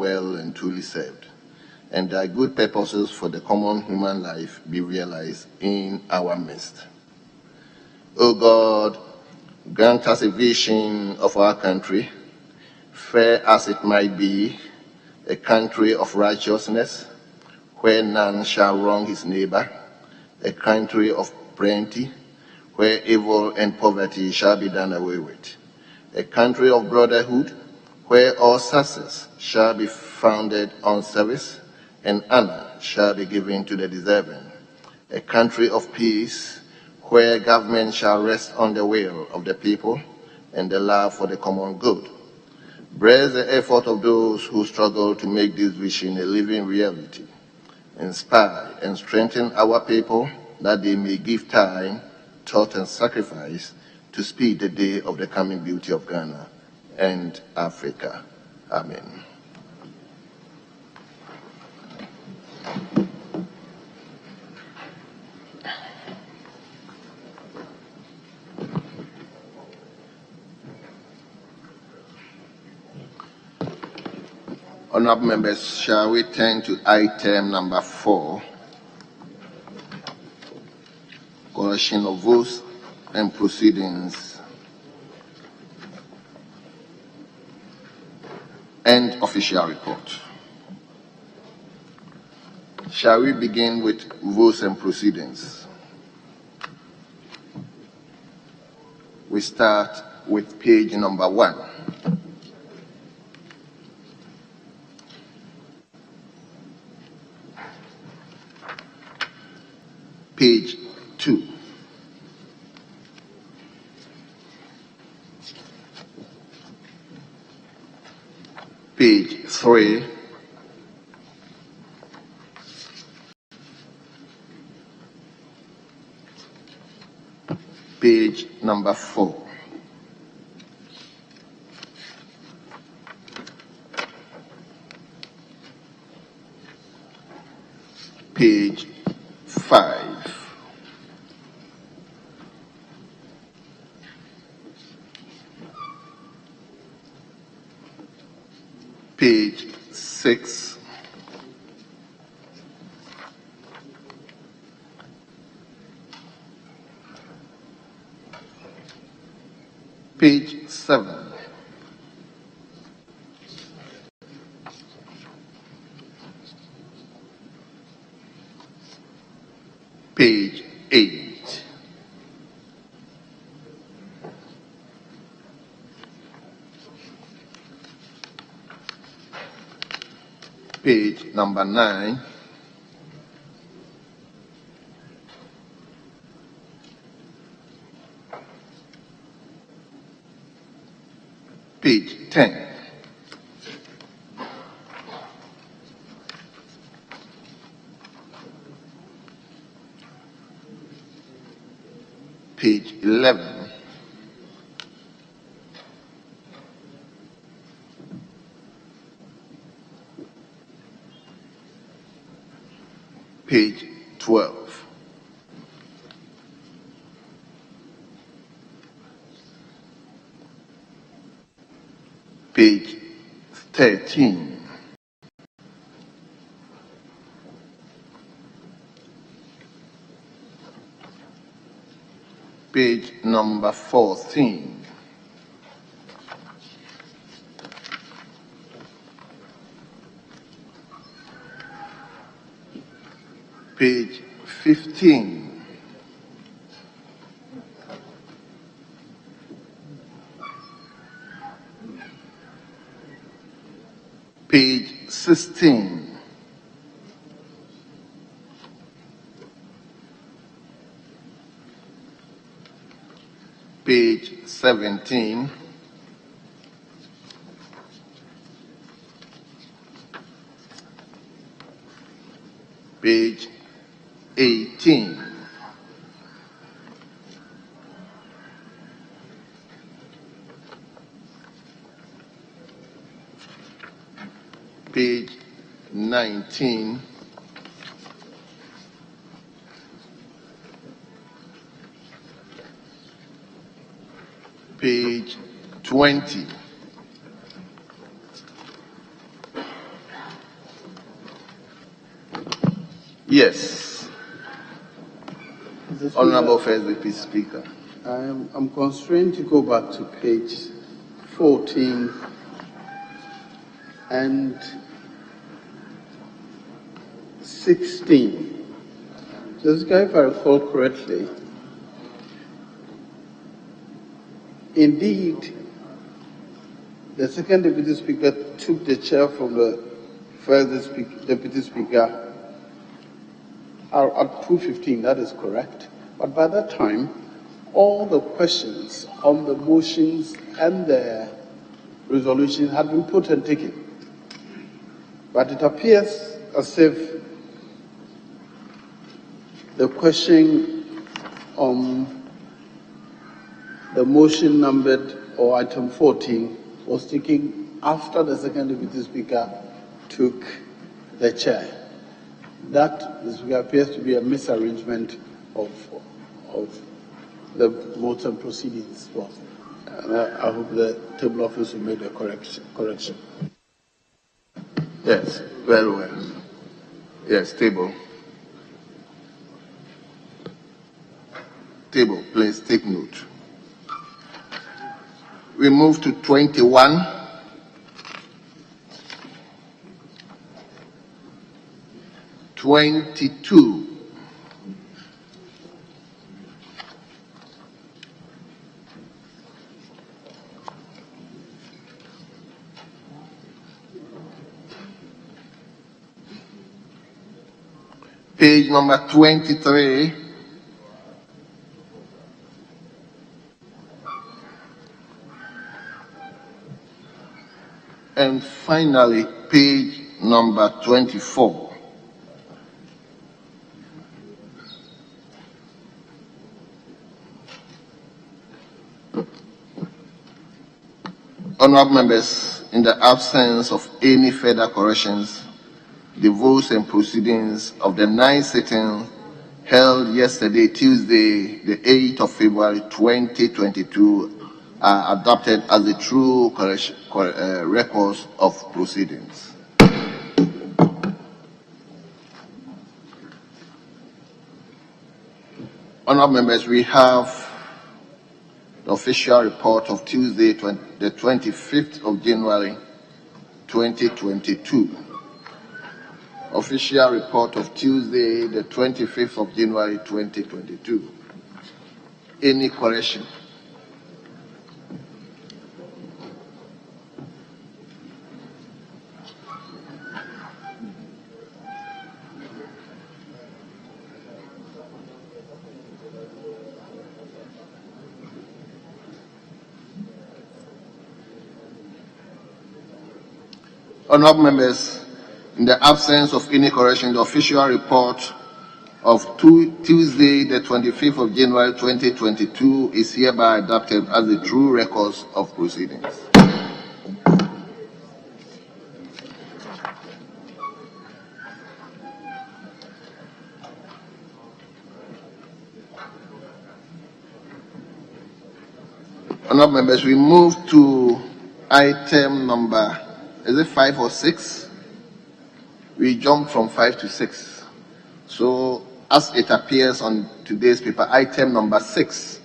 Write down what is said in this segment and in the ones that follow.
well and truly served, and that good purposes for the common human life be realized in our midst. O God, grant us a vision of our country, fair as it might be, a country of righteousness, where none shall wrong his neighbor, a country of plenty, where evil and poverty shall be done away with, a country of brotherhood, where all success shall be founded on service, and honor shall be given to the deserving, a country of peace, where government shall rest on the will of the people and the love for the common good. Bless the effort of those who struggle to make this vision a living reality. Inspire and strengthen our people that they may give time, thought, and sacrifice to speed the day of the coming beauty of Ghana and Africa. Amen. Honorable members, shall we turn to item number 4, correction of votes and proceedings and official report. Shall we begin with votes and proceedings? We start with page number 1. Page 2. Page 3. Page number 4. Page 5. Page 6. Page 7. Page 8. Page number 9. Page 10. Page 11. Page 12. Page 13. Page number 14. Page 15. Page 16. Page 17. Page 18. Page 19. Page 20. Yes. Honorable First Deputy Speaker. I'm constrained to go back to page 14 and 16. Just if I recall correctly, indeed, the second Deputy Speaker took the chair from the first Deputy Speaker at 2:15, that is correct. But by that time, all the questions on the motions and the resolution had been put and taken. But it appears as if the question on the motion numbered or item 14 was taken after the second Deputy Speaker took the chair. That appears to be a misarrangement of the votes and proceedings. I hope the table office will make the correction. Yes, very well. Yes, table. Table, please take note. We move to 21. Page number 23. And finally, page number 24. Honourable members, in the absence of any further corrections, the votes and proceedings of the 9 sittings held yesterday, Tuesday, the 8th of February 2022, are adopted as the true records of proceedings. Honourable members, we have the official report of Tuesday, the 25th of January 2022. Official report of Tuesday, the 25th of January 2022. Any correction? Honourable members, in the absence of any correction, the official report of Tuesday, the 25th of January 2022 is hereby adopted as the true records of proceedings. Honourable members, we move to item number, is it 5 or 6? We jump from 5 to 6. So, as it appears on today's paper, item number 6.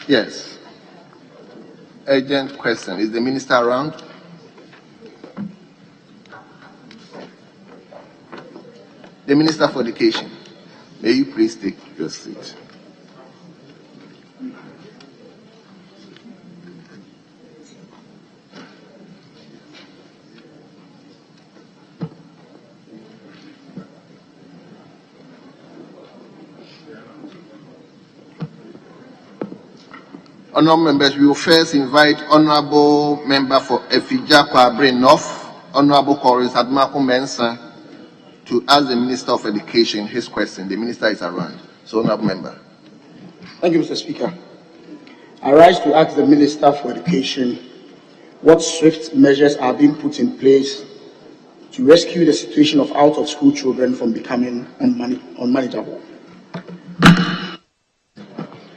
Yes. Urgent question. Is the minister around? The Minister for Education, may you please take your seat. Honourable members, we will first invite Honourable Member for Efija Paa Grant North, Honourable Collins Admako Mensah, to ask the Minister of Education his question. The Minister is around. So, Honourable Member. Thank you, Mr. Speaker. I rise to ask the Minister for Education what swift measures are being put in place to rescue the situation of out-of-school children from becoming unmanageable.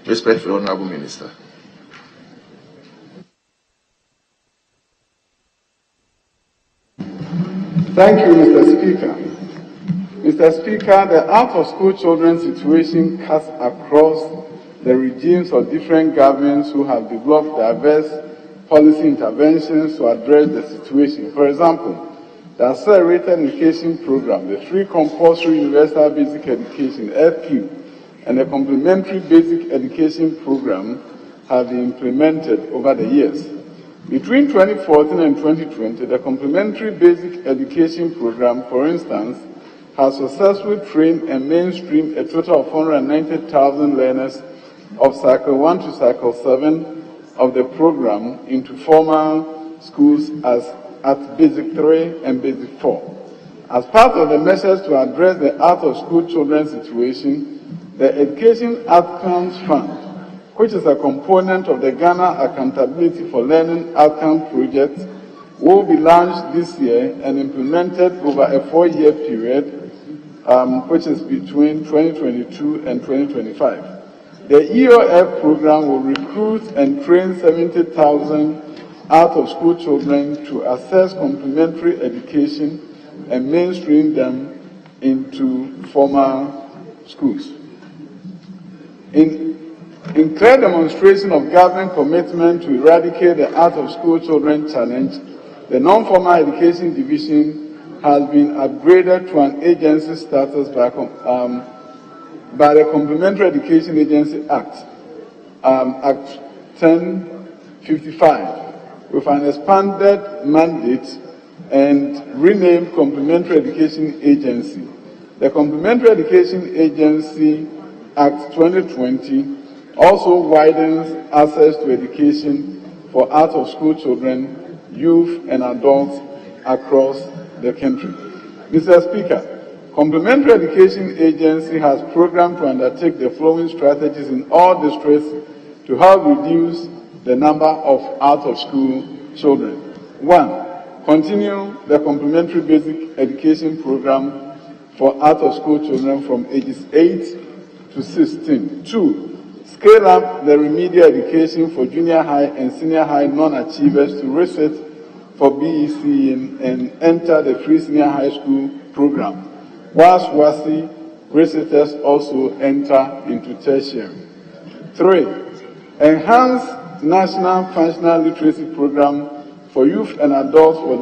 Respectful Honourable Minister. Thank you, Mr. Speaker. Mr. Speaker, the out-of-school children situation cuts across the regimes of different governments who have developed diverse policy interventions to address the situation. For example, the Accelerated Education Program, the Free Compulsory Universal Basic Education, FQ, and the Complementary Basic Education Program have been implemented over the years. Between 2014 and 2020, the Complementary Basic Education Program, for instance, has successfully trained and mainstreamed a total of 490,000 learners of Cycle 1 to Cycle 7 of the program into formal schools at Basic 3 and Basic 4. As part of the measures to address the out-of-school children's situation, the Education Outcomes Fund, which is a component of the Ghana Accountability for Learning Outcome project, will be launched this year and implemented over a 4-year period, which is between 2022 and 2025. The EOF program will recruit and train 70,000 out-of-school children to access complementary education and mainstream them into formal schools. In clear demonstration of government commitment to eradicate the out-of-school children challenge, the Non-Formal Education Division has been upgraded to an agency status by the Complementary Education Agency Act, Act 1055, with an expanded mandate and renamed Complementary Education Agency. The Complementary Education Agency Act 2020 also widens access to education for out-of-school children, youth, and adults across the country. Mr. Speaker, Complementary Education Agency has programmed to undertake the following strategies in all districts to help reduce the number of out-of-school children. 1. Continue the Complementary Basic Education Program for out-of-school children from ages 8 to 16. 2. Scale up the remedial education for junior high and senior high non-achievers to reset for BEC and enter the free senior high school program, whilst WASI researchers also enter into tertiary. 3. Enhance national functional literacy program for youth and adults with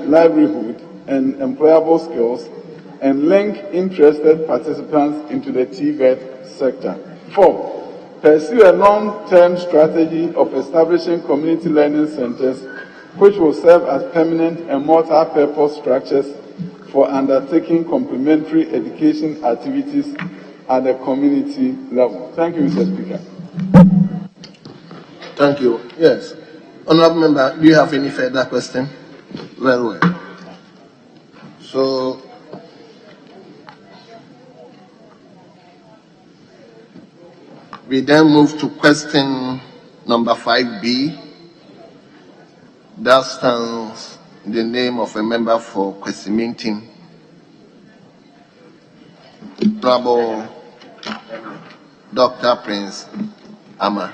livelihood and employable skills and link interested participants into the TVET sector. 4. Pursue a long-term strategy of establishing community learning centers which will serve as permanent and multi-purpose structures for undertaking complementary education activities at the community level. Thank you, Mr. Speaker. Thank you. Yes. Honourable Member, do you have any further question? Very well. So, we then move to question number 5B. That stands in the name of a member for Kwesimintin, Honorable Dr. Prince Ama.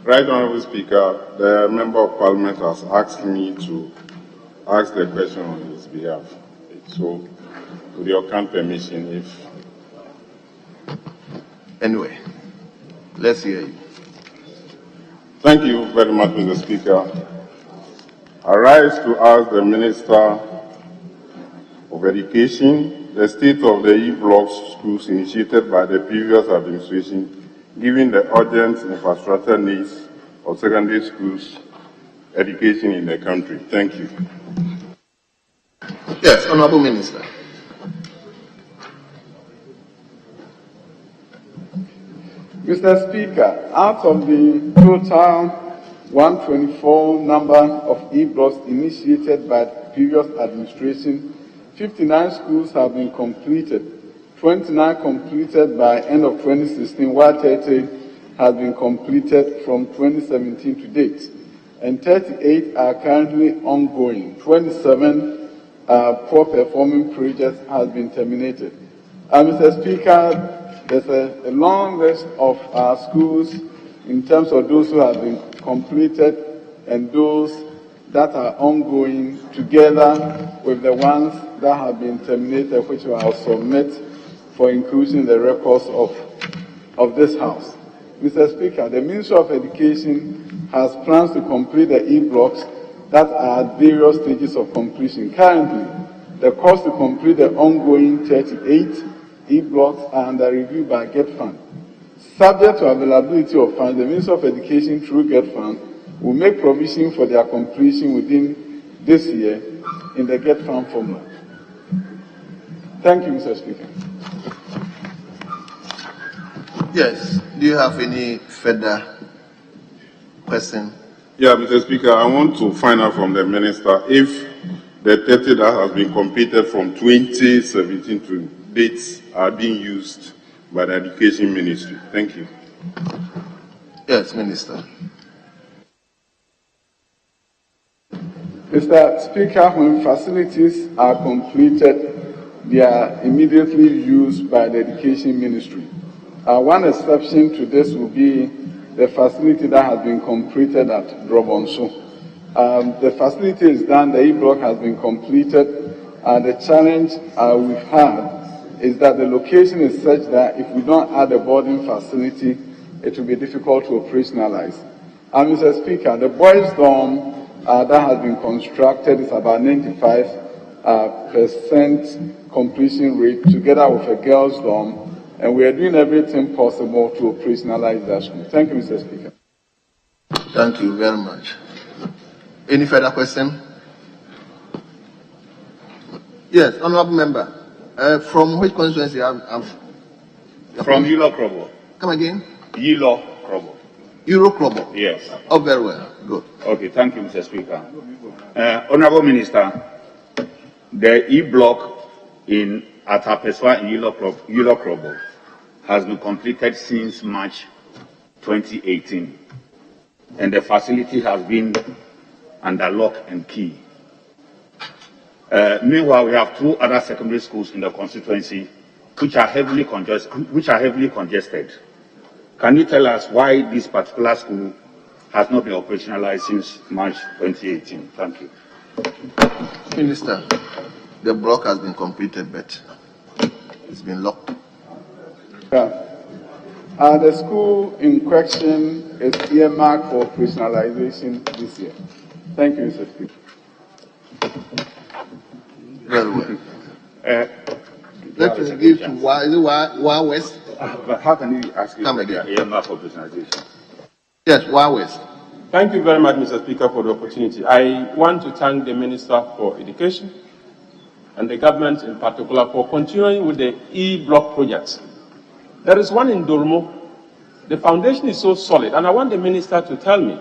Right Honourable Speaker, the Member of Parliament has asked me to ask the question on his behalf. So, with your kind permission, if... Anyway, let's hear you. Thank you very much, Mr. Speaker. I rise to ask the Minister of Education the state of the E-blocks schools initiated by the previous administration, given the urgent infrastructure needs of secondary schools education in the country. Thank you. Yes, Honourable Minister. Mr. Speaker, out of the total 124 number of E-blocks initiated by the previous administration, 59 schools have been completed, 29 completed by end of 2016, while 30 has been completed from 2017 to date, and 38 are currently ongoing. 27 poor performing projects have been terminated. Mr. Speaker, there's a long list of schools in terms of those who have been completed and those that are ongoing together with the ones that have been terminated, which I'll submit for inclusion in the records of this House. Mr. Speaker, the Ministry of Education has plans to complete the E-blocks that are at various stages of completion. Currently, the cost to complete the ongoing 38 E-blocks are under review by GET Fund. Subject to availability of funds, the Ministry of Education through GET Fund will make provision for their completion within this year in the GET Fund formula. Thank you, Mr. Speaker. Yes. Do you have any further question? Yeah, Mr. Speaker, I want to find out from the Minister if the 30 that has been completed from 2017 to dates are being used by the Education Ministry. Thank you. Yes, Minister. Mr. Speaker, when facilities are completed, they are immediately used by the Education Ministry. One exception to this will be the facility that has been completed at Drobonso. The facility is done, the E-block has been completed. The challenge we've had is that the location is such that if we don't add a boarding facility, it will be difficult to operationalize. Mr. Speaker, the boys' dorm that has been constructed is about 95% completion rate together with a girls' dorm, and we are doing everything possible to operationalize that school. Thank you, Mr. Speaker. Thank you very much. Any further question? Yes, honorable member. From which constituency? From Yilo Krobo. Come again? Yilo Krobo. Euro Krobo. Yes. Oh, very well. Good. Okay, thank you, Mr. Speaker. Honorable Minister, the E-block in Atapeswa in Yilo Krobo has been completed since March 2018, and the facility has been under lock and key. Meanwhile, we have two other secondary schools in the constituency which are heavily congested. Can you tell us why this particular school has not been operationalized since March 2018? Thank you. Minister, the block has been completed, but it's been locked. The school in question is earmarked for operationalization this year. Thank you, Mr. Speaker. Very well. Let me give to Wa West. But how can you ask you Come again. earmark for operationalization? Yes, Wa West. Thank you very much, Mr. Speaker, for the opportunity. I want to thank the Minister for Education and the government in particular for continuing with the E-block projects. There is one in Dolmo. The foundation is so solid, and I want the Minister to tell me,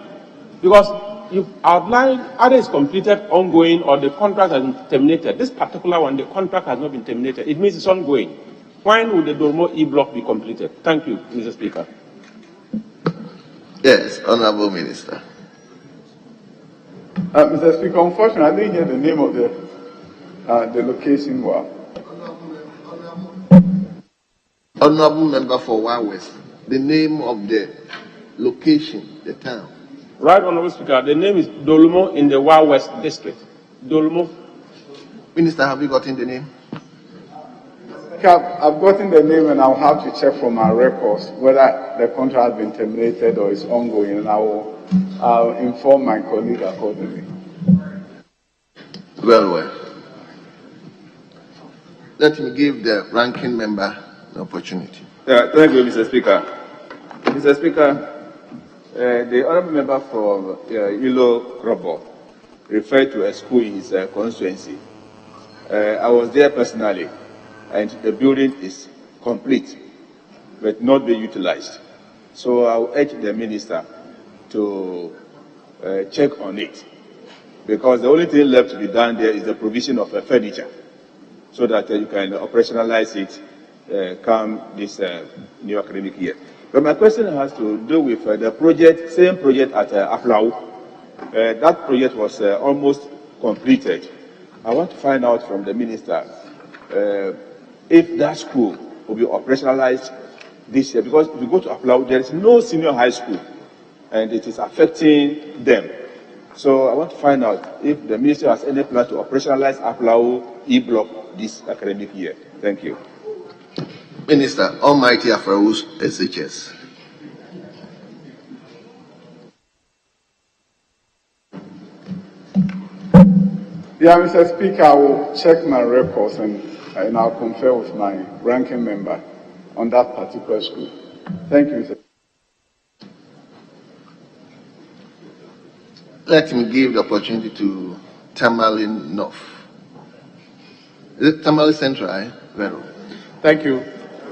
because you've outlined either it's completed, ongoing, or the contract has been terminated. This particular one, the contract has not been terminated. It means it's ongoing. When will the Dolmo E-block be completed? Thank you, Mr. Speaker. Yes, Honorable Minister. Mr. Speaker, unfortunately, I didn't hear the name of the location well. Honorable member for Wa West. The name of the location, the town. Right, Honorable Speaker, the name is Dolmo in the Wa West District. Dolmo. Minister, have you gotten the name? I've gotten the name, and I'll have to check from our records whether the contract has been terminated or is ongoing, and I'll inform my colleague accordingly. Well. Let me give the ranking member the opportunity. Thank you, Mr. Speaker. Mr. Speaker, the honourable member from Yilo Krobo referred to a school in his constituency. I was there personally, and the building is complete, but not being utilized. So I will urge the minister to check on it, because the only thing left to be done there is the provision of furniture, so that you can operationalize it come this new academic year. But my question has to do with the project, same project at Aflau. That project was almost completed. I want to find out from the minister if that school will be operationalized this year, because if you go to Aflau, there is no senior high school, and it is affecting them. So I want to find out if the ministry has any plan to operationalize Aflao E-Block this academic year. Thank you. Minister, Almighty Afraus SHS. Yeah, Mr. Speaker, I will check my records and I'll confer with my ranking member on that particular school. Thank you, Mr. Let me give the opportunity to Tamale North. Is it Tamale Central, eh? Vero. Thank you,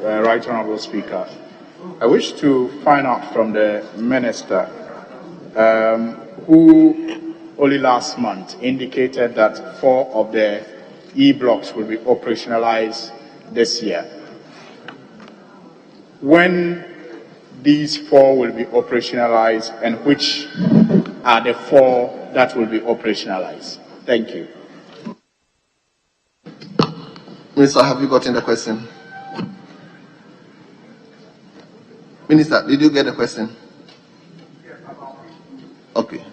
Right Honorable Speaker. I wish to find out from the Minister who only last month indicated that 4 of the E-blocks will be operationalized this year. When these 4 will be operationalized and which are the 4 that will be operationalized? Thank you. Minister, have you gotten the question? Minister, did you get the question? Okay.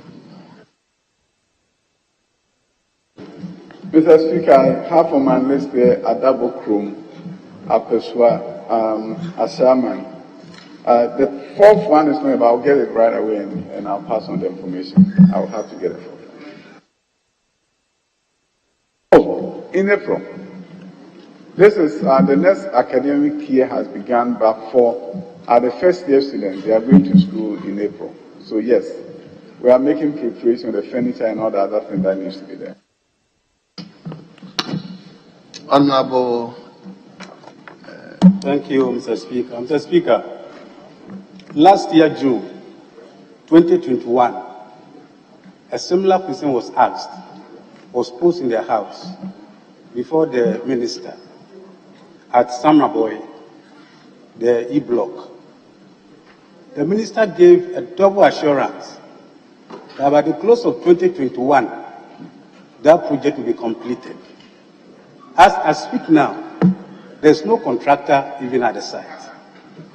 Mr. Speaker, I have on my list there Adabo Krum, Apeswa, Ashaman. The 4th one is not, but I'll get it right away and I'll pass on the information. I'll have to get it. In April. This is the next academic year has begun, but for the first year students, they are going to school in April. So yes, we are making preparation, the furniture and all the other thing that needs to be there. Honorable. Thank you, Mr. Speaker. Mr. Speaker, last year, June 2021, a similar question was asked, was posed in the House before the Minister at Samraboy, the E-block. The Minister gave a double assurance that by the close of 2021, that project will be completed. As I speak now, there's no contractor even at the site.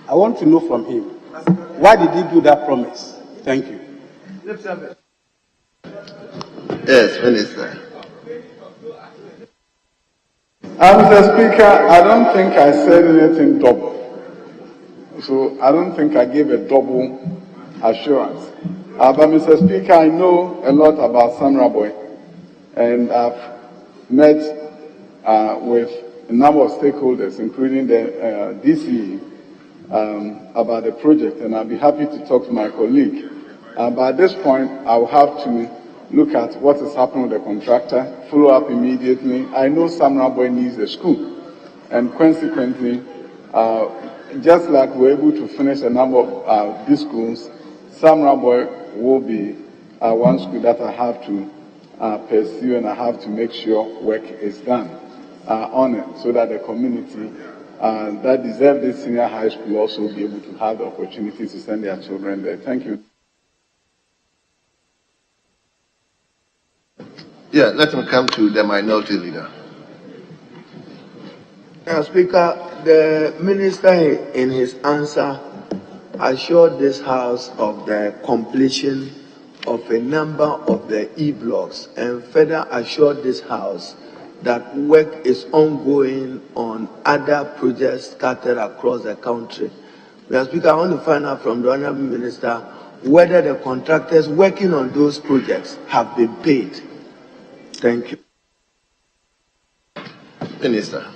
I want to know from him, why did he do that promise? Thank you. Yes, Minister. Mr. Speaker, I don't think I said anything double. So I don't think I gave a double assurance. But Mr. Speaker, I know a lot about Samraboy, and I've met with a number of stakeholders, including the DCE, about the project, and I'll be happy to talk to my colleague. But at this point, I'll have to look at what is happening with the contractor, follow up immediately. I know Samraboy needs a school, and consequently, just like we're able to finish a number of these schools, Samraboy will be one school that I have to pursue, and I have to make sure work is done on it, so that the community that deserve this senior high school also be able to have the opportunity to send their children there. Thank you. Yeah, let me come to the minority leader. Speaker, the Minister in his answer assured this House of the completion of a number of the E-blocks and further assured this House that work is ongoing on other projects scattered across the country. Mr. Speaker, I want to find out from the Honourable Minister whether the contractors working on those projects have been paid. Thank you. Minister.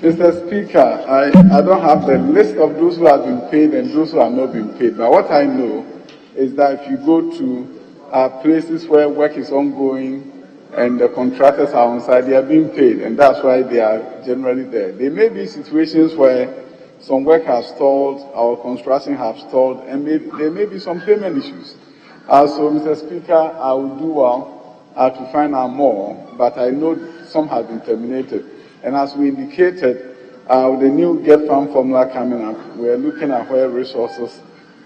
Mr. Speaker, I don't have the list of those who have been paid and those who have not been paid. But what I know is that if you go to places where work is ongoing and the contractors are on site, they are being paid, and that's why they are generally there. There may be situations where some work has stalled, our construction has stalled, and there may be some payment issues. So, Mr. Speaker, I will do well to find out more, but I know some have been terminated. And as we indicated, with the new Get Farm formula coming up, we're looking at where resources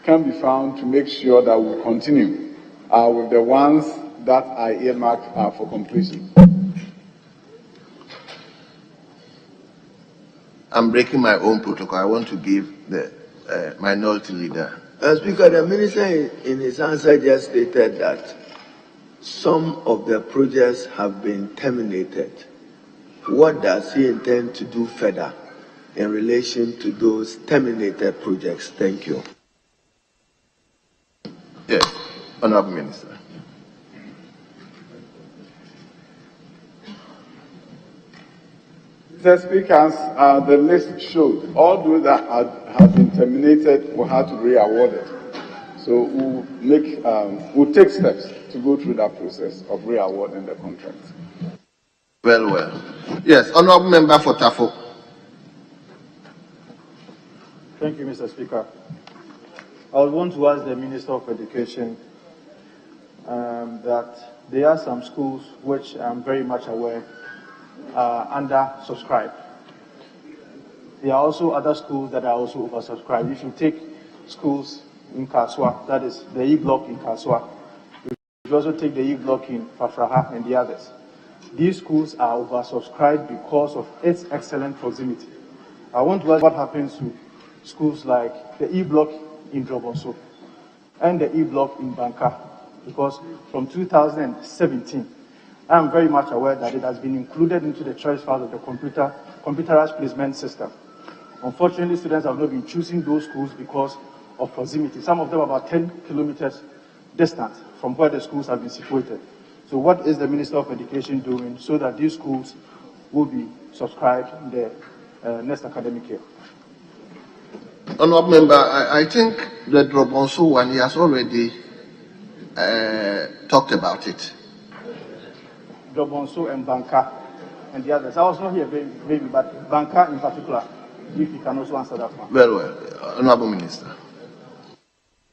can be found to make sure that we continue with the ones that are earmarked for completion. I'm breaking my own protocol. I want to give the minority leader Speaker, the minister in his answer just stated that some of the projects have been terminated. What does he intend to do further in relation to those terminated projects? Thank you. Yes, Honorable Minister. Mr. Speaker, as the list showed, all those that have been terminated will have to be re-awarded. So we'll take steps to go through that process of re-awarding the contract. Well. Yes, Honorable Member for Tafo. Thank you, Mr. Speaker. I would want to ask the Minister of Education that there are some schools which I'm very much aware are under-subscribed. There are also other schools that are also oversubscribed. If you take schools in Kaswa, that is the E block in Kaswa, you also take the E block in Fafraha and the others. These schools are oversubscribed because of its excellent proximity. I want to ask what happens to schools like the E block in Drobonso and the E block in Banka, because from 2017, I am very much aware that it has been included into the choice files of the computerized placement system. Unfortunately, students have not been choosing those schools because of proximity. Some of them are about 10 kilometers distant from where the schools have been situated. So what is the Minister of Education doing so that these schools will be subscribed in the next academic year? Honorable Member, I think the Drobonso one, he has already talked about it. Drobonso and Banka and the others. I was not here, maybe, but Banka in particular, if you can also answer that one. Very well. Honorable Minister.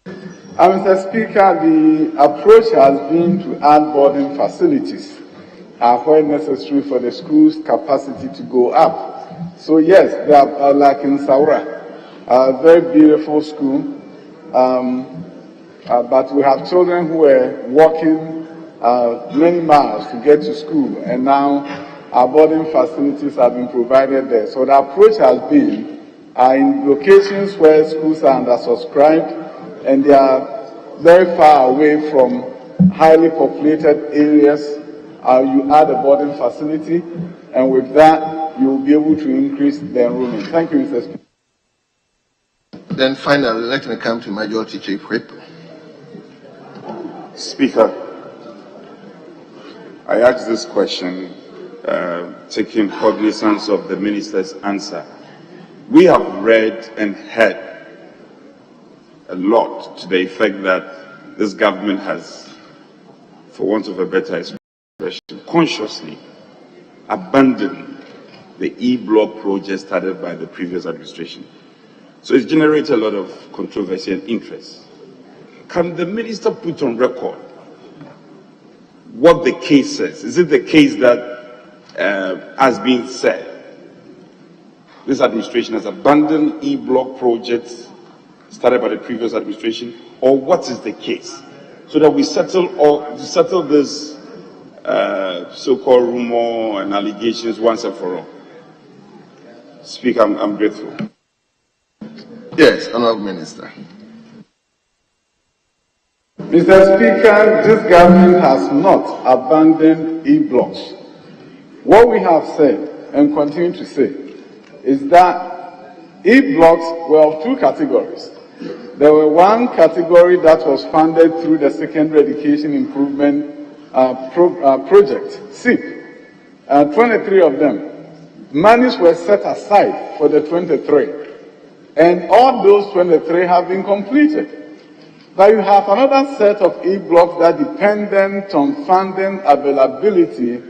Mr. Speaker, the approach has been to add boarding facilities where necessary for the school's capacity to go up. So yes, they are like in Saura, a very beautiful school, but we have children who are walking many miles to get to school, and now our boarding facilities have been provided there. So the approach has been in locations where schools are undersubscribed and they are very far away from highly populated areas, you add a boarding facility, and with that, you will be able to increase the enrollment. Thank you, Mr. Speaker. Then finally, let me come to Majority Chief Whip. Speaker, I asked this question taking cognizance of the Minister's answer. We have read and heard a lot to the effect that this government has, for want of a better expression, consciously abandoned the E-block project started by the previous administration. So it's generated a lot of controversy and interest. Can the minister put on record what the case says? Is it the case that has been said, this administration has abandoned E-block projects started by the previous administration, or what is the case, so that we settle this so-called rumor and allegations once and for all? Speaker, I'm grateful. Yes, Honorable Minister. Mr. Speaker, this government has not abandoned E-blocks. What we have said and continue to say is that E-blocks were of two categories. There were one category that was funded through the Secondary Education Improvement Project, SIP, 23 of them. Monies were set aside for the 23, and all those 23 have been completed. But you have another set of E-blocks that dependent on funding availability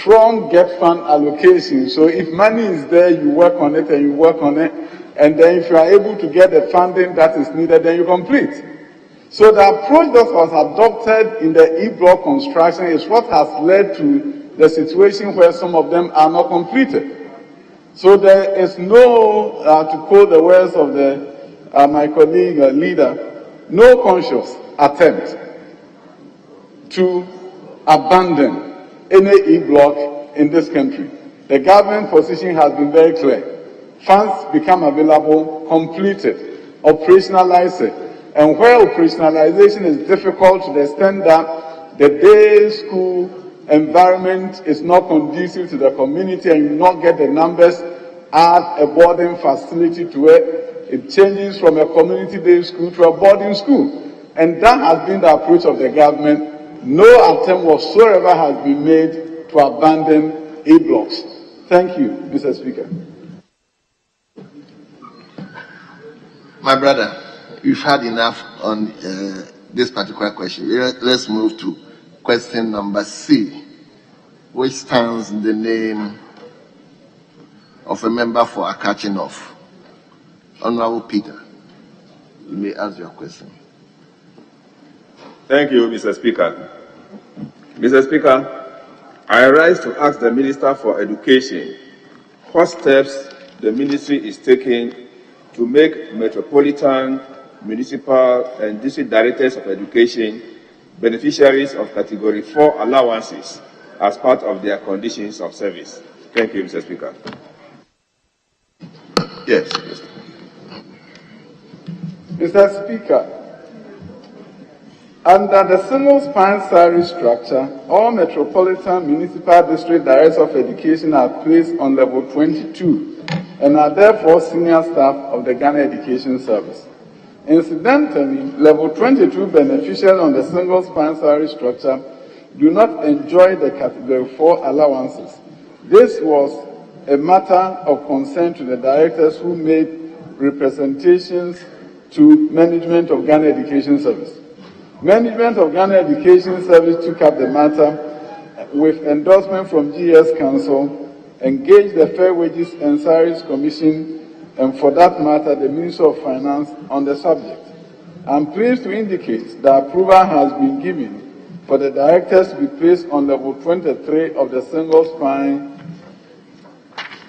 from GET fund allocation. So if money is there, you work on it and you work on it, and then if you are able to get the funding that is needed, then you complete. So the approach that was adopted in the E-block construction is what has led to the situation where some of them are not completed. So there is no, to quote the words of my colleague leader, no conscious attempt to abandon any E-block in this country. The government position has been very clear. Funds become available, completed, operationalize it, and where operationalization is difficult to the extent that the day school environment is not conducive to the community and you not get the numbers, add a boarding facility to it, it changes from a community day school to a boarding school. And that has been the approach of the government. No attempt whatsoever has been made to abandon A blocks. Thank you, Mr. Speaker. My brother, you've had enough on this particular question. Let's move to question number C, which stands in the name of a member for a catching off. Honorable Peter, you may ask your question. Thank you, Mr. Speaker. Mr. Speaker, I rise to ask the Minister for Education what steps the ministry is taking to make metropolitan, municipal, and district directors of education beneficiaries of Category 4 allowances as part of their conditions of service. Thank you, Mr. Speaker. Yes. Mr. Speaker, under the single span salary structure, all metropolitan municipal district directors of education are placed on level 22 and are therefore senior staff of the Ghana Education Service. Incidentally, level 22 beneficiaries on the single span salary structure do not enjoy the Category 4 allowances. This was a matter of concern to the directors who made representations to management of Ghana Education Service. Management of Ghana Education Service took up the matter with endorsement from GS Council, engaged the Fair Wages and Salaries Commission, and for that matter, the Minister of Finance on the subject. I'm pleased to indicate that approval has been given for the directors to be placed on level 23 of the single spine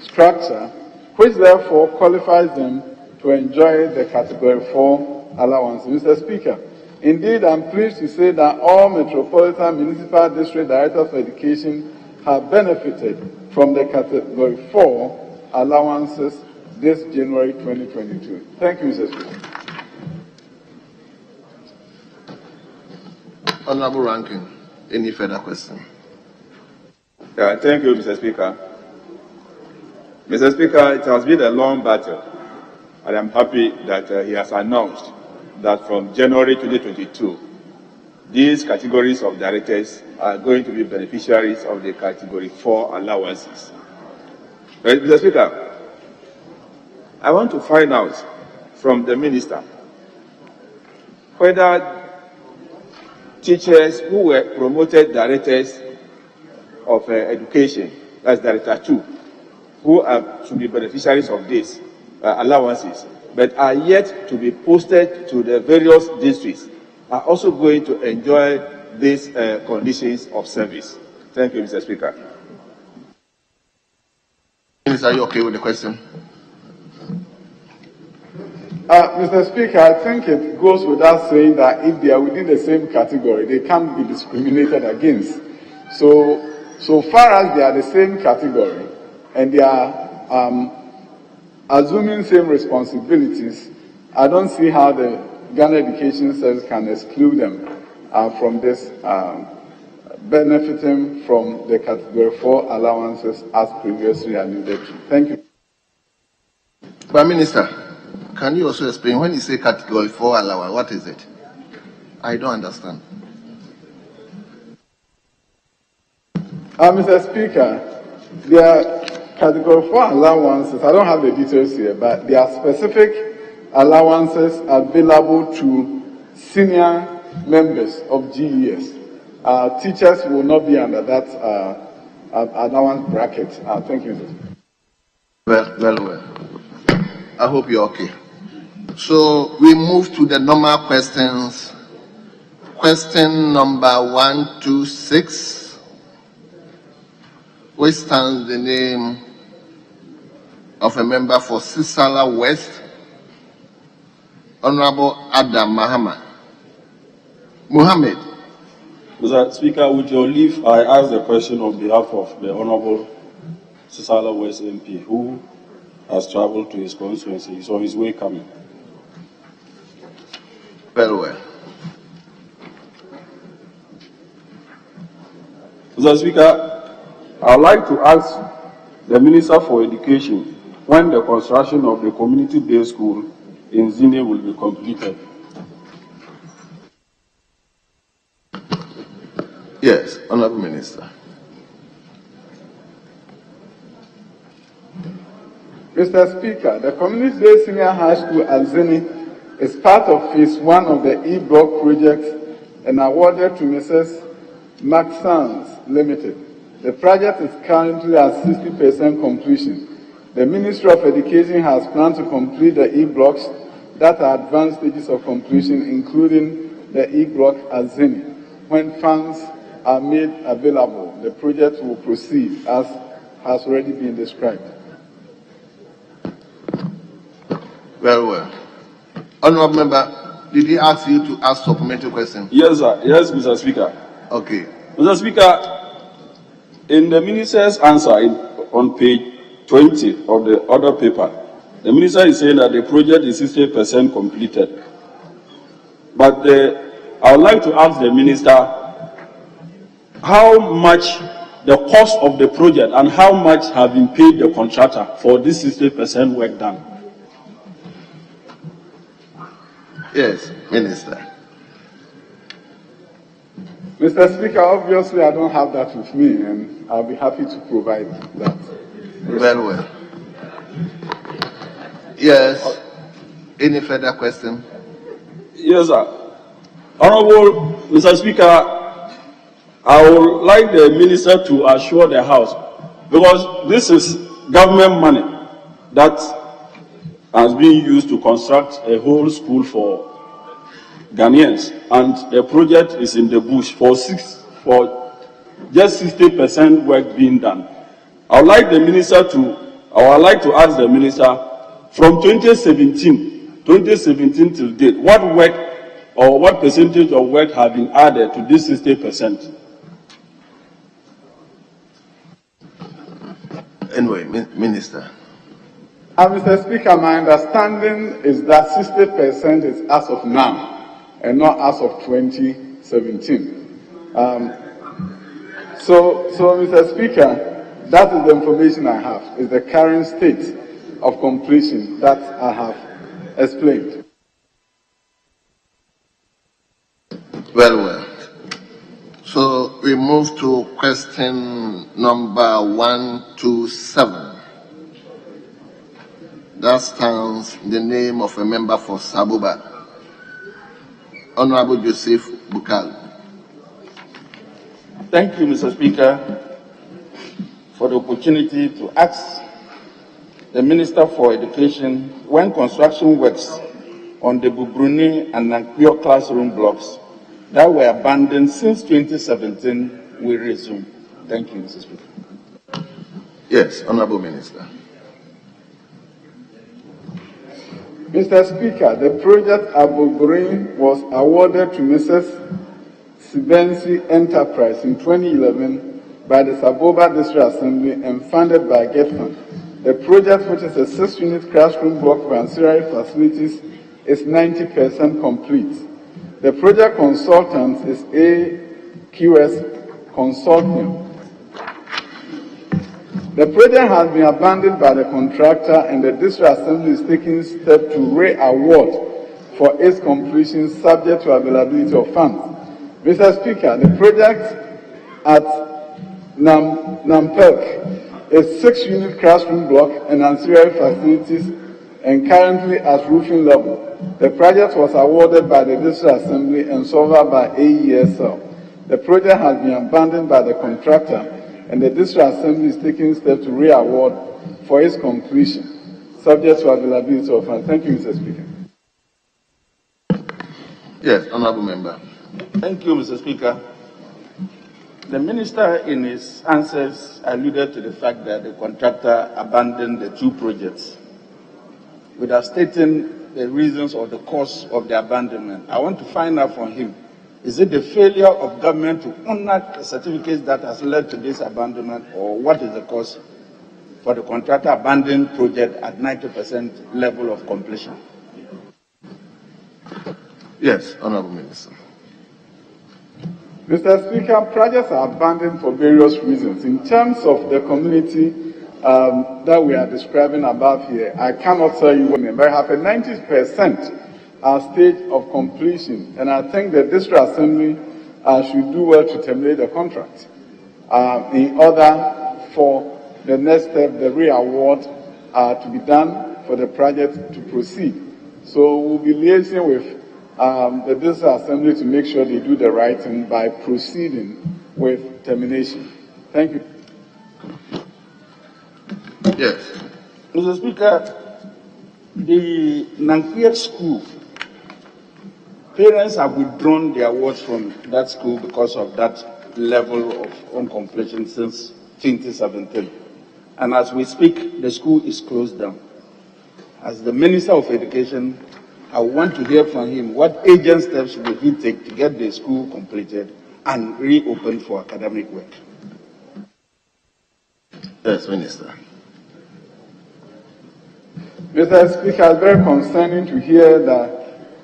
structure, which therefore qualifies them to enjoy the Category 4 allowance. Mr. Speaker, indeed, I'm pleased to say that all Metropolitan Municipal District Directors of Education have benefited from the Category 4 allowances this January 2022. Thank you, Mr. Speaker. Honorable Ranking, any further question? Thank you, Mr. Speaker. Mr. Speaker, it has been a long battle, and I'm happy that he has announced that from January 2022, these categories of directors are going to be beneficiaries of the Category 4 allowances. But, Mr. Speaker, I want to find out from the Minister whether teachers who were promoted directors of education, that's Director 2, who should be beneficiaries of these allowances, but are yet to be posted to the various districts, are also going to enjoy these conditions of service. Thank you, Mr. Speaker. Minister, are you okay with the question? Mr. Speaker, I think it goes without saying that if they are within the same category, they can't be discriminated against. So far as they are the same category and they are assuming same responsibilities, I don't see how the Ghana Education Service can exclude them from this benefiting from the Category 4 allowances as previously alluded to. Thank you. But Minister, can you also explain when you say Category 4 allowance, what is it? I don't understand. Mr. Speaker, there are Category 4 allowances. I don't have the details here, but there are specific allowances available to senior members of GES. Teachers will not be under that allowance bracket. Thank you. Well. I hope you're okay. So we move to the normal questions. Question number 126, which stands the name of a member for Sisala West, Honorable Adam Mohammed. Mr. Speaker, with your leave, I ask the question on behalf of the Honorable Sisala West MP, who has traveled to his constituency. He's on his way coming. Very well. Mr. Speaker, I would like to ask the Minister for Education when the construction of the community-based school in Zini will be completed. Yes, Honorable Minister. Mr. Speaker, the community-based senior high school at Zini is part of phase 1 of the E-Block project and awarded to Mrs. Maxans Limited. The project is currently at 60% completion. The Ministry of Education has planned to complete the E-Blocks that are advanced stages of completion, including the E-Block at Zini. When funds are made available, the project will proceed as has already been described. Very well. Honorable Member, did he ask you to ask supplementary question? Yes, sir. Yes, Mr. Speaker. Okay. Mr. Speaker, in the Minister's answer on page 20 of the other paper, the Minister is saying that the project is 60% completed. But I would like to ask the Minister how much the cost of the project and how much have been paid the contractor for this 60% work done. Yes, Minister. Mr. Speaker, obviously I don't have that with me, and I'll be happy to provide that. Very well. Yes. Any further question? Yes, sir. Honorable Mr. Speaker, I would like the Minister to assure the House, because this is government money that has been used to construct a whole school for Ghanaians, and the project is in the bush for just 60% work being done. I would like to ask the Minister, from 2017 till date, what work or what percentage of work have been added to this 60%? Anyway, Minister. Mr. Speaker, my understanding is that 60% is as of now and not as of 2017. So, Mr. Speaker, that is the information I have, is the current state of completion that I have explained. Very well. So we move to question number 127. That stands in the name of a member for Sabuba, Honorable Joseph Bukal. Thank you, Mr. Speaker, for the opportunity to ask the Minister for Education when construction works on the Bubruni and Nankuyo classroom blocks that were abandoned since 2017 will resume. Thank you, Mr. Speaker. Yes, Honorable Minister. Mr. Speaker, the project Abu Green was awarded to Mrs. Sibensi Enterprise in 2011 by the Saboba District Assembly and funded by GetFund. The project, which is a 6-unit classroom block for ancillary facilities, is 90% complete. The project consultant is AQS Consulting. The project has been abandoned by the contractor, and the District Assembly is taking steps to re-award for its completion subject to availability of funds. Mr. Speaker, the project at Nampelk is 6-unit classroom block and ancillary facilities and currently at roofing level. The project was awarded by the District Assembly and solved by AESL. The project has been abandoned by the contractor, and the District Assembly is taking steps to re-award for its completion, subject to availability of funds. Thank you, Mr. Speaker. Yes, Honorable Member. Thank you, Mr. Speaker. The Minister, in his answers, alluded to the fact that the contractor abandoned the 2 projects. Without stating the reasons or the cause of the abandonment, I want to find out from him, is it the failure of government to honor the certificates that has led to this abandonment, or what is the cause for the contractor abandoned project at 90% level of completion? Yes, Honorable Minister. Mr. Speaker, projects are abandoned for various reasons. In terms of the community that we are describing above here, I cannot tell you when, but I have a 90% stage of completion, and I think the District Assembly should do well to terminate the contract in order for the next step, the re-award, to be done for the project to proceed. So we'll be liaising with the District Assembly to make sure they do the right thing by proceeding with termination. Thank you. Yes. Mr. Speaker, the Nankiet school, parents have withdrawn their awards from that school because of that level of uncompletion since 2017. And as we speak, the school is closed down. As the Minister of Education, I want to hear from him what agent steps will he take to get the school completed and reopened for academic work. Yes, Minister. Mr. Speaker, it's very concerning to hear that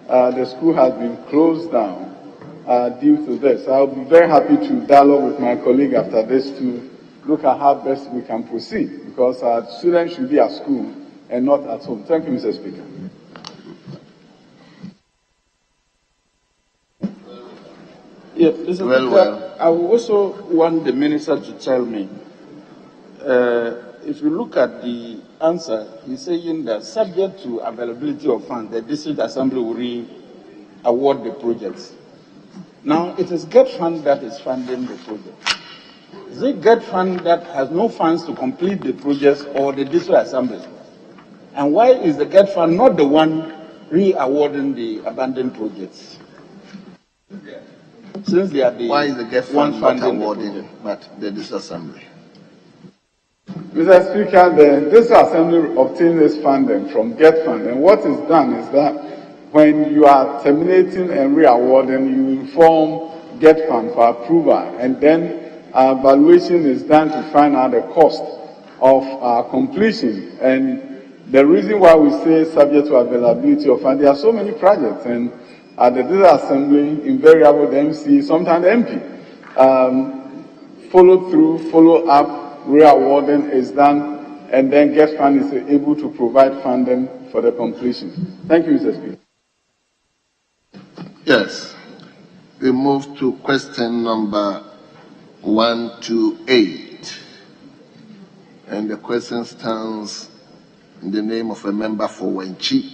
the school has been closed down due to this. I'll be very happy to dialogue with my colleague after this to look at how best we can proceed, because our students should be at school and not at home. Thank you, Mr. Speaker. Yeah, Mr. Speaker, I also want the Minister to tell me, if you look at the answer, he's saying that subject to availability of funds, the District Assembly will re-award the projects. Now, it is GET Fund that is funding the project. Is it GET Fund that has no funds to complete the projects, or the District Assembly? And why is the GET Fund not the one re-awarding the abandoned projects? Since they are the Why is the GET Fund not awarding, but the District Assembly? Mr. Speaker, the District Assembly obtains this funding from GET Fund, and what is done is that when you are terminating and re-awarding, you inform GET Fund for approval, and then evaluation is done to find out the cost of completion. And the reason why we say subject to availability of funds, there are so many projects, and at the District Assembly, invariably the MC, sometimes the MP, follow through, follow up, re-awarding is done, and then GET Fund is able to provide funding for the completion. Thank you, Mr. Speaker. Yes. We move to question number 128. And the question stands in the name of a member for Wenchi,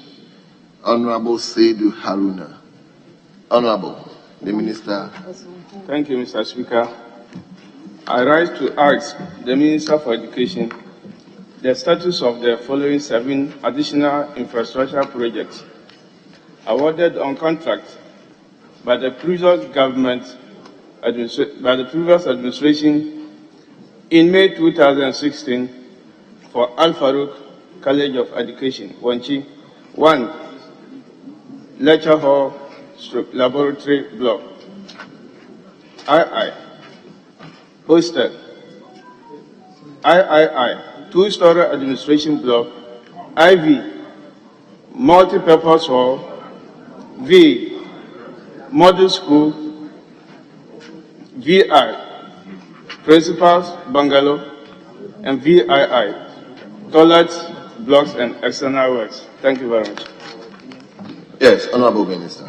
Honorable Seidu Haruna. Honorable, the Minister. Thank you, Mr. Speaker. I rise to ask the Minister for Education the status of the following 7 additional infrastructure projects awarded on contract by the previous government, by the previous administration in May 2016 for Al Farouk College of Education, Wanchi. 1. Lecture Hall / Laboratory Block. II. Hostel. III. 2-story administration block. IV. Multi-purpose hall. V. Model school. VI. Principal's bungalow. And VII. Toilets, blocks, and external works. Thank you very much. Yes, Honorable Minister.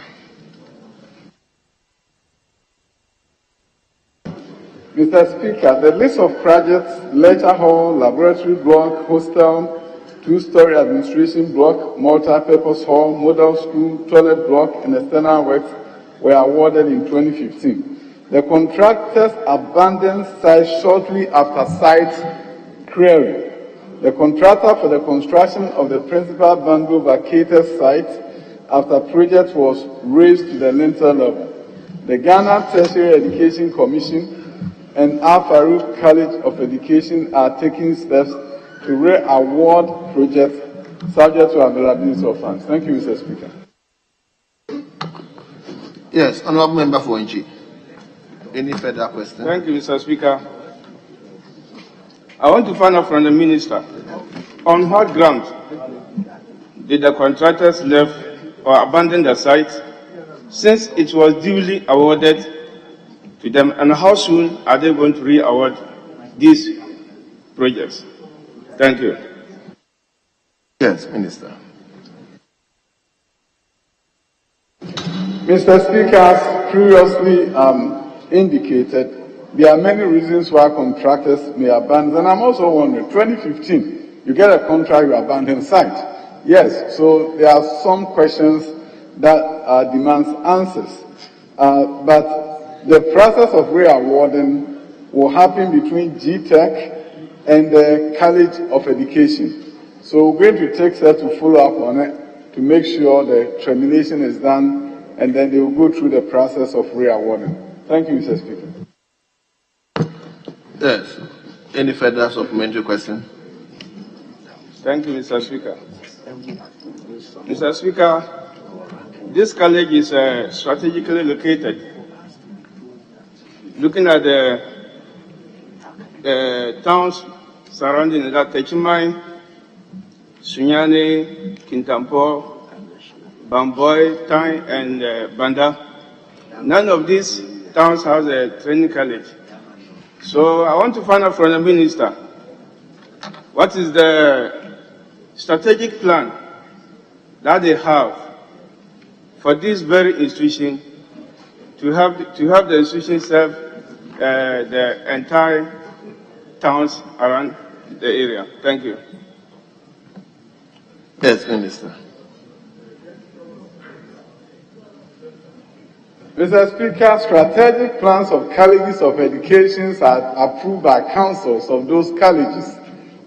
Mr. Speaker, the list of projects, lecture hall, laboratory block, hostel, 2-story administration block, multi-purpose hall, model school, toilet block, and external works were awarded in 2015. The contractors abandoned site shortly after site clearing. The contractor for the construction of the principal bungalow vacated site after project was raised to the lintel level. The Ghana Tertiary Education Commission and Al Farouk College of Education are taking steps to re-award projects subject to availability of funds. Thank you, Mr. Speaker. Yes, Honorable Member for Wenchi. Any further questions? Thank you, Mr. Speaker. I want to find out from the Minister, on what ground did the contractors leave or abandon the site since it was duly awarded to them, and how soon are they going to re-award these projects? Thank you. Yes, Minister. Mr. Speaker, as previously indicated, there are many reasons why contractors may abandon. And I'm also wondering, 2015, you get a contract, you abandon site. Yes, so there are some questions that demands answers. But the process of re-awarding will happen between GTEC and the College of Education. So we're going to take steps to follow up on it to make sure the termination is done, and then they will go through the process of re-awarding. Thank you, Mr. Speaker. Yes. Any further supplementary question? Thank you, Mr. Speaker. Mr. Speaker, this college is strategically located. Looking at the towns surrounding that, Techimai, Sunyani, Kintampo, Bamboy, Tai, and Banda, none of these towns has a training college. So I want to find out from the minister, what is the strategic plan that they have for this very institution to have the institution serve the entire towns around the area? Thank you. Yes, Minister. Mr. Speaker, strategic plans of colleges of education are approved by councils of those colleges,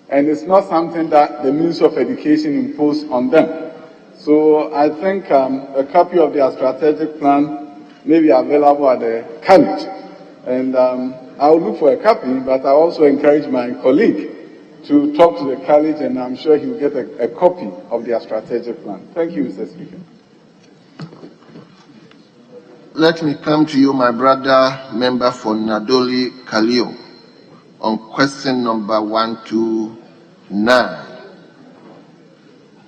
and it's not something that the Ministry of Education imposed on them. So I think a copy of their strategic plan may be available at the college, and I will look for a copy, but I also encourage my colleague to talk to the college, and I'm sure he will get a copy of their strategic plan. Thank you, Mr. Speaker. Let me come to you, my brother, member for Nadowli Kalio, on question number 129.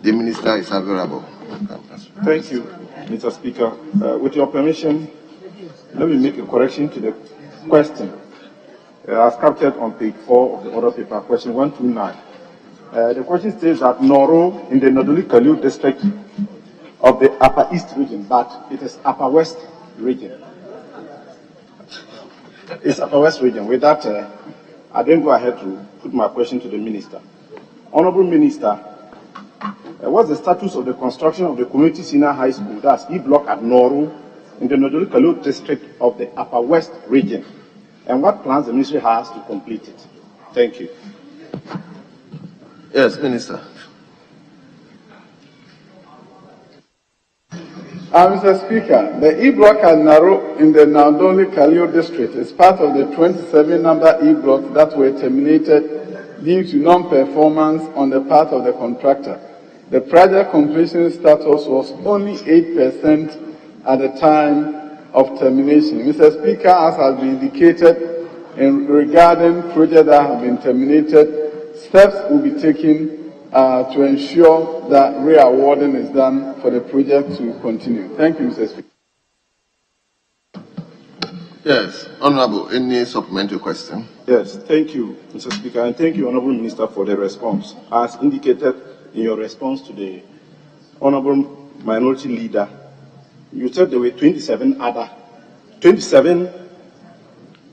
The minister is available. Thank you, Mr. Speaker. With your permission, let me make a correction to the question as captured on page 4 of the order paper, question 129. The question states that Noro in the Nadowli Kalio district of the Upper East region, but it is Upper West region. It's Upper West region. With that, I then go ahead to put my question to the minister. Honorable Minister, what's the status of the construction of the community senior high school, that's E block at Noru, in the Nadowli Kalio district of the Upper West region, and what plans the ministry has to complete it? Thank you. Yes, Minister. Mr. Speaker, the E-block at Naro in the Nadowli Kalio district is part of the 27 number E-blocks that were terminated due to non-performance on the part of the contractor. The project completion status was only 8% at the time of termination. Mr. Speaker, as has been indicated regarding projects that have been terminated, steps will be taken to ensure that re-awarding is done for the project to continue. Thank you, Mr. Speaker. Yes, Honorable, any supplementary question? Yes, thank you, Mr. Speaker, and thank you, Honorable Minister, for the response. As indicated in your response to the Honorable Minority Leader, you said there were 27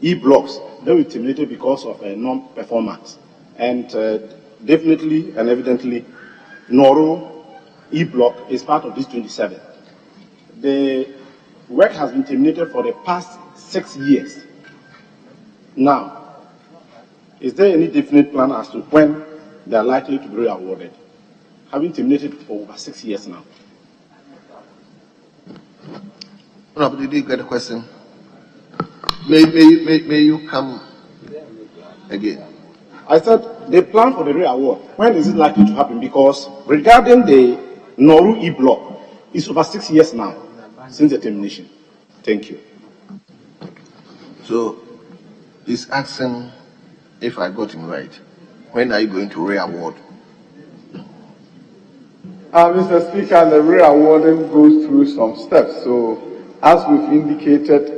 E-blocks that were terminated because of a non-performance. And definitely and evidently, Noro E-block is part of this 27. The work has been terminated for the past 6 years. Now, is there any definite plan as to when they are likely to be re-awarded? Having terminated for over 6 years now. Honorable, did you get a question? May you come again? I said the plan for the re-award, when is it likely to happen? Because regarding the Noru E-block, it's over 6 years now since the termination. Thank you. So, he's asking, if I got him right, when are you going to re-award? Mr. Speaker, the re-awarding goes through some steps. So, as we've indicated,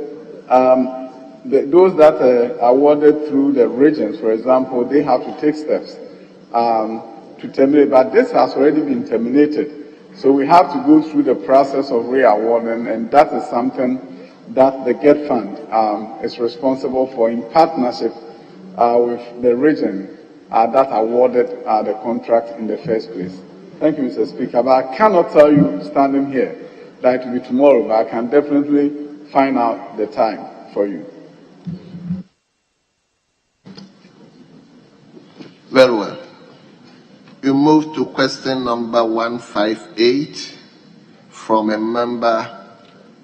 those that are awarded through the regions, for example, they have to take steps to terminate, but this has already been terminated. So we have to go through the process of re-awarding, and that is something that the GET Fund is responsible for in partnership with the region that awarded the contract in the first place. Thank you, Mr. Speaker. But I cannot tell you, standing here, that it will be tomorrow, but I can definitely find out the time for you. Very well. We move to question number 158 from a member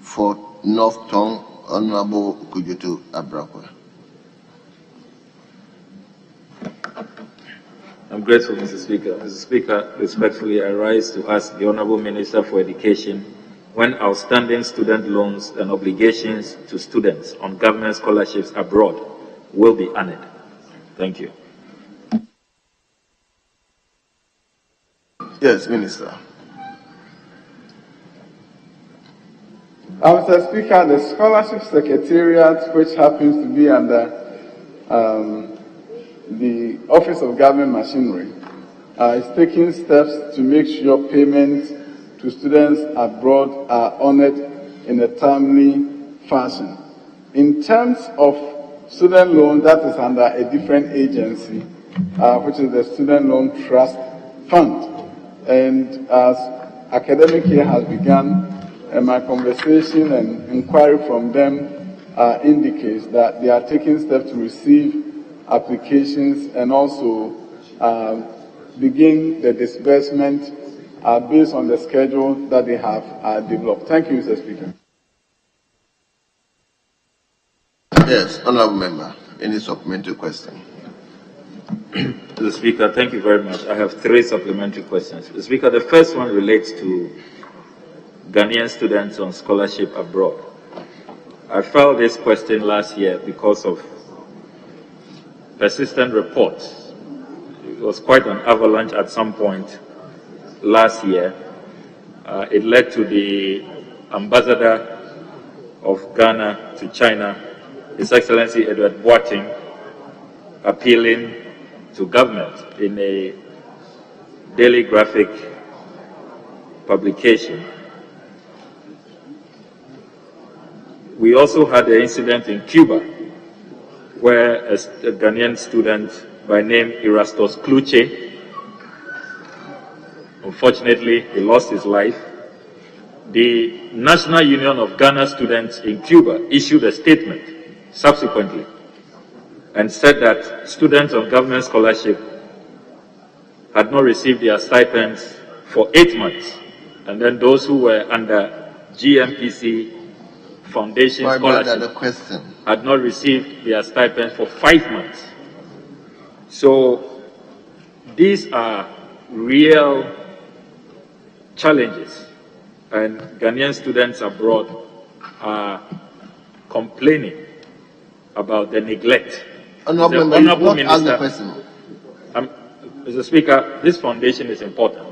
for North Tongue, Honorable Kujutu Abrakwa. I'm grateful, Mr. Speaker. Mr. Speaker, respectfully, I rise to ask the Honorable Minister for Education when outstanding student loans and obligations to students on government scholarships abroad will be honored. Thank you. Yes, Minister. Mr. Speaker, the Scholarship Secretariat, which happens to be under the Office of Government Machinery, is taking steps to make sure payments to students abroad are honored in a timely fashion. In terms of student loan, that is under a different agency, which is the Student Loan Trust Fund. And as academic year has begun, my conversation and inquiry from them indicates that they are taking steps to receive applications and also begin the disbursement based on the schedule that they have developed. Thank you, Mr. Speaker. Yes, Honorable Member, any supplementary question? Mr. Speaker, thank you very much. I have 3 supplementary questions. Mr. Speaker, the first one relates to Ghanaian students on scholarship abroad. I filed this question last year because of persistent reports. It was quite an avalanche at some point last year. It led to the ambassador of Ghana to China, His Excellency Edward Boateng, appealing to government in a daily graphic publication. We also had an incident in Cuba where a Ghanaian student by name Erastus Kluche, unfortunately, he lost his life. The National Union of Ghana Students in Cuba issued a statement subsequently and said that students on government scholarship had not received their stipends for 8 months, and then those who were under GMPC Foundation scholarship had not received their stipends for 5 months. So these are real challenges, and Ghanaian students abroad are complaining about the neglect. Honorable Minister, Mr. Speaker, this foundation is important.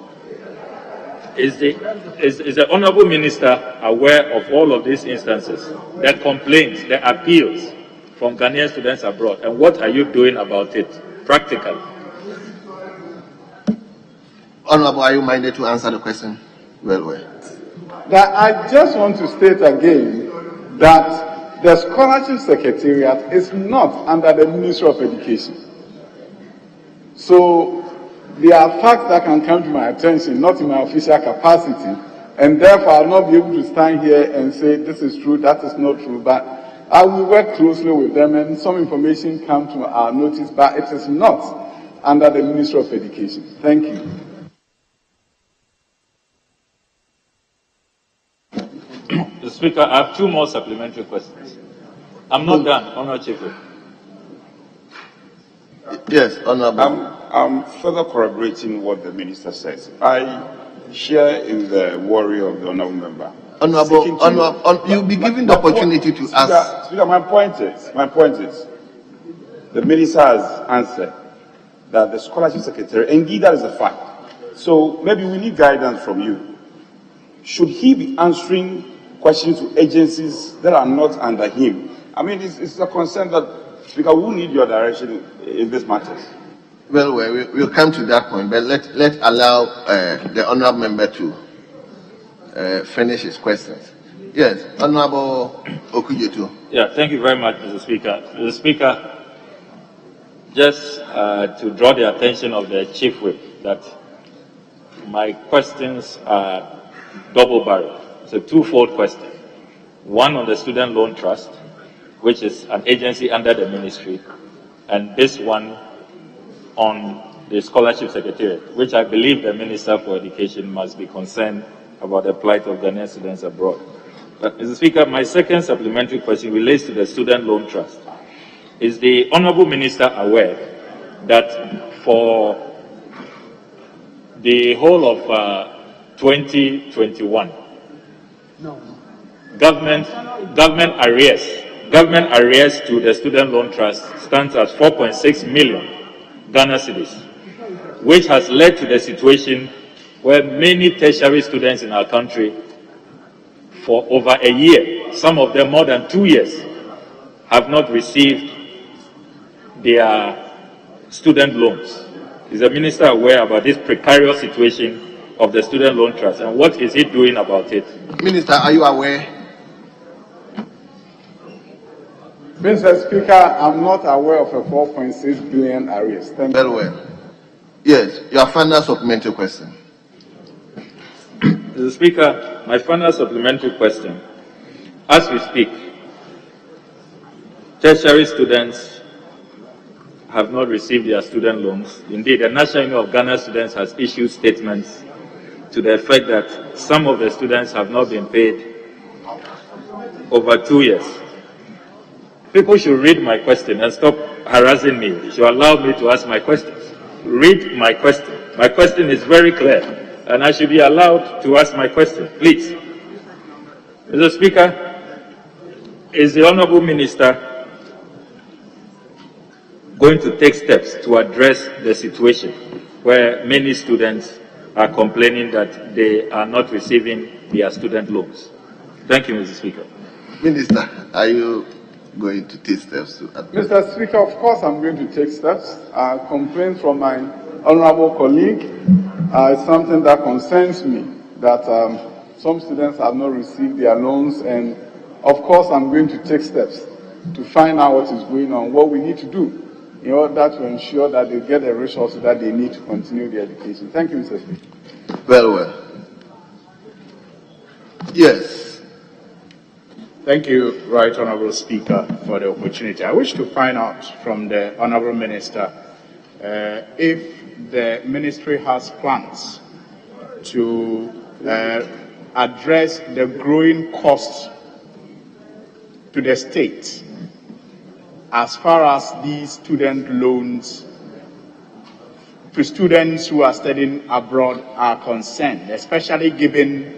Is the Honorable Minister aware of all of these instances, the complaints, the appeals from Ghanaian students abroad, and what are you doing about it practically? Honorable, are you minded to answer the question? Well. That I just want to state again that the Scholarship Secretariat is not under the Ministry of Education. So there are facts that can come to my attention, not in my official capacity, and therefore I will not be able to stand here and say this is true, that is not true, but I will work closely with them and some information come to our notice, but it is not under the Ministry of Education. Thank you. Mr. Speaker, I have 2 more supplementary questions. I'm not done, Honorable Chief. Yes, Honorable. I'm further corroborating what the Minister says. I share in the worry of the Honourable Member. Honourable, you'll be given the opportunity to ask. Speaker, my point is, the Minister has answered that the Scholarship Secretary, indeed that is a fact. So maybe we need guidance from you. Should he be answering questions to agencies that are not under him. I mean, it's a concern that, Speaker, we will need your direction in this matter. Well, we'll come to that point, but let allow the honourable member to finish his questions. Yes, Honourable Okujetu. Yeah, thank you very much, Mr. Speaker. Mr. Speaker, just to draw the attention of the Chief Whip that my questions are double-barreled. It's a twofold question. One on the Student Loan Trust, which is an agency under the ministry, and this one on the Scholarship Secretariat, which I believe the Minister for Education must be concerned about the plight of Ghanaian students abroad. But, Mr. Speaker, my second supplementary question relates to the Student Loan Trust. Is the Honourable Minister aware that for the whole of 2021, government arrears to the Student Loan Trust stands at 4.6 million Ghana cedis, which has led to the situation where many tertiary students in our country for over a year, some of them more than 2 years, have not received their student loans. Is the Minister aware about this precarious situation of the Student Loan Trust, and what is he doing about it? Minister, are you aware? Mr. Speaker, I'm not aware of a 4.6 billion arrears. Thank you. Well. Yes, your final supplementary question. Mr. Speaker, my final supplementary question. As we speak, tertiary students have not received their student loans. Indeed, the National Union of Ghana Students has issued statements to the effect that some of the students have not been paid over 2 years. People should read my question and stop harassing me. You should allow me to ask my questions. Read my question. My question is very clear, and I should be allowed to ask my question, please. Mr. Speaker, is the Honourable Minister going to take steps to address the situation where many students are complaining that they are not receiving their student loans? Thank you, Mr. Speaker. Minister, are you going to take steps to address? Mr. Speaker, of course I'm going to take steps. Complaint from my honorable colleague is something that concerns me, that some students have not received their loans, and of course I'm going to take steps to find out what is going on, what we need to do in order to ensure that they get the resources that they need to continue their education. Thank you, Mr. Speaker. Well. Yes. Thank you, Right Honourable Speaker, for the opportunity. I wish to find out from the Honourable Minister if the Ministry has plans to address the growing costs to the state as far as these student loans to students who are studying abroad are concerned, especially given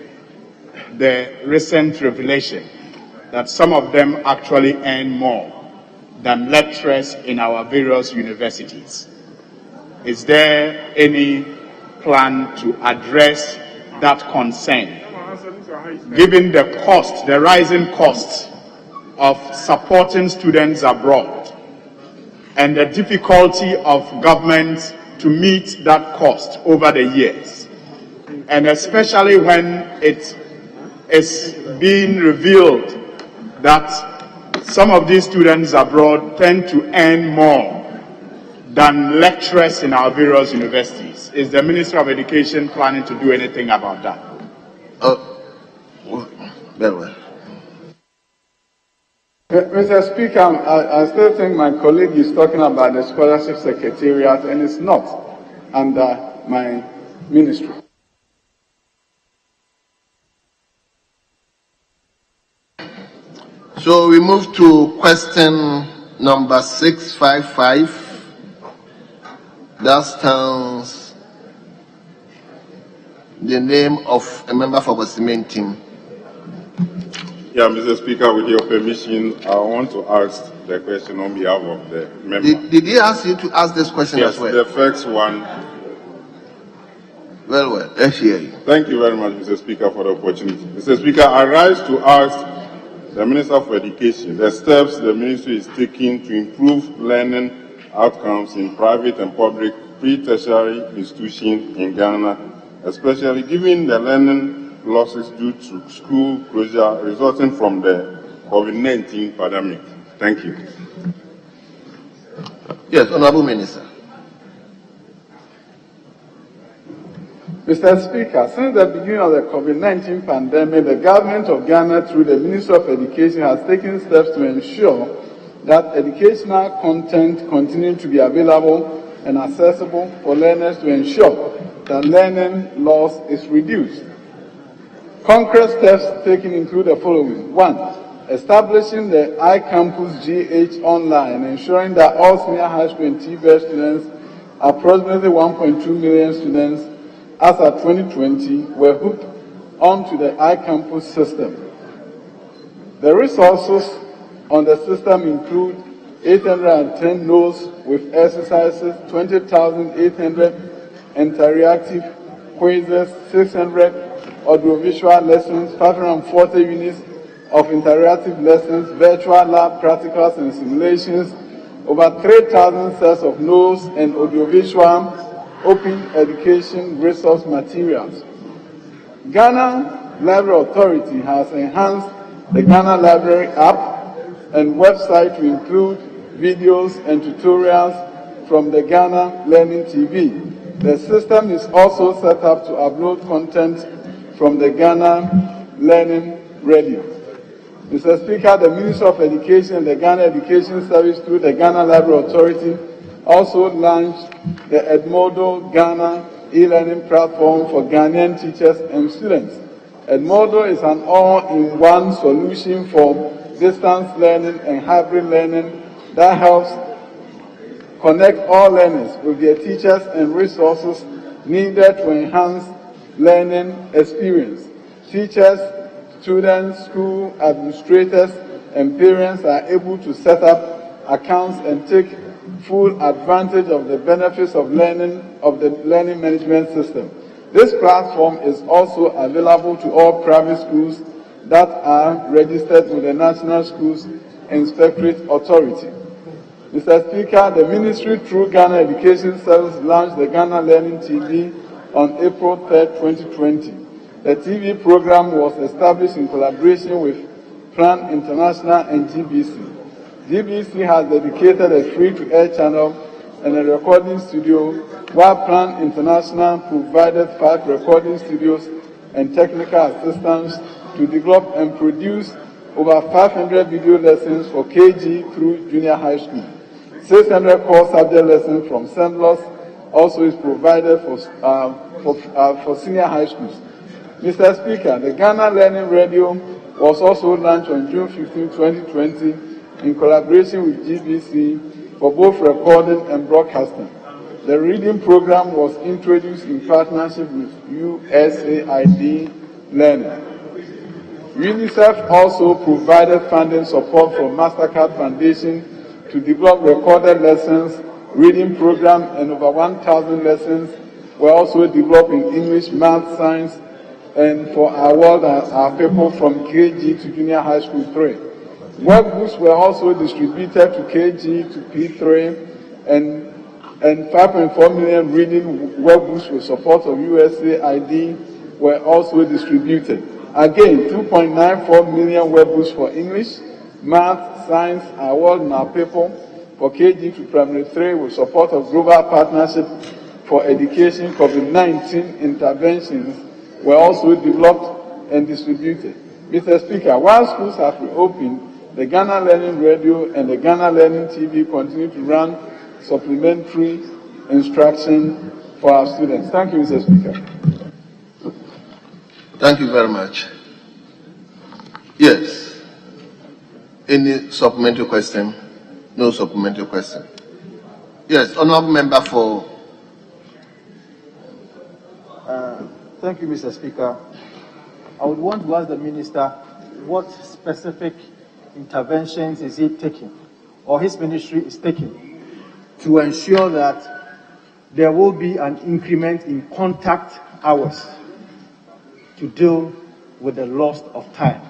the recent revelation that some of them actually earn more than lecturers in our various universities. Is there any plan to address that concern, given the cost, the rising costs of supporting students abroad and the difficulty of government to meet that cost over the years, and especially when it is being revealed that some of these students abroad tend to earn more than lecturers in our various universities? Is the Minister of Education planning to do anything about that? Very well. Mr. Speaker, I still think my colleague is talking about the Scholarship Secretariat, and it's not under my ministry. So we move to question number 655. That stands the name of a member for the cement team. Yeah, Mr. Speaker, with your permission, I want to ask the question on behalf of the member. Did he ask you to ask this question yes, as well? The first one. Very well. Let's hear you. Thank you very much, Mr. Speaker, for the opportunity. Mr. Speaker, I rise to ask the Minister for Education the steps the Ministry is taking to improve learning outcomes in private and public pre-tertiary institutions in Ghana, especially given the learning losses due to school closure resulting from the COVID-19 pandemic. Thank you. Yes, Honorable Minister. Mr. Speaker, since the beginning of the COVID-19 pandemic, the government of Ghana, through the Ministry of Education, has taken steps to ensure that educational content continues to be available and accessible for learners to ensure that learning loss is reduced. Concrete steps taken include the following. 1. Establishing the iCampus GH online, ensuring that all senior high school and TVET students, approximately 1.2 million students, as at 2020, were hooked onto the iCampus system. The resources on the system include 810 notes with exercises, 20,800 interactive quizzes, 600 audiovisual lessons, 540 units of interactive lessons, virtual lab practicals and simulations, over 3,000 sets of notes and audiovisual open education resource materials. Ghana Library Authority has enhanced the Ghana Library app and website to include videos and tutorials from the Ghana Learning TV. The system is also set up to upload content from the Ghana Learning Radio. Mr. Speaker, the Ministry of Education and the Ghana Education Service through the Ghana Library Authority also launched the Edmodo Ghana e-learning platform for Ghanaian teachers and students. Edmodo is an all-in-one solution for distance learning and hybrid learning that helps connect all learners with their teachers and resources needed to enhance learning experience. Teachers, students, school administrators, and parents are able to set up accounts and take full advantage of the benefits of the learning management system. This platform is also available to all private schools that are registered with the National Schools Inspectorate Authority. Mr. Speaker, the Ministry through Ghana Education Service launched the Ghana Learning TV on April 3, 2020. The TV program was established in collaboration with Plan International and GBC. GBC has dedicated a free-to-air channel and a recording studio, while Plan International provided 5 recording studios and technical assistance to develop and produce over 500 video lessons for KG through junior high school. 600 core subject lessons from SEMLOS also is provided for senior high schools. Mr. Speaker, the Ghana Learning Radio was also launched on June 15, 2020, in collaboration with GBC for both recording and broadcasting. The reading program was introduced in partnership with USAID Learning. UNICEF also provided funding support for MasterCard Foundation to develop recorded lessons, reading program, and over 1,000 lessons were also developed in English, math, science, and for our people from KG to junior high school 3. Workbooks were also distributed to KG to P3, and 5.4 million reading workbooks with support of USAID were also distributed. Again, 2.94 million workbooks for English, math, science, our world, and our people for KG to primary 3 with support of Global Partnership for Education COVID-19 interventions were also developed and distributed. Mr. Speaker, while schools have reopened, the Ghana Learning Radio and the Ghana Learning TV continue to run supplementary instruction for our students. Thank you, Mr. Speaker. Thank you very much. Yes. Any supplementary question? No supplementary question. Yes, honorable member for. Thank you, Mr. Speaker. I would want to ask the Minister what specific interventions is he taking, or his ministry is taking, to ensure that there will be an increment in contact hours to deal with the loss of time.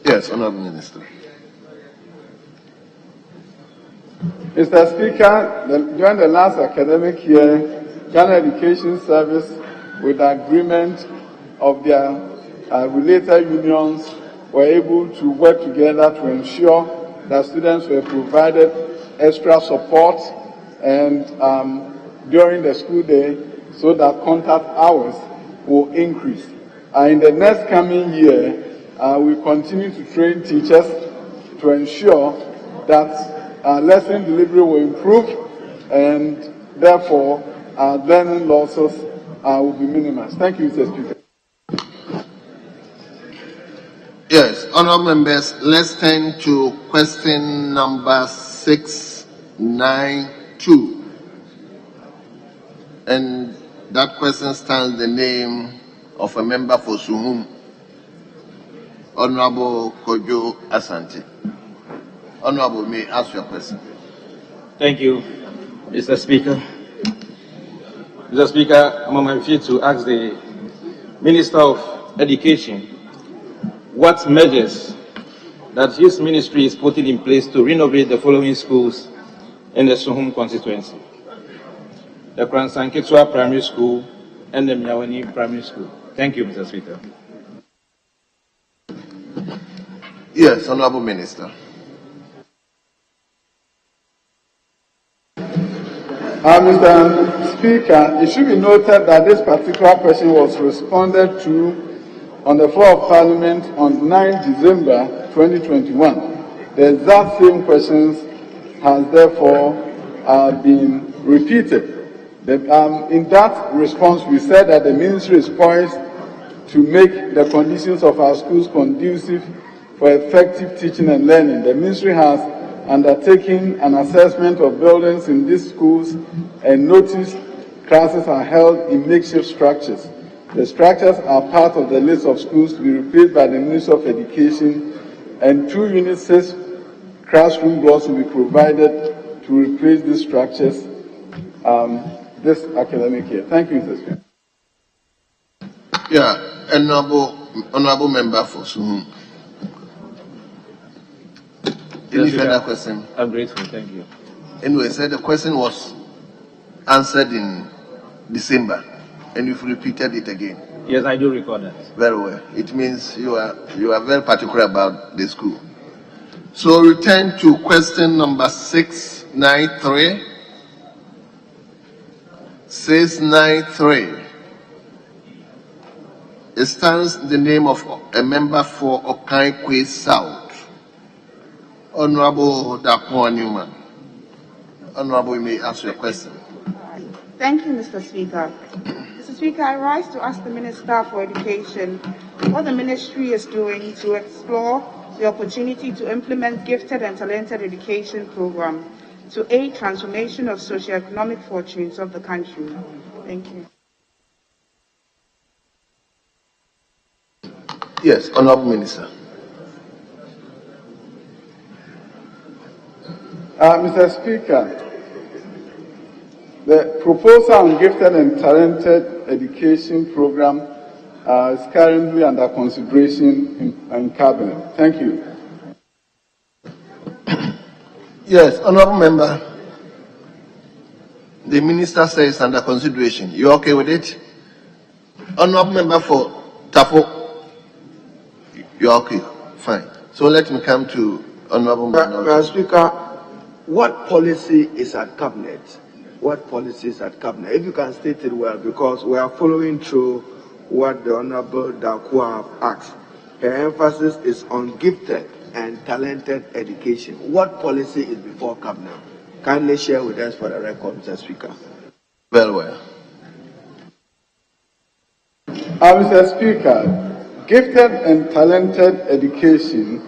Yes, Honorable Minister. Mr. Speaker, during the last academic year, Ghana Education Service, with the agreement of their related unions, were able to work together to ensure that students were provided extra support and during the school day, so that contact hours will increase. In the next coming year, we continue to train teachers to ensure that lesson delivery will improve, and therefore learning losses will be minimized. Thank you, Mr. Speaker. Yes, honourable members, let's turn to question number 692. And that question stands the name of a member for Suhum, Honourable Kojo Asante. Honourable, may I ask your question? Thank you, Mr. Speaker. Mr. Speaker, I'm on my feet to ask the Minister of Education what measures that his ministry is putting in place to renovate the following schools in the Suhum constituency: the Kransankitsua Primary School and the Miawani Primary School. Thank you, Mr. Speaker. Yes, Honourable Minister. Mr. Speaker, it should be noted that this particular question was responded to on the floor of Parliament on 9 December 2021. The exact same questions has therefore been repeated. In that response, we said that the Ministry is poised to make the conditions of our schools conducive for effective teaching and learning. The Ministry has undertaken an assessment of buildings in these schools and noticed classes are held in makeshift structures. The structures are part of the list of schools to be replaced by the Ministry of Education, and 2 Unit 6 classroom blocks will be provided to replace these structures this academic year. Thank you, Mr. Speaker. Yeah, honourable member for Suhum. Any further question? I'm grateful, thank you. Anyway, said the question was answered in December, and you've repeated it again. Yes, I do record that. Very well. It means you are very particular about the school. So return to question number 693. 693. It stands the name of a member for Okaikwe South, Honorable Dapo Newman. Honorable, you may ask your question. Thank you, Mr. Speaker. Mr. Speaker, I rise to ask the Minister for Education what the Ministry is doing to explore the opportunity to implement gifted and talented education program to aid transformation of socio-economic fortunes of the country. Thank you. Yes, Honorable Minister. Mr. Speaker, the proposal on gifted and talented education program is currently under consideration in Cabinet. Thank you. Yes, Honorable Member. The Minister says under consideration. You okay with it? Honorable Member for Tapo. You are okay? Fine. So let me come to Honorable Member. Mr. Speaker, what policy is at Cabinet? What policy is at Cabinet? If you can state it well, because we are following through what the Honorable Dakwa have asked. Her emphasis is on gifted and talented education. What policy is before Cabinet? Kindly share with us for the record, Mr. Speaker. Very well. Mr. Speaker, gifted and talented education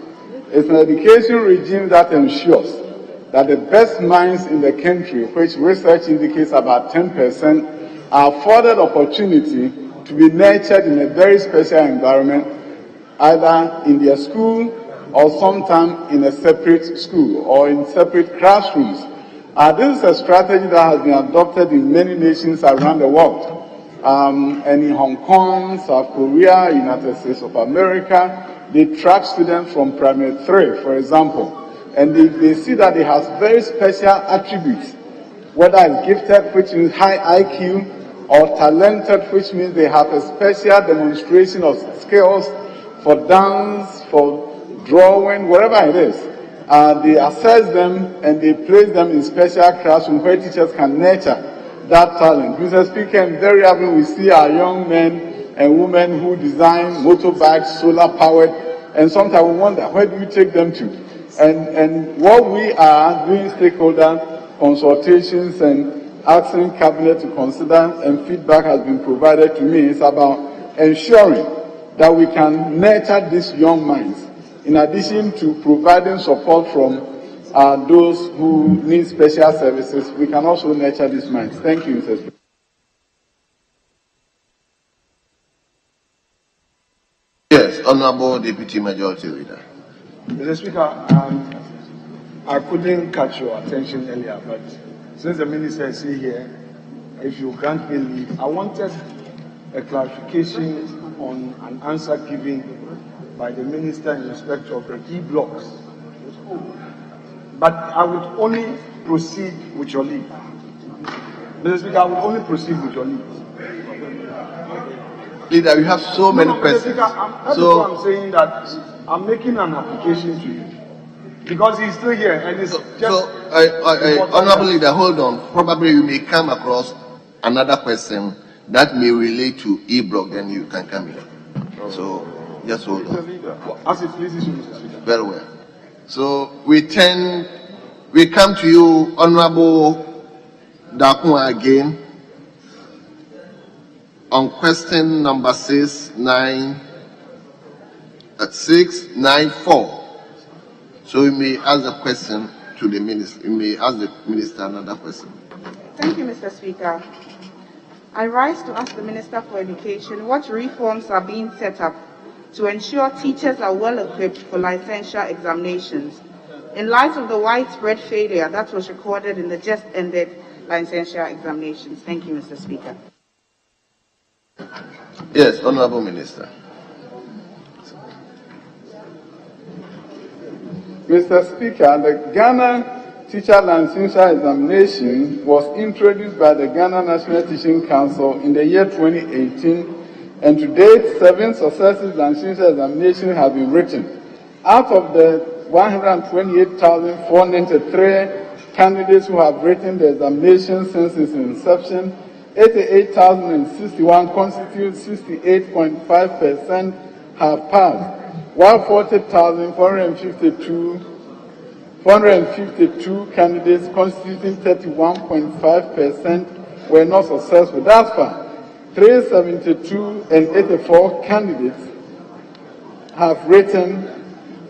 is an education regime that ensures that the best minds in the country, which research indicates about 10%, are afforded opportunity to be nurtured in a very special environment, either in their school or sometime in a separate school or in separate classrooms. This is a strategy that has been adopted in many nations around the world. And in Hong Kong, South Korea, United States of America, they track students from primary 3, for example, and they see that they have very special attributes, whether it's gifted, which means high IQ, or talented, which means they have a special demonstration of skills for dance, for drawing, whatever it is. They assess them and they place them in special classrooms where teachers can nurture that talent. Mr. Speaker, invariably we see our young men and women who design motorbikes, solar powered, and sometimes we wonder, where do you take them to? And what we are doing stakeholder consultations and asking cabinet to consider, and feedback has been provided to me, is about ensuring that we can nurture these young minds. In addition to providing support from those who need special services, we can also nurture these minds. Thank you, Mr. Speaker. Yes, Honorable Deputy Majority Leader. Mr. Speaker, I couldn't catch your attention earlier, but since the minister is here, if you grant me leave, I wanted a clarification on an answer given by the minister in respect of the E-blocks. But I would only proceed with your leave. Mr. Speaker, I would only proceed with your leave. Leader, we have so many questions. That's why I'm saying that I'm making an application to you. Because he's still here and it's just... Honorable Leader, hold on. Probably you may come across another question that may relate to E-block, then you can come here. So, just hold on. As it pleases you, Mr. Speaker. Very well. So, we come to you, Honorable Dakuma, again, on question number 694. So you may ask the question to the minister. You may ask the minister another question. Thank you, Mr. Speaker. I rise to ask the Minister for Education what reforms are being set up to ensure teachers are well equipped for licensure examinations in light of the widespread failure that was recorded in the just ended licensure examinations. Thank you, Mr. Speaker. Yes, Honorable Minister. Mr. Speaker, the Ghana Teacher Licensure Examination was introduced by the Ghana National Teaching Council in the year 2018, and to date, 7 successive licensure examinations have been written. Out of the 128,493 candidates who have written the examination since its inception, 88,061 constitute 68.5% have passed, while 40,452 candidates constituting 31.5% were not successful. Thus far, 372 and 84 candidates have written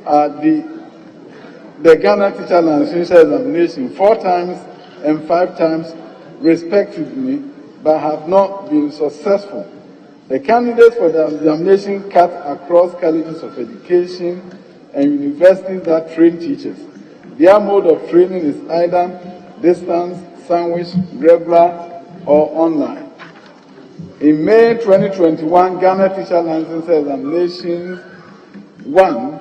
the Ghana Teacher Licensure Examination 4 times and 5 times respectively, but have not been successful. The candidates for the examination cut across colleges of education and universities that train teachers. Their mode of training is either distance, sandwich, regular, or online. In May 2021, Ghana Teacher Licensure Examination 1,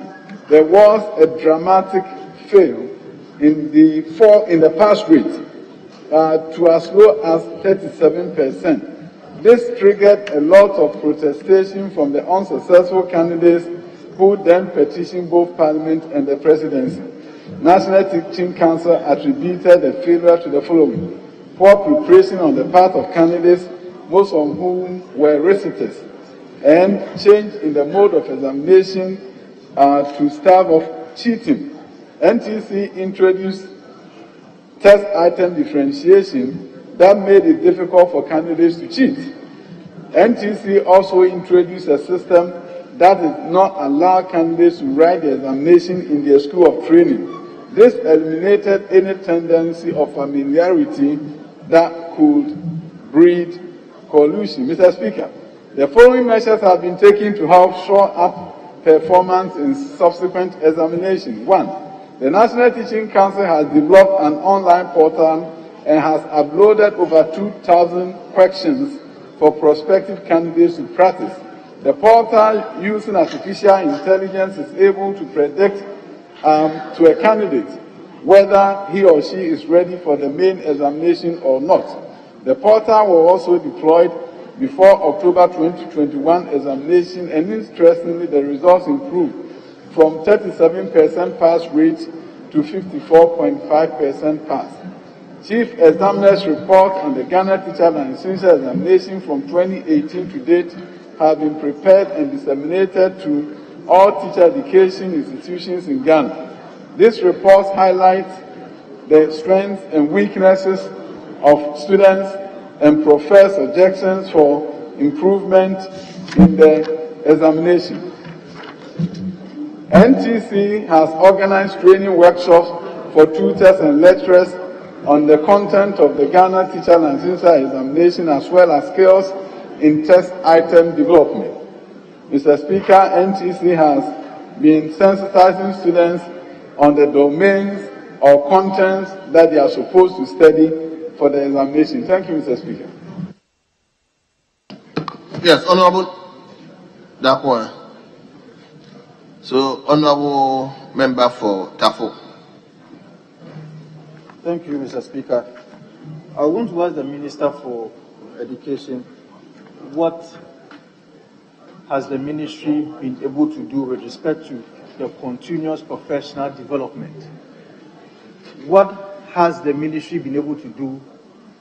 there was a dramatic fail in the pass rate to as low as 37%. This triggered a lot of protestation from the unsuccessful candidates who then petitioned both Parliament and the Presidency. National Teaching Council attributed the failure to the following: poor preparation on the part of candidates, most of whom were reciters, and change in the mode of examination to starve of cheating. NTC introduced test item differentiation that made it difficult for candidates to cheat. NTC also introduced a system that did not allow candidates to write the examination in their school of training. This eliminated any tendency of familiarity that could breed collusion. Mr. Speaker, the following measures have been taken to help shore up performance in subsequent examinations. 1. The National Teaching Council has developed an online portal and has uploaded over 2,000 questions for prospective candidates to practice. The portal, using artificial intelligence, is able to predict to a candidate whether he or she is ready for the main examination or not. The portal was also deployed before October 2021 examination, and interestingly, the results improved from 37% pass rate to 54.5% pass. Chief Examiner's report on the Ghana Teacher Licensure Examination from 2018 to date have been prepared and disseminated to all teacher education institutions in Ghana. This report highlights the strengths and weaknesses of students and profess suggestions for improvement in the examination. NTC has organized training workshops for tutors and lecturers on the content of the Ghana Teacher Licensure Examination, as well as skills in test item development. Mr. Speaker, NTC has been sensitizing students on the domains or contents that they are supposed to study for the examination. Thank you, Mr. Speaker. Yes, Honorable Dakwa. So, Honorable Member for Tafo. Thank you, Mr. Speaker. I want to ask the Minister for Education, what has the ministry been able to do with respect to the continuous professional development? What has the ministry been able to do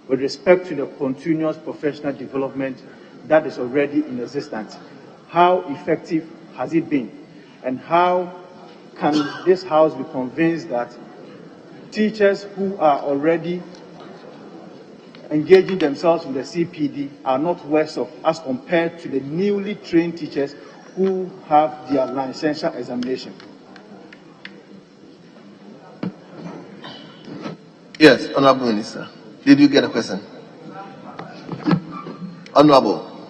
with respect to the continuous professional development that is already in existence? How effective has it been? And how can this House be convinced that teachers who are already engaging themselves in the CPD are not worse off as compared to the newly trained teachers who have their licensure examination? Yes, Honorable Minister. Did you get a question? Honorable,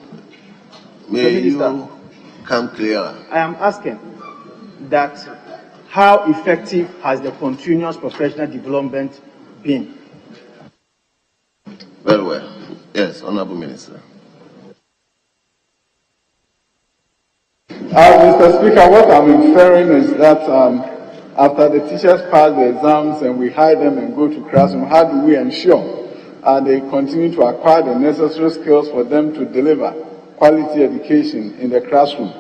may you come clearer? I am asking that how effective has the continuous professional development been? Very well. Yes, Honorable Minister. Mr. Speaker, what I'm inferring is that after the teachers pass the exams and we hire them and go to classroom, how do we ensure they continue to acquire the necessary skills for them to deliver quality education in the classroom?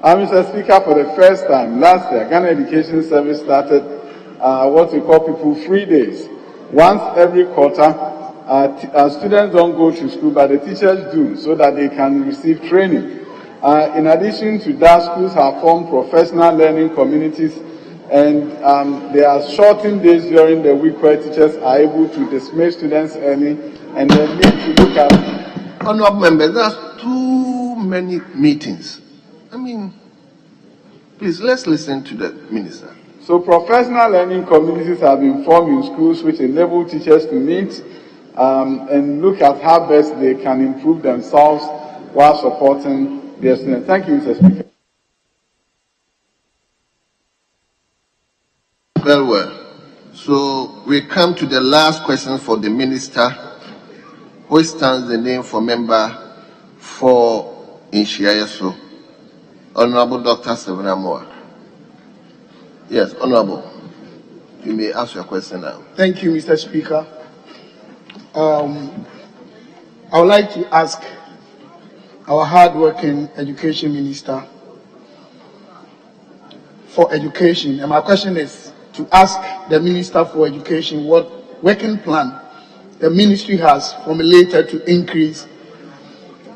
Mr. Speaker, for the first time last year, Ghana Education Service started what we call people free days. Once every quarter, students don't go to school, but the teachers do, so that they can receive training. In addition to that, schools have formed professional learning communities, and there are shortened days during the week where teachers are able to dismiss students early, and they need to look at... Honorable members, there's too many meetings. I mean, please, let's listen to the Minister. So professional learning communities have been formed in schools which enable teachers to meet and look at how best they can improve themselves while supporting their students. Thank you, Mr. Speaker. Very well. So we come to the last question for the Minister, which stands the name for member for Inshiayeso, Honorable Dr. Severa Moa. Yes, Honorable, you may ask your question now. Thank you, Mr. Speaker. I would like to ask our hard-working Education Minister for Education, and my question is to ask the Minister for Education what working plan the ministry has formulated to increase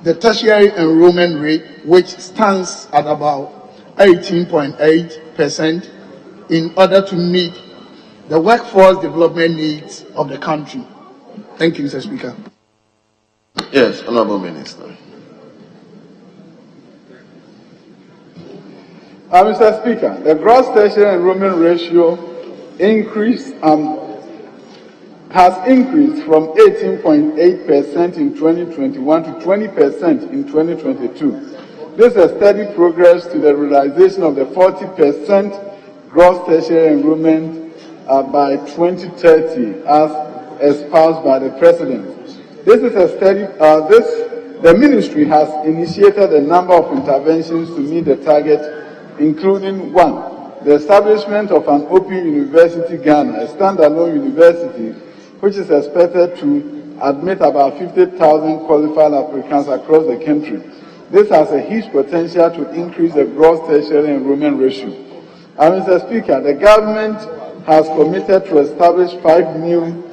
the tertiary enrollment rate, which stands at about 18.8%, in order to meet the workforce development needs of the country. Thank you, Mr. Speaker. Yes, Honorable Minister. Mr. Speaker, the gross tertiary enrollment ratio has increased from 18.8% in 2021 to 20% in 2022. This is steady progress to the realization of the 40% gross tertiary enrollment by 2030 as espoused by the President. This is a study, the ministry has initiated a number of interventions to meet the target, including 1, the establishment of an open university Ghana, a standalone university, which is expected to admit about 50,000 qualified applicants across the country. This has a huge potential to increase the gross tertiary enrollment ratio. And Mr. Speaker, the government has committed to establish 5 new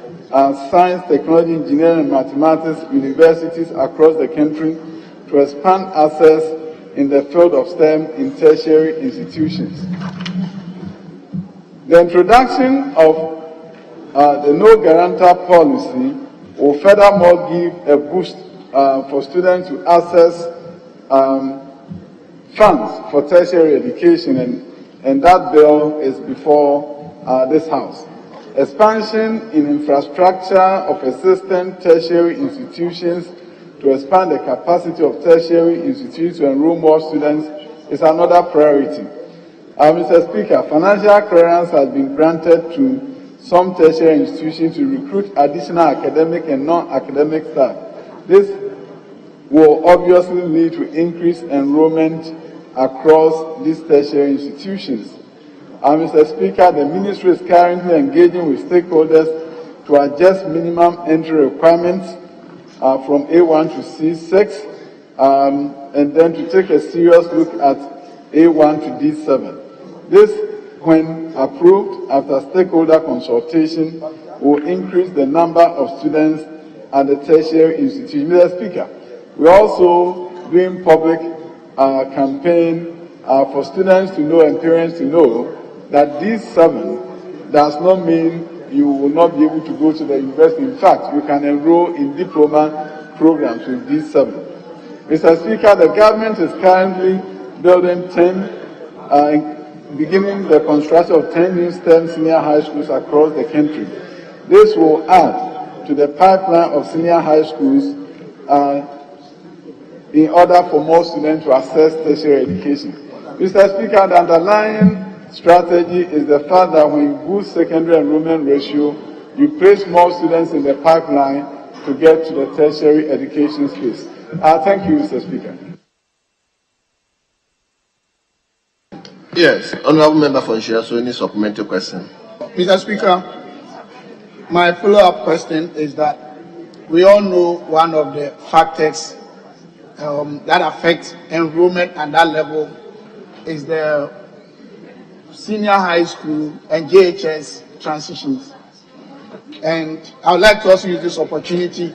science, technology, engineering, and mathematics universities across the country to expand access in the field of STEM in tertiary institutions. The introduction of the no guarantor policy will furthermore give a boost for students to access funds for tertiary education, and that bill is before this House. Expansion in infrastructure of existing tertiary institutions to expand the capacity of tertiary institutions to enroll more students is another priority. Mr. Speaker, financial clearance has been granted to some tertiary institutions to recruit additional academic and non-academic staff. This will obviously lead to increased enrollment across these tertiary institutions. Mr. Speaker, the Ministry is currently engaging with stakeholders to adjust minimum entry requirements from A1 to C6, and then to take a serious look at A1 to D7. This, when approved after stakeholder consultation, will increase the number of students at the tertiary institution. Mr. Speaker, we're also doing public campaign for students to know and parents to know that D7 does not mean you will not be able to go to the university. In fact, you can enroll in diploma programs with D7. Mr. Speaker, the government is currently building beginning the construction of 10 new STEM senior high schools across the country. This will add to the pipeline of senior high schools in order for more students to access tertiary education. Mr. Speaker, the underlying strategy is the fact that when you boost secondary enrollment ratio, you place more students in the pipeline to get to the tertiary education space. Thank you, Mr. Speaker. Yes, Honourable Member for Nshiaso, any supplementary question? Mr. Speaker, my follow-up question is that we all know one of the factors that affect enrollment at that level is the senior high school and JHS transitions. And I would like to also use this opportunity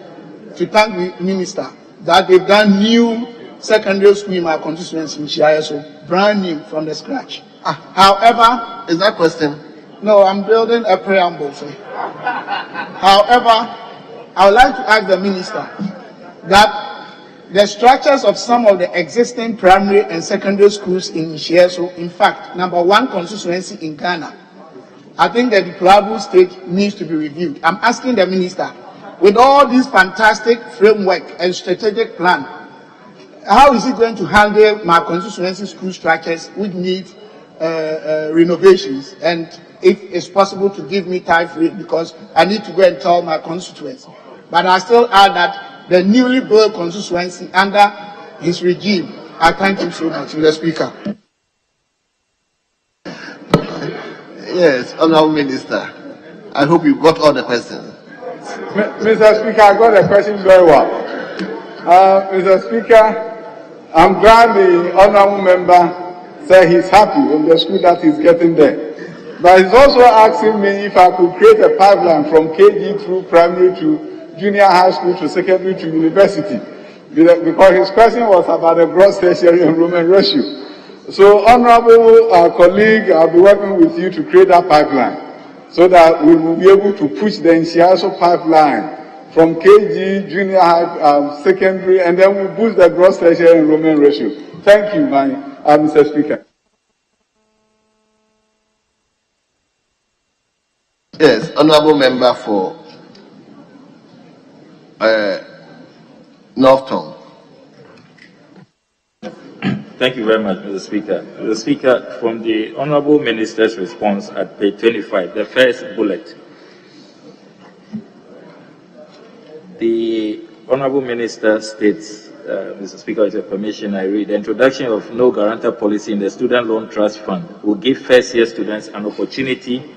to thank the Minister that they've done new secondary school in my constituency in Shiaso, brand new from the scratch. However, is that question? No, I'm building a preamble, sir. However, I would like to ask the Minister that the structures of some of the existing primary and secondary schools in Shiaso, in fact, #1 constituency in Ghana, I think the deplorable state needs to be reviewed. I'm asking the Minister, with all this fantastic framework and strategic plan, how is he going to handle my constituency school structures which need renovations? And if it's possible to give me time for it, because I need to go and tell my constituents. But I still add that the newly built constituency under his regime, I thank him so much, Mr. Speaker. Yes, Honourable Minister, I hope you got all the questions. Mr. Speaker, I got the questions very well. Mr. Speaker, I'm glad the honourable member said he's happy with the school that he's getting there. But he's also asking me if I could create a pipeline from KG through primary to junior high school to secondary to university. Because his question was about the gross tertiary enrollment ratio. So, honourable colleague, I'll be working with you to create that pipeline so that we will be able to push the Nshiaso pipeline from KG, junior high, secondary, and then we boost the gross tertiary enrollment ratio. Thank you, Mr. Speaker. Yes, Honourable Member for North Tongue. Thank you very much, Mr. Speaker. Mr. Speaker, from the Honourable Minister's response at page 25, the first bullet, the Honourable Minister states, Mr. Speaker, with your permission, I read, the introduction of no guarantor policy in the Student Loan Trust Fund will give first-year students an opportunity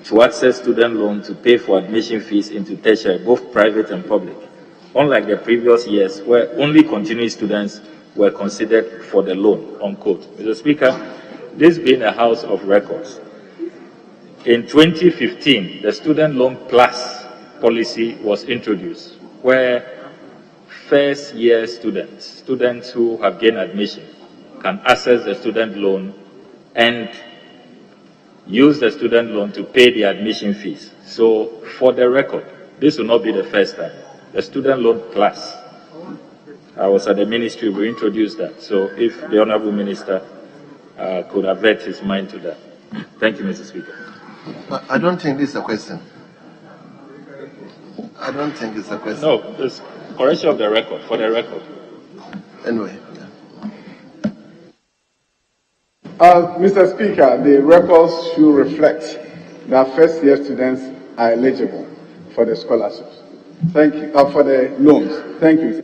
to access student loan to pay for admission fees into tertiary, both private and public, unlike the previous years where only continuing students were considered for the loan, unquote. Mr. Speaker, this being a house of records, in 2015, the Student Loan Plus policy was introduced, where first-year students who have gained admission, can access the student loan and use the student loan to pay the admission fees. So, for the record, this will not be the first time. The Student Loan Plus, I was at the ministry, we introduced that. So if the Honourable Minister could avert his mind to that. Thank you, Mr. Speaker. I don't think this is a question. I don't think it's a question. No, this correction of the record, for the record. Anyway. Mr. Speaker, the records should reflect that first-year students are eligible for the scholarships. Thank you. For the loans. Thank you.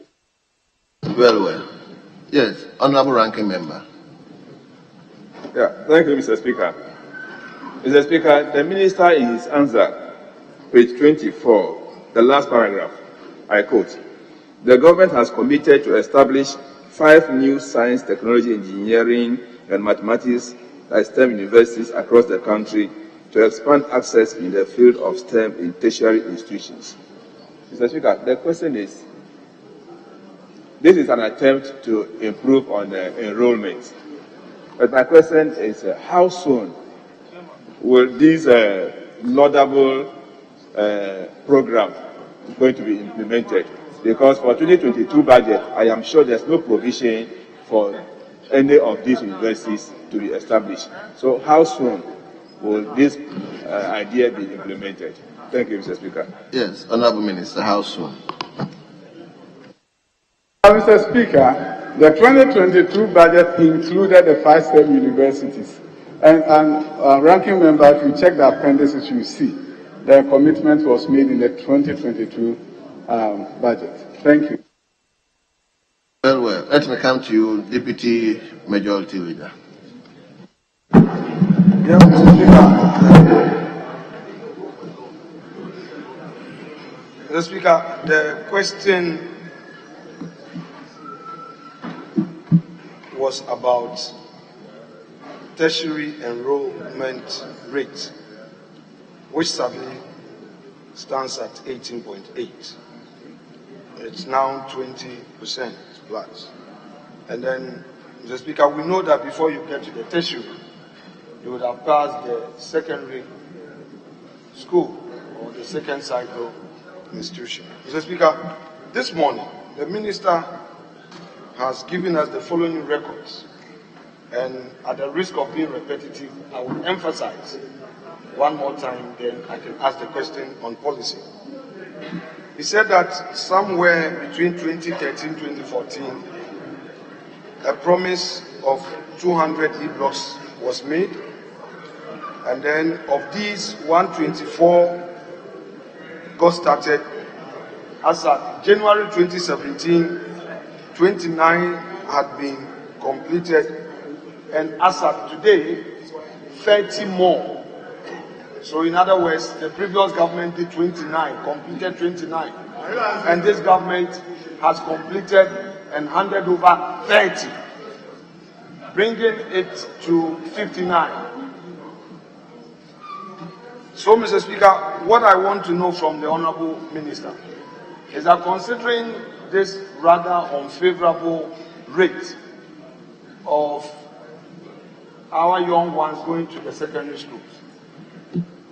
Very well. Yes, Honourable Ranking Member. Yeah, thank you, Mr. Speaker. Mr. Speaker, the Minister in his answer, page 24, the last paragraph, I quote, the government has committed to establish 5 new science, technology, engineering, and mathematics STEM universities across the country to expand access in the field of STEM in tertiary institutions. Mr. Speaker, the question is, this is an attempt to improve on enrollment. But my question is, how soon will this laudable program going to be implemented? Because for 2022 budget, I am sure there's no provision for any of these universities to be established. So how soon will this idea be implemented? Thank you, Mr. Speaker. Yes, Honourable Minister, how soon? Mr. Speaker, the 2022 budget included the 5 STEM universities. And Ranking Member, if you check the appendices, you see the commitment was made in the 2022 budget. Thank you. Well, let me come to you, Deputy Majority Leader. Yeah, Mr. Speaker. Mr. Speaker, the question was about tertiary enrollment rate, which sadly stands at 18.8. It's now 20% plus. And then, Mr. Speaker, we know that before you get to the tertiary, you would have passed the secondary school or the second cycle institution. Mr. Speaker, this morning, the Minister has given us the following records. And at the risk of being repetitive, I will emphasize one more time, then I can ask the question on policy. He said that somewhere between 2013 and 2014, a promise of 200 e-blocks was made, and then of these, 124 got started. As at January 2017, 29 had been completed, and as at today, 30 more. So in other words, the previous government did 29, completed 29, and this government has completed and handed over 30, bringing it to 59. So, Mr. Speaker, what I want to know from the Honourable Minister is that considering this rather unfavourable rate of our young ones going to the secondary schools,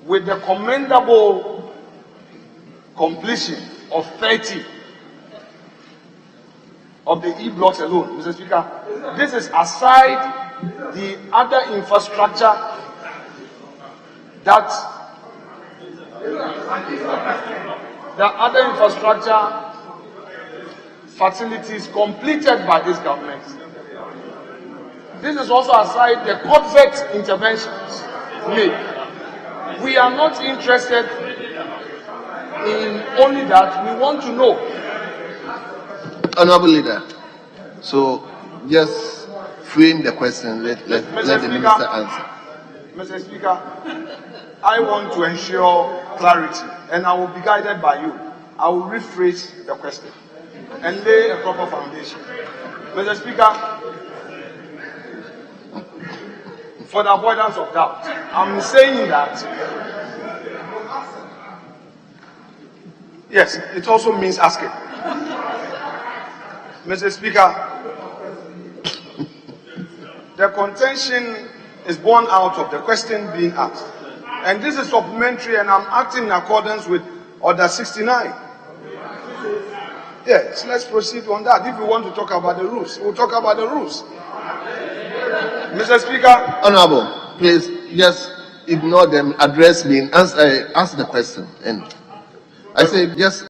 with the commendable completion of 30 of the e-blocks alone, Mr. Speaker, this is aside the other infrastructure facilities completed by this government This is also aside the covert interventions made. We are not interested in only that. We want to know. Honorable Leader, so just frame the question. Let the Minister answer. Mr. Speaker, I want to ensure clarity, and I will be guided by you. I will rephrase the question and lay a proper foundation. Mr. Speaker, for the avoidance of doubt, I'm saying that, yes, it also means asking. Mr. Speaker, the contention is born out of the question being asked. And this is supplementary, and I'm acting in accordance with Order 69. Yes, let's proceed on that. If we want to talk about the rules, we'll talk about the rules. Mr. Speaker. Honorable, please just ignore them, address me, and ask the question. And I say just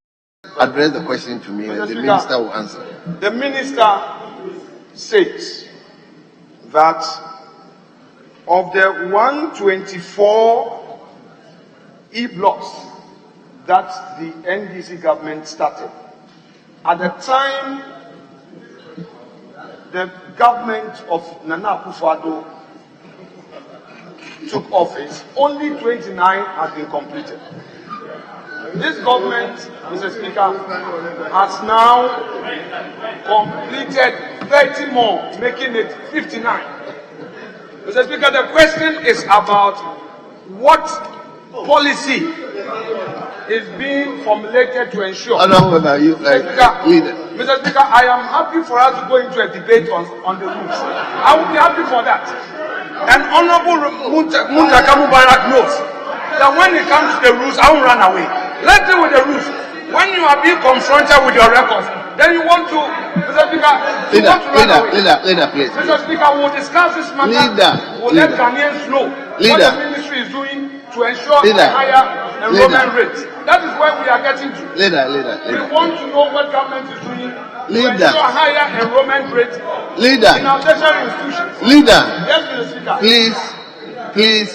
address the question to me, and the Minister will answer. The Minister says that of the 124 e-blocks that the NDC government started, at the time the government of Nana Akufo-Addo took office, only 29 had been completed. This government, Mr. Speaker, has now completed 30 more, making it 59. Mr. Speaker, the question is about what policy is being formulated to ensure. Mr. Speaker, I am happy for us to go into a debate on the rules. I will be happy for that. And Honorable Muntaka Mubarak knows that when it comes to the rules, I won't run away. Let's deal with the rules. When you are being confronted with your records, then you want to, Mr. Speaker, you want to run away. Leader, please. Mr. Speaker, we'll discuss this matter. We'll let Ghanaians know what the ministry is doing to ensure a higher enrollment rate. That is where we are getting to. Leader. We want to know what government is doing to Leader. ensure higher enrollment rate Leader. in our tertiary institutions. Leader. Yes, Mr. Speaker. Please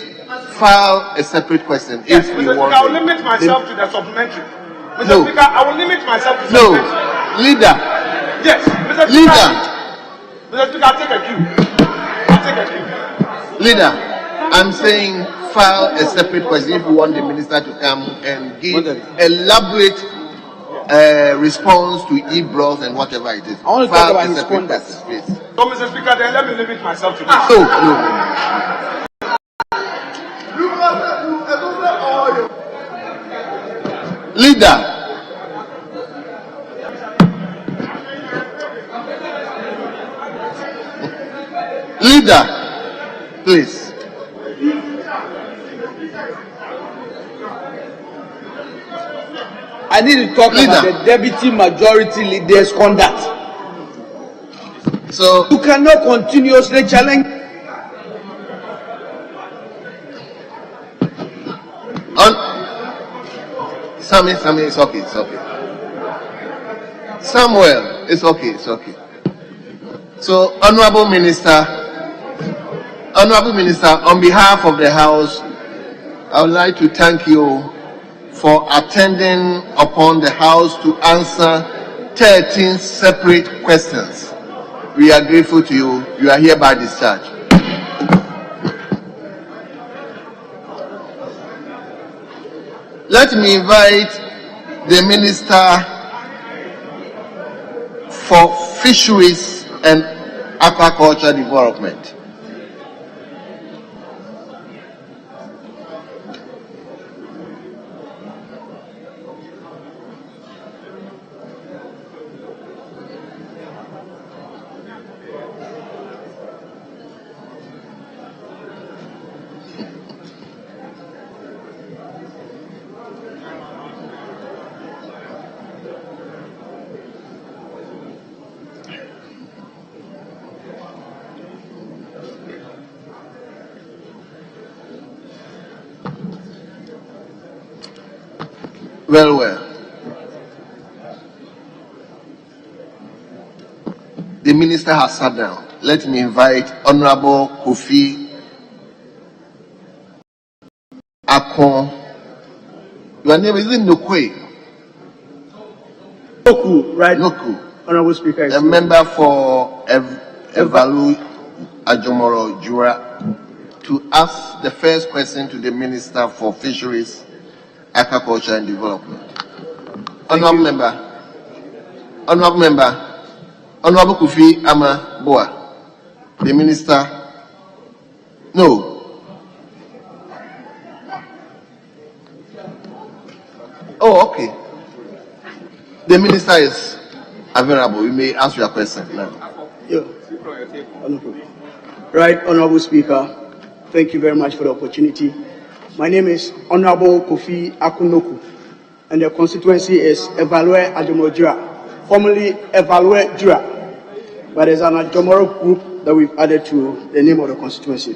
file a separate question Yes, if Mr. you Speaker, want. I will limit myself to the supplementary. Mr. No. Speaker, I will limit myself to No. supplementary. Leader. Yes, Mr. Speaker. Leader. Mr. Speaker, I'll take a cue. I'll take a cue. Leader, I'm saying file a separate question if you want the Minister to come and give elaborate response to e-blocks and whatever it is. I want to file talk about a his separate conduct. question, please. So, Mr. Speaker, then let me limit myself to this. No. Leader. Leader, please. I need to talk about the deputy majority leader's conduct. So you cannot continuously challenge. Sammy, it's okay. Samuel, it's okay. So, Honorable Minister, on behalf of the House, I would like to thank you for attending upon the House to answer 13 separate questions. We are grateful to you. You are hereby discharged. Let me invite the Minister for Fisheries and Aquaculture Development. Well. The Minister has sat down. let me invite Honorable Kofi Akon. Your name is Nokwe. Noku, right? Noku. Honorable Speaker. A member for Evalu Ajomoro Jura, to ask the first question to the Minister for Fisheries, Agriculture and Development. Honorable Member, Honorable Kofi Ama Boa, the Minister. No. Oh, okay. The Minister is available. You may ask your question now. Yeah. Right, Honorable Speaker. Thank you very much for the opportunity. My name is Honorable Kofi Akunoku, and the constituency is Evalue Ajomoro, formerly Evalue Jura, but there's an Ajomoro group that we've added to the name of the constituency.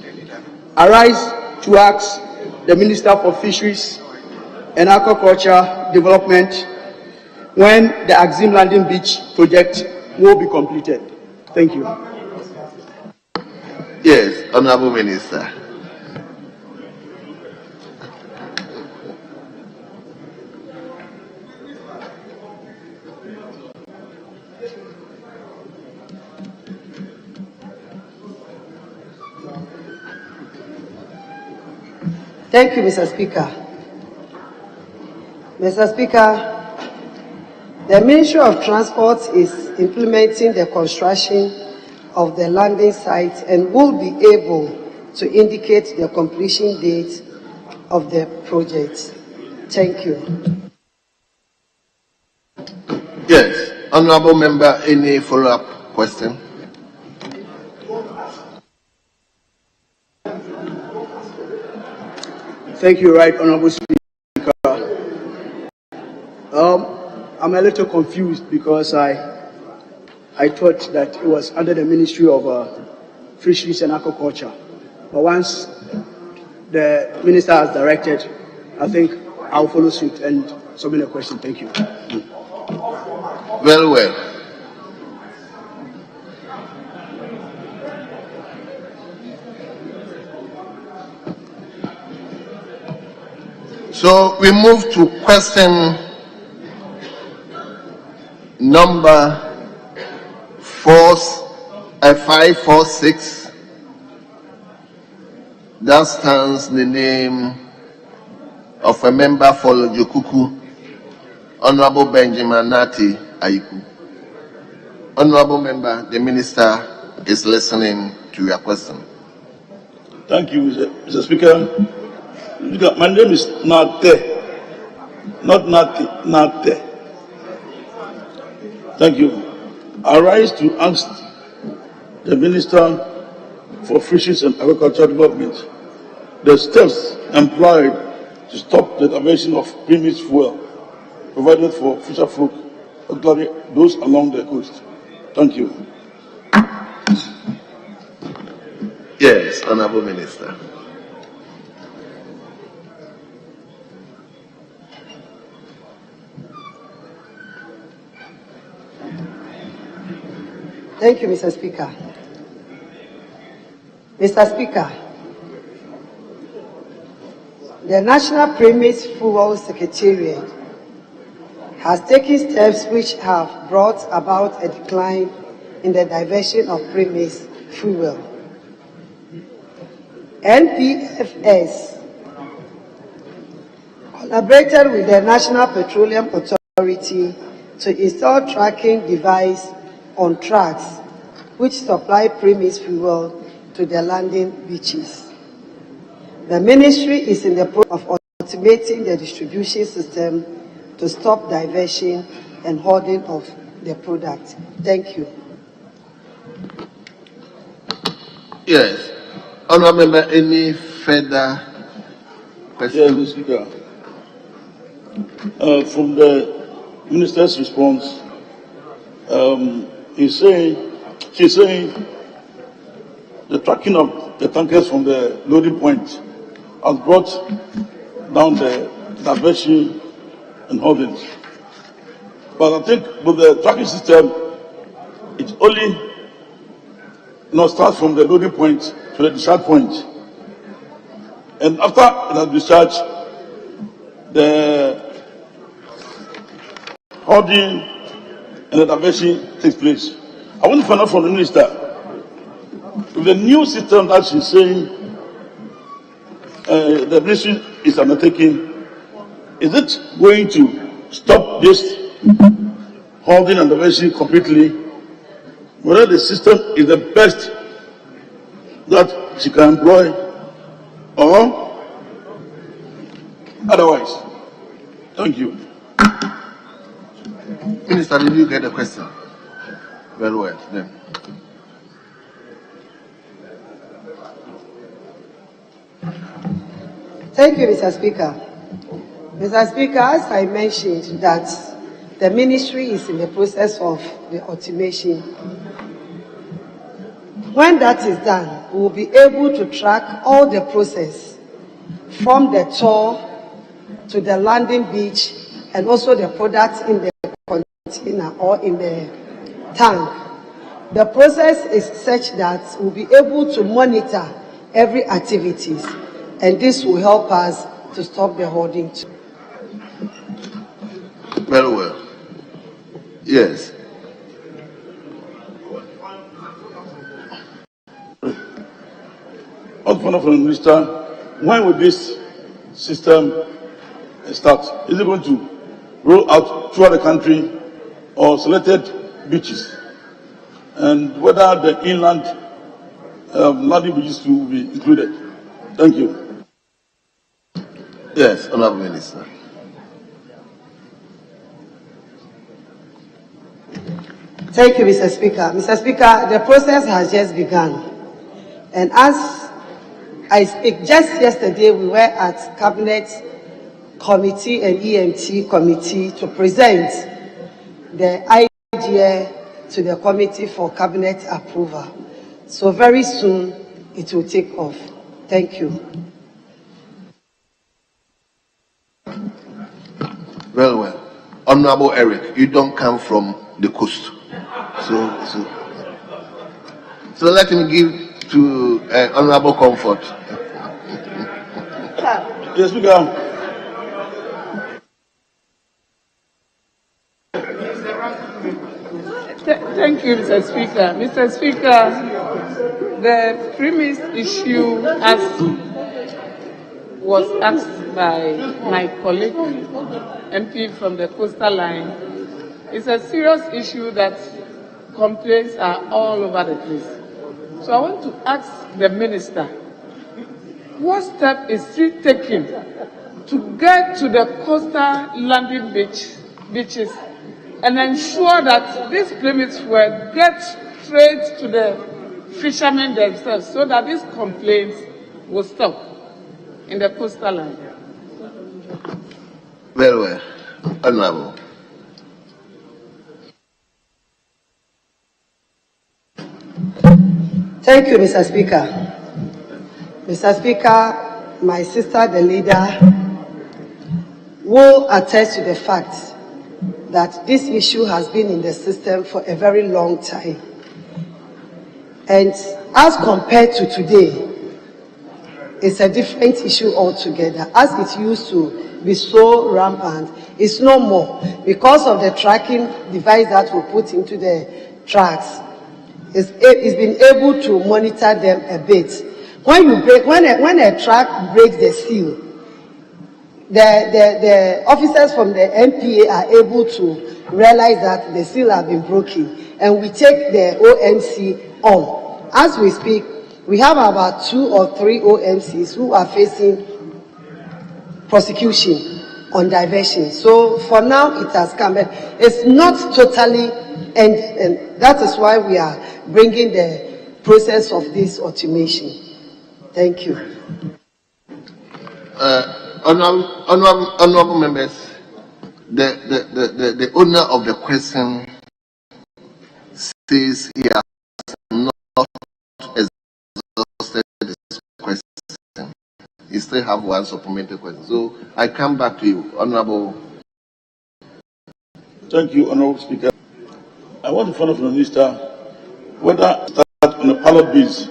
I rise to ask the Minister for Fisheries and Aquaculture Development when the Axim Landing Beach project will be completed. Thank you. Yes, Honorable Minister. Thank you, Mr. Speaker. Mr. Speaker, the Ministry of Transport is implementing the construction of the landing site and will be able to indicate the completion date of the project. Thank you. Yes, Honorable Member, any follow-up question? Thank you, right, Honorable Speaker. I'm a little confused because I thought that it was under the Ministry of Fisheries and Aquaculture. But once the Minister has directed, I think I'll follow suit and submit a question. Thank you. Very well. So we move to question number 546. That stands the name of a member for Lojokuku, Honorable Benjamin Nati Ayiku. Honorable Member, the Minister is listening to your question. Thank you, Mr. Speaker. My name is Nate, not Nati, Nate. Thank you. I rise to ask the Minister for Fisheries and Agricultural Development the steps employed to stop the diversion of premixed fuel provided for fisher folk, particularly those along the coast. Thank you. Yes, Honorable Minister. Thank you, Mr. Speaker. Mr. Speaker, the National Premixed Fuel Secretariat has taken steps which have brought about a decline in the diversion of premixed fuel. NPFS collaborated with the National Petroleum Authority to install tracking device on trucks which supply premixed fuel to the landing beaches. The ministry is in the process of automating the distribution system to stop diversion and hoarding of the product. Thank you. Yes. Honorable Member, any further questions? Yes, Speaker. From the Minister's response, she's saying the tracking of the tankers from the loading point has brought down the diversion and holdings. But I think with the tracking system, it only start from the loading point to the discharge point. And after it has discharged, the holding and the diversion takes place. I want to find out from the minister, with the new system that she's saying the ministry is undertaking, is it going to stop this holding and diversion completely? Whether the system is the best that she can employ or otherwise? Thank you. Minister, did you get the question? Very well, then. Thank you, Mr. Speaker. Mr. Speaker, as I mentioned that the ministry is in the process of the automation. When that is done, we will be able to track all the process from the tour to the landing beach and also the products in the container or in the tank. The process is such that we'll be able to monitor every activities, and this will help us to stop the hoarding. Very well. Yes. From the minister, when will this system start? Is it going to roll out throughout the country or selected beaches? And whether the inland landing beaches will be included? Thank you. Yes, Honorable Minister. Thank you, Mr. Speaker. Mr. Speaker, the process has just begun. And as I speak, just yesterday we were at Cabinet Committee and EMT Committee to present the idea to the Committee for Cabinet approval. So very soon it will take off. Thank you. Very well. Honorable Eric, you don't come from the coast. So let him give to Honorable Comfort. Yes, Speaker. Thank you, Mr. Speaker. Mr. Speaker, the premise issue, as was asked by my colleague, MP from the coastal line, is a serious issue that complaints are all over the place. So I want to ask the minister, what step is he taking to get to the coastal landing beaches and ensure that these permits will get straight to the fishermen themselves so that these complaints will stop in the coastal line? Very well. Honorable. Thank you, Mr. Speaker. Mr. Speaker, my sister, the leader, will attest to the fact that this issue has been in the system for a very long time. And as compared to today, it's a different issue altogether. As it used to be so rampant, it's no more. Because of the tracking device that we put into the tracks, it's been able to monitor them a bit. When a track breaks the seal, the officers from the MPA are able to realize that the seal has been broken, and we take the OMC on. As we speak, we have about 2 or 3 OMCs who are facing prosecution on diversion. So for now, it has come, but it's not totally, and that is why we are bringing the process of this automation. Thank you. Honorable members, the owner of the question says he has not exhausted this question. He still have one supplementary question. So I come back to you, Honorable. Thank you, Honorable Speaker. I want to find out from the minister whether start on a pilot basis,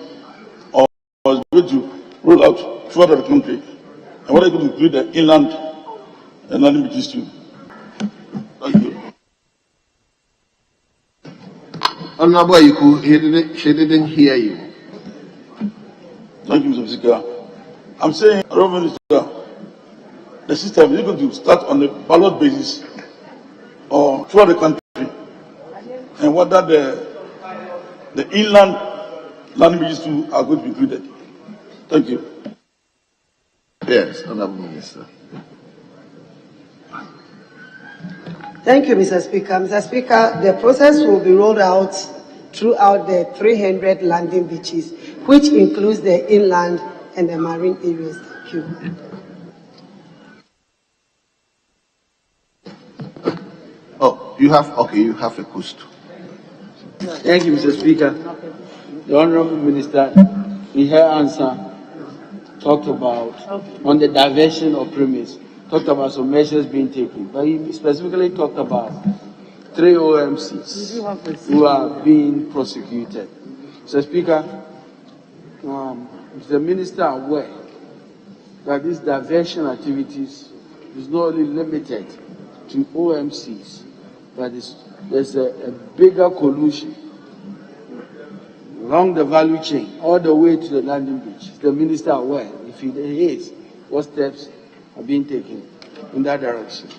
or is going to roll out throughout the country? And what are you going to include the inland and landing beaches too? Thank you. Honorable Ayuku, she didn't hear you. Thank you, Mr. Speaker. I'm saying, Honorable Minister, the system is going to start on a pilot basis or throughout the country, and whether the inland landing beaches too are going to be included. Thank you. Yes, Honorable Minister. Thank you, Mr. Speaker. Mr. Speaker, the process will be rolled out throughout the 300 landing beaches, which includes the inland and the marine areas. Thank you. Oh, you have a question. Thank you, Mr. Speaker. The Honorable Minister, in her answer, talked about, on the diversion of premise, talked about some measures being taken, but he specifically talked about 3 OMCs who are being prosecuted. Mr. Speaker, is the Minister aware that these diversion activities is not only limited to OMCs, but there's a bigger collusion along the value chain, all the way to the landing beach? Is the Minister aware? If he is, what steps are being taken in that direction?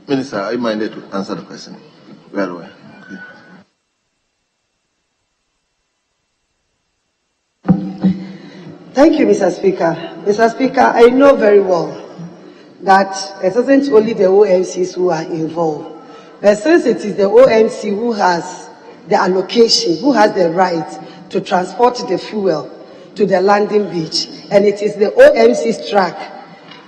Minister, are you minded to answer the question? Very well. Okay. Thank you, Mr. Speaker. Mr. Speaker, I know very well that it isn't only the OMCs who are involved, but since it is the OMC who has the allocation, who has the right to transport the fuel to the landing beach, and it is the OMC's track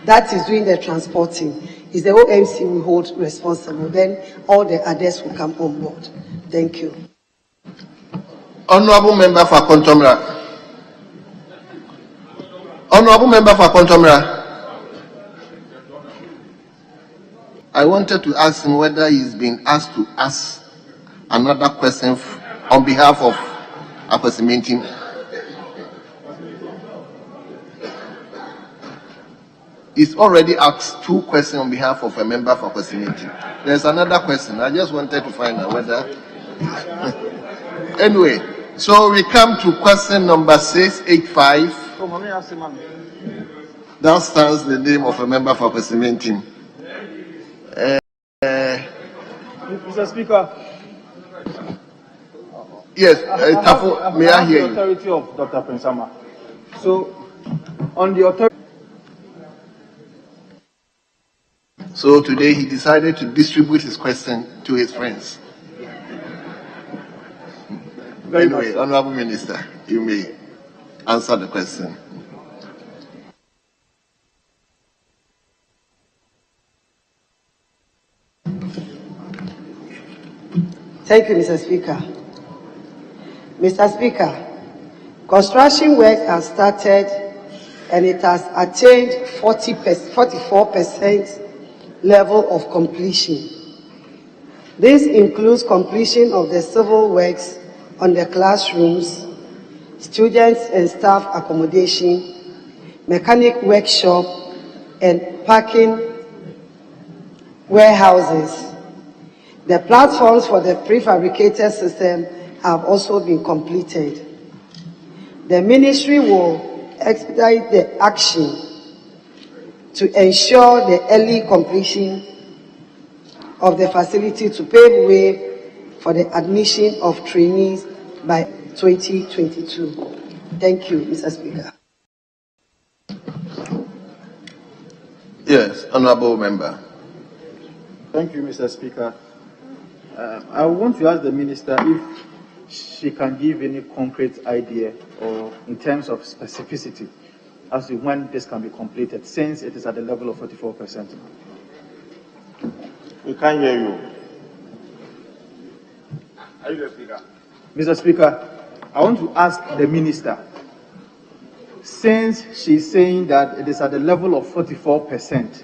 that is doing the transporting, is the OMC we hold responsible, then all the others will come on board. Thank you. Honorable Member for Contomra. Honorable Member for Contomra. I wanted to ask him whether he's been asked to ask another question on behalf of a meeting. He's already asked 2 questions on behalf of a member for meeting. There's another question. I just wanted to find out whether. Anyway, so we come to question number 685. That stands the name of a member for meeting. Mr. Speaker. Yes, may I hear you? The authority of Dr. Prinsama. So, on the authority. So today he decided to distribute his question to his friends. Anyway, Honorable Minister, you may answer the question. Thank you, Mr. Speaker. Mr. Speaker, construction work has started and it has attained 44% level of completion. This includes completion of the civil works on the classrooms, students and staff accommodation, mechanic workshop, and parking warehouses. The platforms for the prefabricated system have also been completed. The Ministry will expedite the action to ensure the early completion of the facility to pave way for the admission of trainees by 2022. Thank you, Mr. Speaker. Yes, Honorable Member. Thank you, Mr. Speaker. I want to ask the Minister if she can give any concrete idea or in terms of specificity as to when this can be completed, since it is at the level of 44%. We can't hear you. Are you the Speaker? Mr. Speaker, I want to ask the Minister, since she's saying that it is at the level of 44%,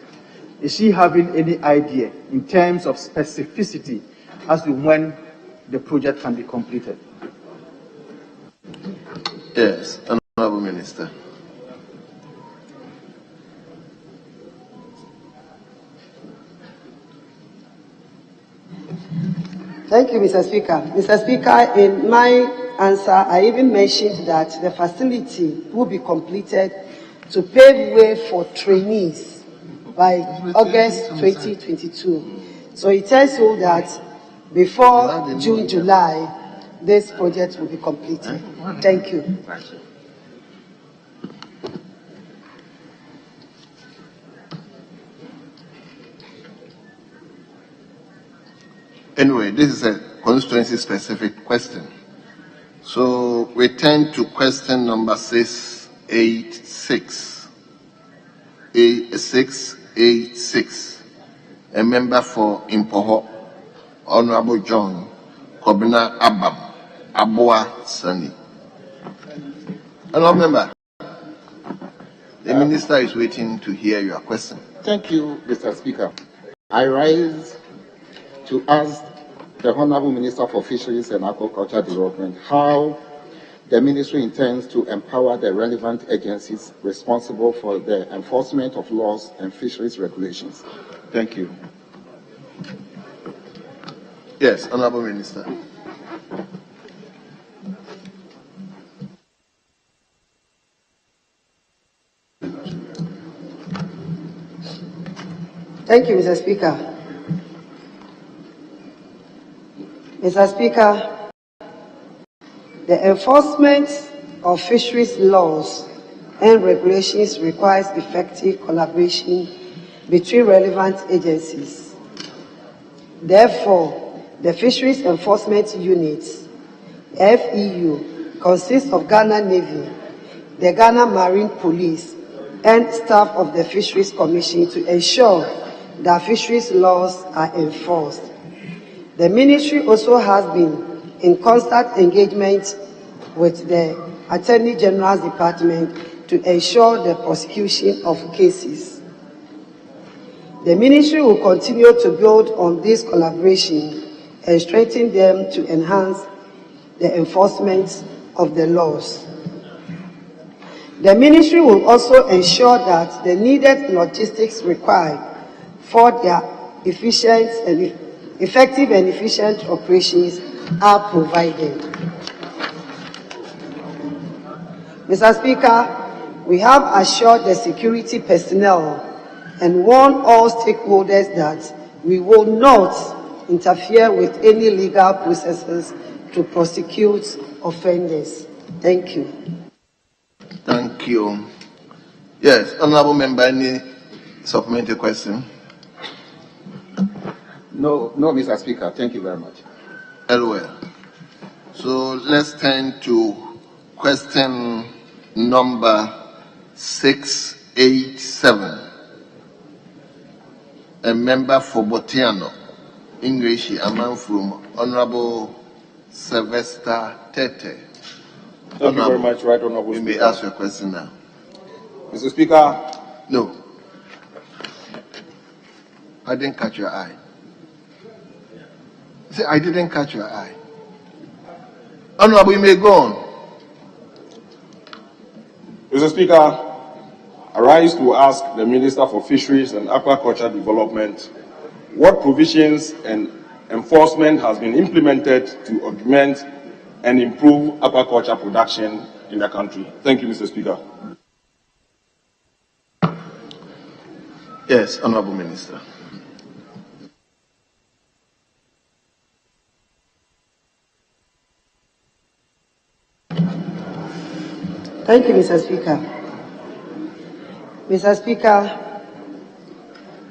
is she having any idea in terms of specificity as to when the project can be completed. Yes, Honorable Minister. Thank you, Mr. Speaker. Mr. Speaker, in my answer, I even mentioned that the facility will be completed to pave way for trainees by August 2022. So it tells you that before June, July, this project will be completed. Thank you. Anyway, this is a constituency-specific question. So we turn to question number 686. 686. A member for Impoho, Honorable John Kobina Abam, Aboa Sani. Honorable Member, the Minister is waiting to hear your question. Thank you, Mr. Speaker. I rise to ask the Honorable Minister for Fisheries and Aquaculture Development how the Ministry intends to empower the relevant agencies responsible for the enforcement of laws and fisheries regulations. Thank you. Yes, Honorable Minister. Thank you, Mr. Speaker. Mr. Speaker, the enforcement of fisheries laws and regulations requires effective collaboration between relevant agencies. Therefore, the Fisheries Enforcement Units, FEU, consists of Ghana Navy, the Ghana Marine Police, and staff of the Fisheries Commission to ensure that fisheries laws are enforced. The Ministry also has been in constant engagement with the Attorney General's Department to ensure the prosecution of cases. The Ministry will continue to build on this collaboration and strengthen them to enhance the enforcement of the laws. The Ministry will also ensure that the needed logistics required for their effective and efficient operations are provided. Mr. Speaker, we have assured the security personnel and warned all stakeholders that we will not interfere with any legal processes to prosecute offenders. Thank you. Thank you. Yes, Honorable Member, any supplementary question? No, Mr. Speaker. Thank you very much. Very well. So let's turn to question number 687. A member for Botiano, English, a man from Honorable Sylvester Tete. Thank you very much, Right Honorable You Speaker. may ask your question now. Mr. Speaker. No. I didn't catch your eye. See, I didn't catch your eye. Honorable, you may go on. Mr. Speaker, I rise to ask the Minister for Fisheries and Aquaculture Development what provisions and enforcement has been implemented to augment and improve aquaculture production in the country. Thank you, Mr. Speaker. Yes, Honorable Minister. Thank you, Mr. Speaker. Mr. Speaker,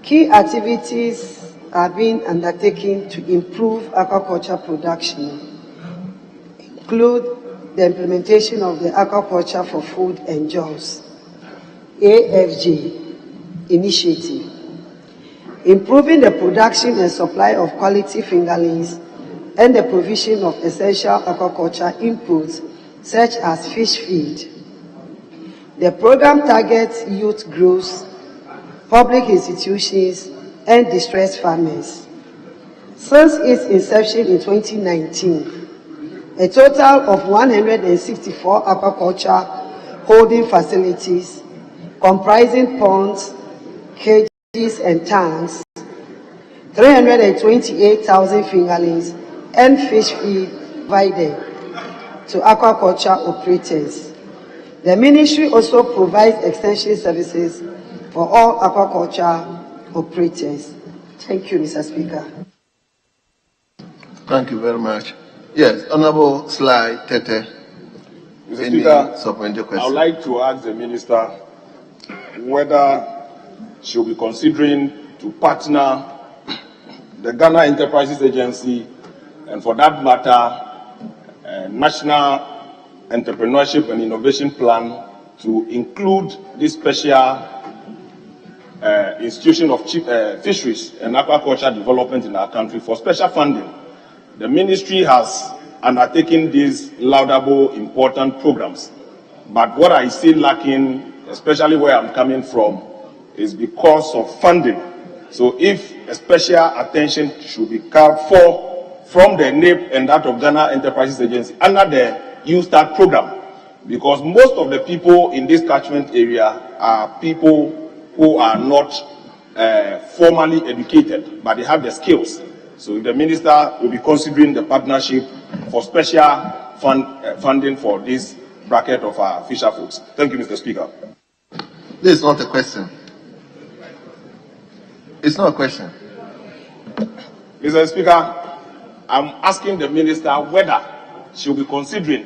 key activities are being undertaken to improve aquaculture production, include the implementation of the Aquaculture for Food and Jobs, AFJ, initiative, improving the production and supply of quality fingerlings, and the provision of essential aquaculture inputs such as fish feed. The program targets youth groups, public institutions, and distressed farmers. Since its inception in 2019, a total of 164 aquaculture holding facilities comprising ponds, cages and tanks, 328,000 fingerlings and fish feed provided to aquaculture operators. The ministry also provides extension services for all aquaculture operators. Thank you, Mr. Speaker. Thank you very much. Yes, Honorable Sly Tete. Mr. Speaker, I would like to ask the minister whether she will be considering to partner the Ghana Enterprises Agency and, for that matter, National Entrepreneurship and Innovation Plan to include this special institution of fisheries and aquaculture development in our country for special funding. The ministry has undertaken these laudable, important programs, but what I see lacking, especially where I'm coming from, is because of funding. So if a special attention should be carved from the NAP and that of Ghana Enterprises Agency under the U-Start program, because most of the people in this catchment area are people who are not formally educated, but they have the skills. So the minister will be considering the partnership for special funding for this bracket of our fisher folks. Thank you, Mr. Speaker. This is not a question. It's not a question. Mr. Speaker, I'm asking the minister whether she will be considering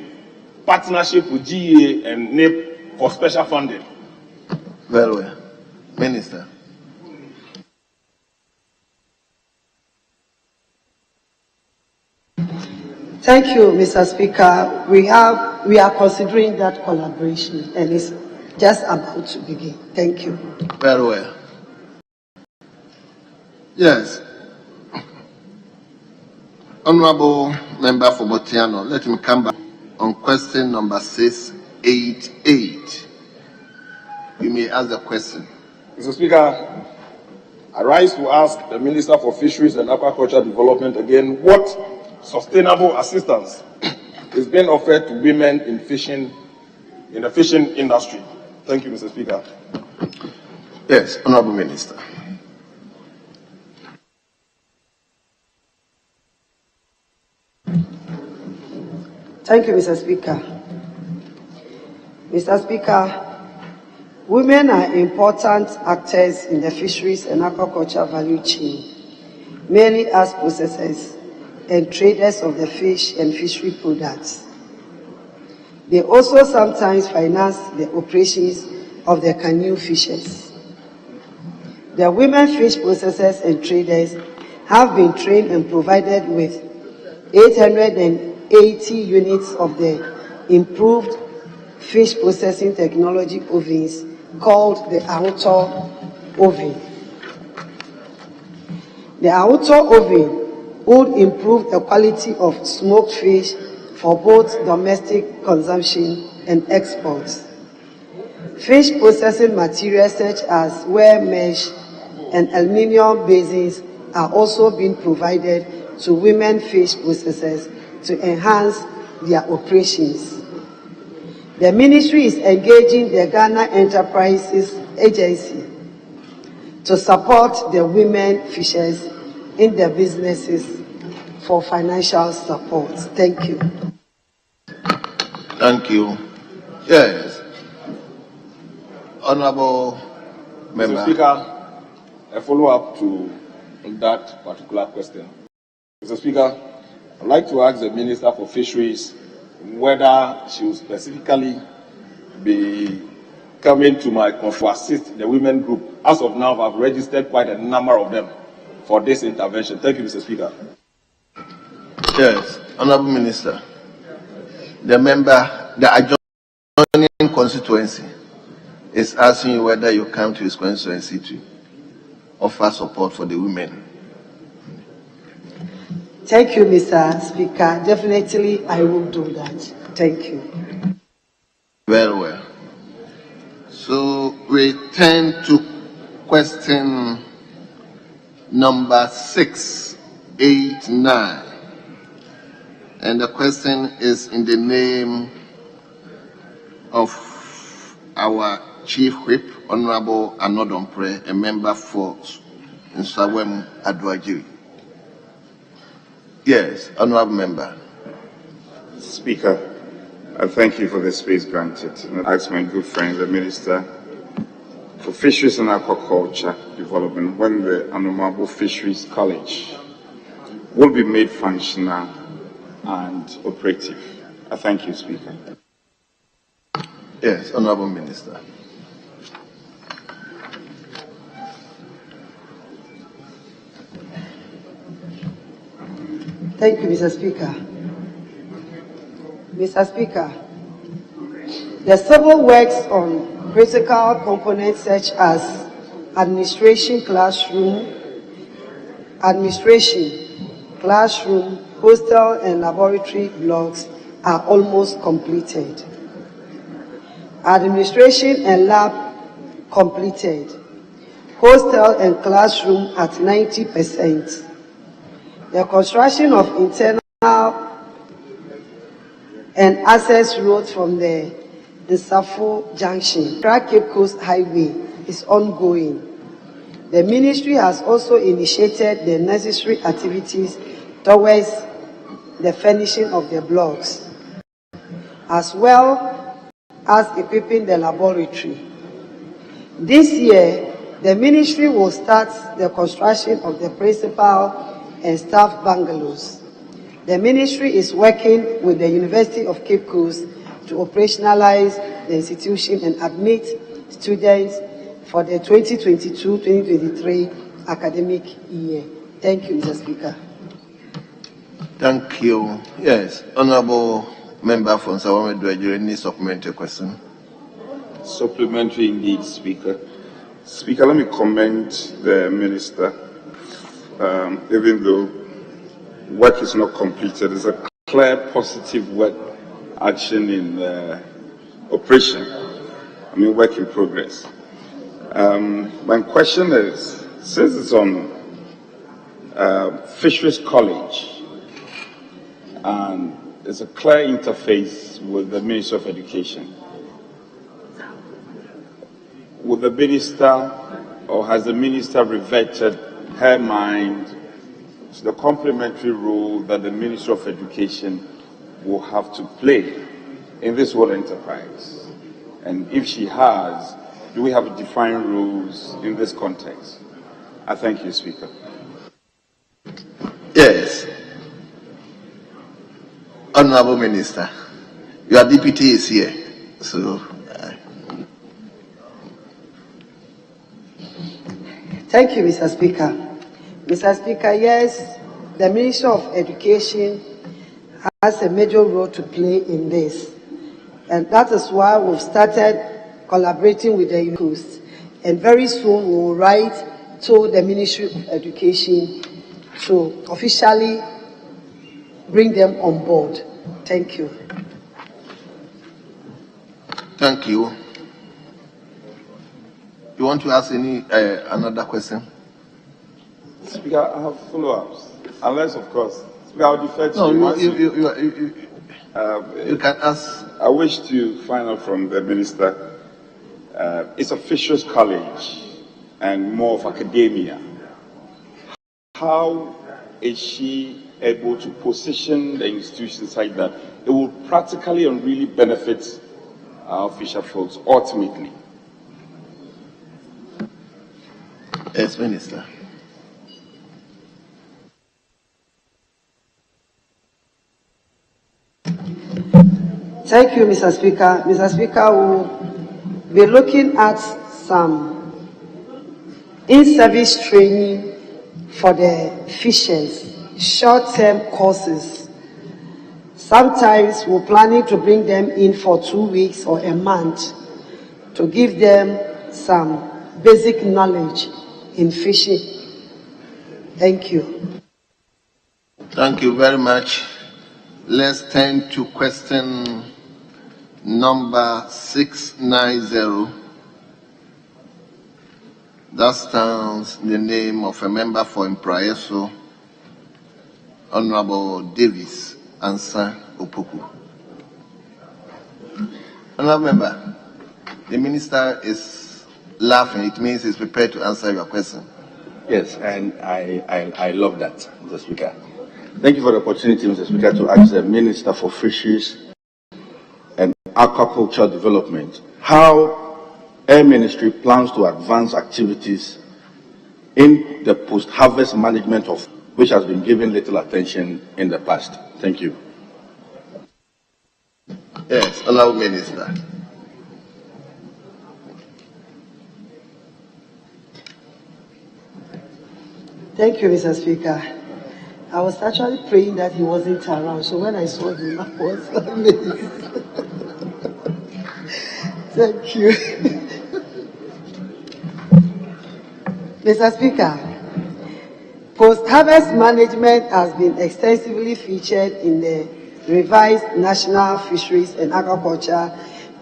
partnership with GEA and NAP for special funding. Very well. Minister. Thank you, Mr. Speaker. We are considering that collaboration and it's just about to begin. Thank you. Very well. Yes. Honorable Member for Botiano, let me come back on question number 688. You may ask the question. Mr. Speaker, I rise to ask the Minister for Fisheries and Aquaculture Development again what sustainable assistance is being offered to women in the fishing industry. Thank you, Mr. Speaker. Yes, Honorable Minister. Thank you, Mr. Speaker. Mr. Speaker, women are important actors in the fisheries and aquaculture value chain, mainly as processors and traders of the fish and fishery products. They also sometimes finance the operations of the canoe fishers. The women fish processors and traders have been trained and provided with 880 units of the improved fish processing technology ovens called the Auto oven. The Auto oven would improve the quality of smoked fish for both domestic consumption and exports. Fish processing materials such as wire mesh and aluminium basins are also being provided to women fish processors to enhance their operations. The ministry is engaging the Ghana Enterprises Agency to support the women fishers in their businesses for financial support. Thank you. Thank you. Yes. Honorable Member. Mr. Speaker, a follow-up to that particular question. Mr. Speaker, I'd like to ask the Minister for Fisheries whether she will specifically be coming to my conference to assist the women group. As of now, I've registered quite a number of them for this intervention. Thank you, Mr. Speaker. Yes, Honorable Minister. The adjoining constituency is asking you whether you come to his constituency to offer support for the women. Thank you, Mr. Speaker. Definitely, I will do that. Thank you. Very well. So we turn to question number 6 89. And the question is in the name of our Chief Whip, Honorable Anodompre, a member for Nsawem Adwajiri. Yes, Honorable Member. Speaker, I thank you for the space granted. And I ask my good friend, the Minister for Fisheries and Aquaculture Development, when the Honorable Fisheries College will be made functional and operative. I thank you, Speaker. Yes, Honorable Minister. Thank you, Mr. Speaker. Mr. Speaker, the civil works on critical components such as administration, classroom, hostel and laboratory blocks are almost completed. Administration and lab completed. Hostel and classroom at 90%. The construction of internal and access roads from the Nsafo Junction, Cape Coast Highway is ongoing. The ministry has also initiated the necessary activities towards the furnishing of the blocks, as well as equipping the laboratory. This year, the ministry will start the construction of the principal and staff bungalows. The ministry is working with the University of Cape Coast to operationalize the institution and admit students for the 2022-2023 academic year. Thank you, Mr. Speaker. Thank you. Yes, Honorable Member from Nsawam Adwajiri, any supplementary question? Supplementary indeed, Speaker. Speaker, let me commend the Minister. Even though work is not completed, there's a clear positive work action in operation. Work in progress. My question is, since it's on Fisheries College, and there's a clear interface with the Ministry of Education, would the Minister, or has the Minister reverted her mind to the complementary role that the Ministry of Education will have to play in this whole enterprise? And if she has, do we have defined rules in this context? I thank you, Speaker. Yes. Honorable Minister, your deputy is here, so. Thank you, Mr. Speaker. Mr. Speaker, yes, the Ministry of Education has a major role to play in this. And that is why we've started collaborating with the Coast. And very soon we will write to the Ministry of Education to officially bring them on board. Thank you. Thank you. You want to ask any another question? Speaker, I have follow-ups. Unless, of course, Speaker, I'll defer to you. No, you can ask. I wish to find out from the Minister. It's a Fisheries College and more of academia. How is she able to position the institution such that it will practically and really benefit our fisher folks ultimately? Yes, Minister. Thank you, Mr. Speaker. Mr. Speaker, we'll be looking at some in-service training for the fishers, short-term courses. Sometimes we're planning to bring them in for 2 weeks or a month to give them some basic knowledge in fishing. Thank you. Thank you very much. Let's turn to question number 690. That stands in the name of a member for Impraeso, Honorable Davis Ansa Opoku. Honorable Member, the Minister is laughing. It means he's prepared to answer your question. Yes, and I love that, Mr. Speaker. Thank you for the opportunity, Mr. Speaker, to ask the Minister for Fisheries and Aquaculture Development how Air Ministry plans to advance activities in the post-harvest management of which has been given little attention in the past. Thank you. Yes, Honorable Minister. Thank you, Mr. Speaker. I was actually praying that he wasn't around, so when I saw him, I was amazed. Thank you. Mr. Speaker, post-harvest management has been extensively featured in the revised National Fisheries and Aquaculture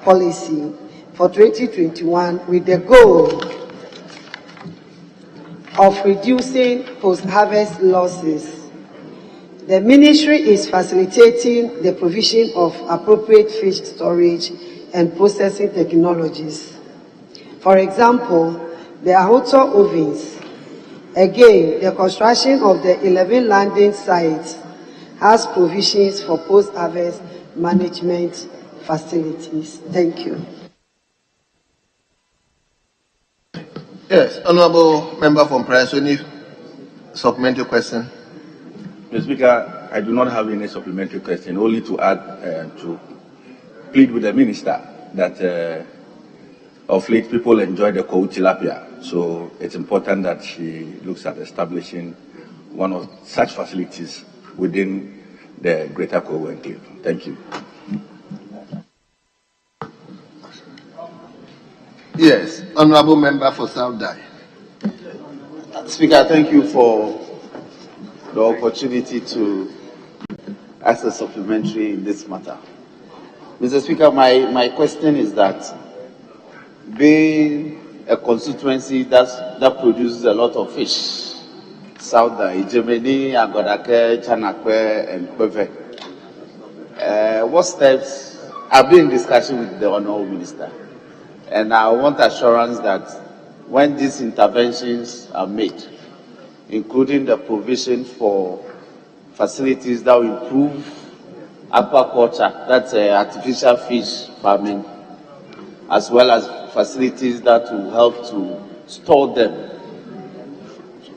Policy for 2021 with the goal of reducing post-harvest losses. The Ministry is facilitating the provision of appropriate fish storage and processing technologies. For example, the Ahoto ovens. Again, the construction of the 11 landing sites has provisions for post-harvest management facilities. Thank you. Yes, Honorable Member from Press, any supplementary question? Mr. Speaker, I do not have any supplementary question, only to add to plead with the Minister that of late people enjoy the cold tilapia. So it's important that she looks at establishing one of such facilities within the Greater Kogo Enclave. Thank you. Yes, Honorable Member for South Dai. Speaker, thank you for the opportunity to ask a supplementary in this matter. Mr. Speaker, my question is that being a constituency that produces a lot of fish, South Dai, Gemini, Agodake, Chanakwe, and Kweve, what steps have been in discussion with the Honourable Minister? And I want assurance that when these interventions are made, including the provision for facilities that will improve aquaculture, that's artificial fish farming, as well as facilities that will help to store them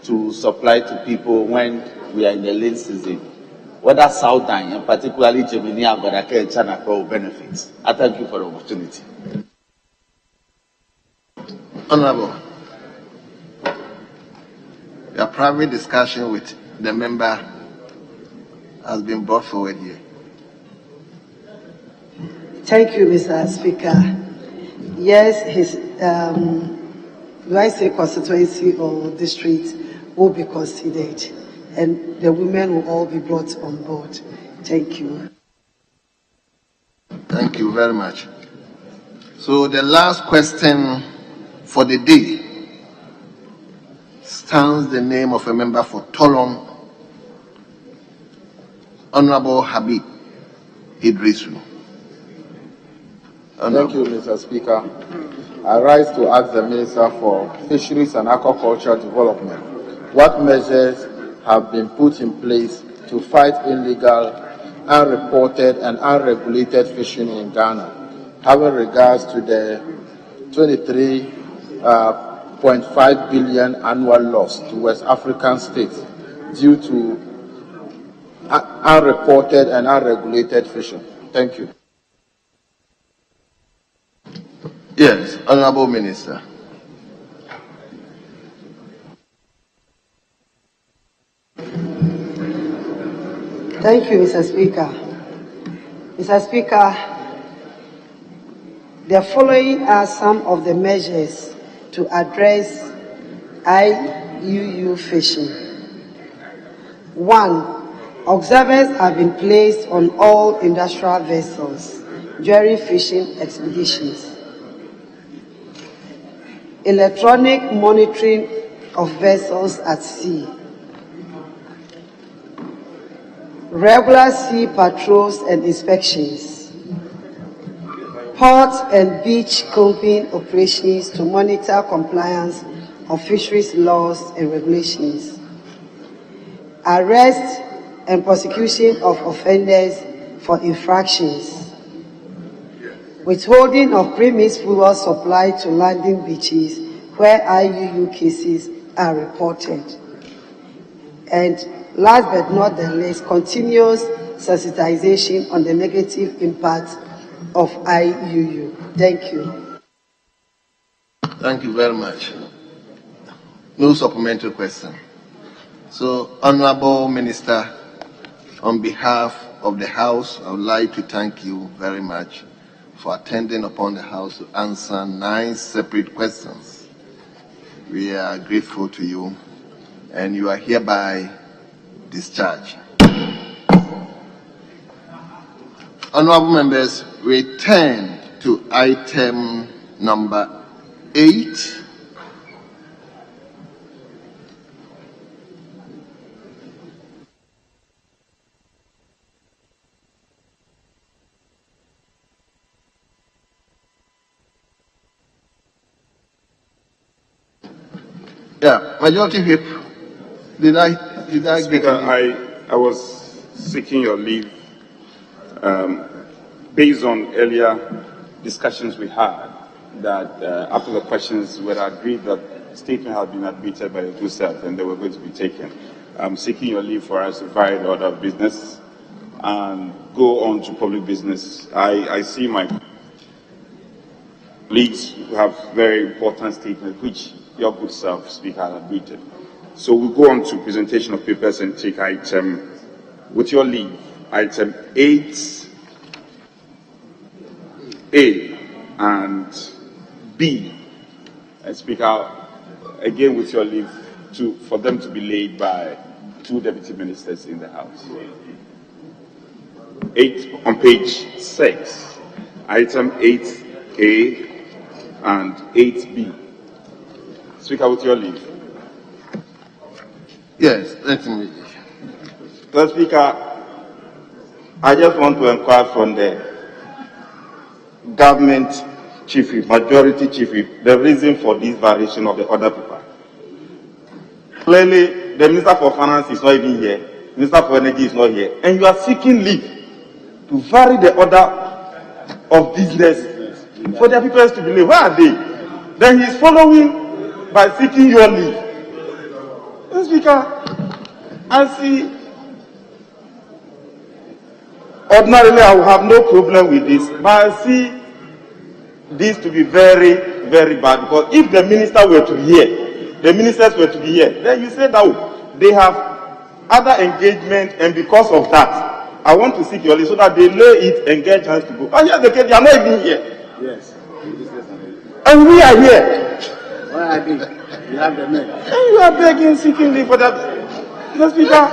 to supply to people when we are in the late season, whether South Dai, and particularly Gemini, Agodake, and Chanakwe will benefit. I thank you for the opportunity. Honorable, your private discussion with the member has been brought forward here. Thank you, Mr. Speaker. Yes, his, do I say constituency or district will be considered, and the women will all be brought on board. Thank you. Thank you very much. So the last question for the day stands the name of a member for Tolon, Honorable Habib Idrisu. Thank you, Mr. Speaker. I rise to ask the Minister for Fisheries and Aquaculture Development what measures have been put in place to fight illegal, unreported and unregulated fishing in Ghana, having regards to the 23.5 billion annual loss to West African states due to unreported and unregulated fishing. Thank you. Yes, Honorable Minister. Thank you, Mr. Speaker. Mr. Speaker, the following are some of the measures to address IUU fishing. 1. Observers have been placed on all industrial vessels during fishing expeditions. Electronic monitoring of vessels at sea. regular sea patrols and inspections, port and beach combing operations to monitor compliance of fisheries laws and regulations, arrest and prosecution of offenders for infractions, withholding of premise fuel supply to landing beaches where IUU cases are reported, and last but not the least, continuous sensitization on the negative impact of IUU. Thank you. Thank you very much. No supplementary question. So, Honorable Minister, on behalf of the House, I would like to thank you very much for attending upon the House to answer 9 separate questions. We are grateful to you, and you are hereby discharged. Honorable members, we turn to item number 8. Yeah, Majority Whip, did I Speaker, I was seeking your leave based on earlier discussions we had that after the questions were agreed that statement had been admitted by the two self and they were going to be taken. I'm seeking your leave for us to vary the order of business and go on to public business. I see my colleagues who have very important statements which your good self, Speaker, has admitted. So we'll go on to presentation of papers and take item, with your leave, item 8A and B. And Speaker, again with your leave, for them to be laid by 2 deputy ministers in the House. 8 on page 6, item 8A and 8B. Speaker, with your leave. Yes, let me. Mr. Speaker, I just want to inquire from the government chief whip, majority chief whip, the reason for this variation of the order paper. Clearly, the Minister for Finance is not even here, Minister for Energy is not here, and you are seeking leave to vary the order of business for their people to be leave. Where are they? Then he is following by seeking your leave. Mr. Speaker, I see. Ordinarily, I will have no problem with this, but I see this to be very, very bad, because if the minister were to hear, the ministers were to be here, then you say that they have other engagement, and because of that, I want to seek your leave so that they lay it and get a chance to go. And here's the case, they are not even here. Yes. And we are here. Where are they? You have the men. And you are begging, seeking leave for that. Mr. Speaker,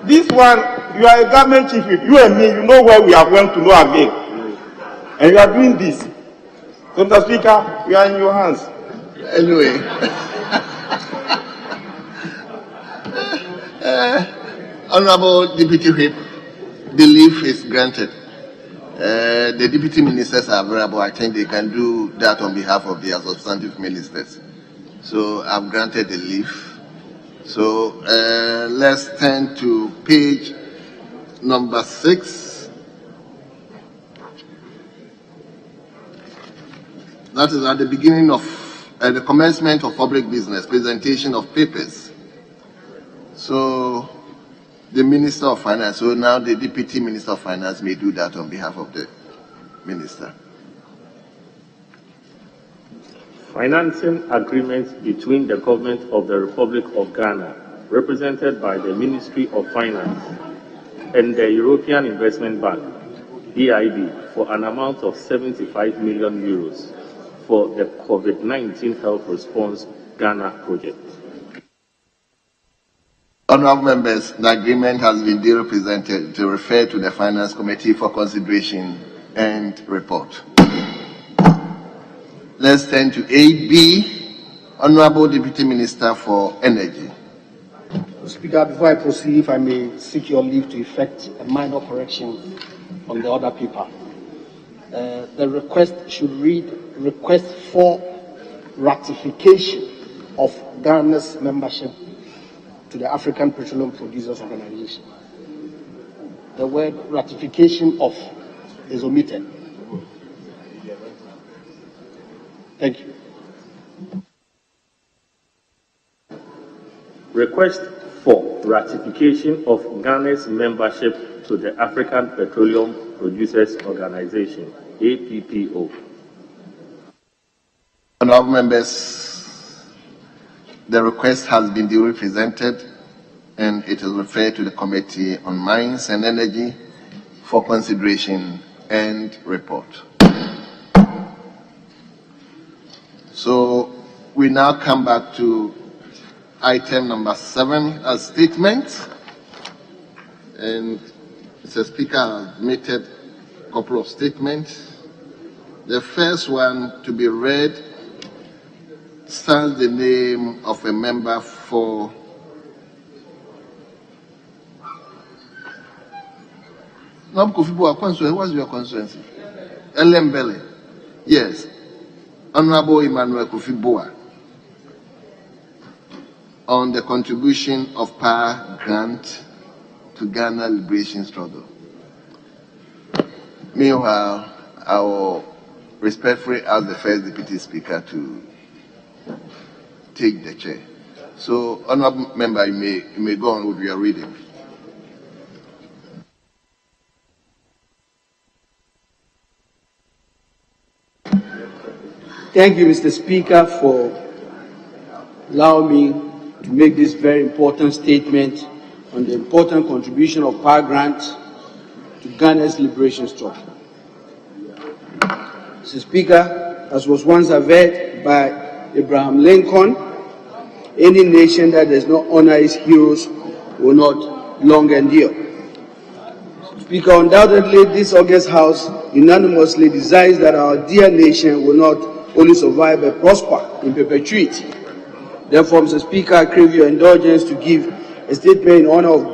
this one, you are a government chief whip. You and me, you know where we are going to no avail. And you are doing this. So, Mr. Speaker, we are in your hands. Anyway. Honorable Deputy Whip, the leave is granted. The deputy ministers are available. I think they can do that on behalf of their substantive ministers. So I've granted the leave. So let's turn to page number 6. That is at the beginning of the commencement of public business, presentation of papers. So the Minister of Finance, so now the Deputy Minister of Finance may do that on behalf of the Minister. Financing agreements between the Government of the Republic of Ghana, represented by the Ministry of Finance, and the European Investment Bank, EIB, for an amount of 75 million euros for the COVID-19 Health Response Ghana project. Honourable members, the agreement has been duly presented to refer to the Finance Committee for consideration and report. Let's turn to 8B, Honourable Deputy Minister for Energy. Speaker, before I proceed, if I may seek your leave to effect a minor correction on the other paper. The request should read, request for ratification of Ghana's membership to the African Petroleum Producers Organization. The word ratification of is omitted. Thank you. Request for ratification of Ghana's membership to the African Petroleum Producers Organization, APPO. Honourable members, the request has been duly presented and it is referred to the Committee on Mines and Energy for consideration and report. So we now come back to item number 7 as statements, and Mr. Speaker has admitted a couple of statements. The first one to be read stands the name of a member for what's your constituency? Elembele. Yes. Honorable Emmanuel Kofi-Boa on the contribution of Paa Grant to Ghana liberation struggle. Meanwhile, I will respectfully ask the first Deputy Speaker to take the chair. So, honourable member, you may go on with your reading. Thank you, Mr. Speaker, for allowing me to make this very important statement on the important contribution of Paa Grant to Ghana's liberation struggle. Mr. Speaker, as was once averred by Abraham Lincoln, any nation that does not honor its heroes will not long endure. Mr. Speaker, undoubtedly this August House unanimously desires that our dear nation will not only survive but prosper in perpetuity. Therefore, Mr. Speaker, I crave your indulgence to give a statement in honor of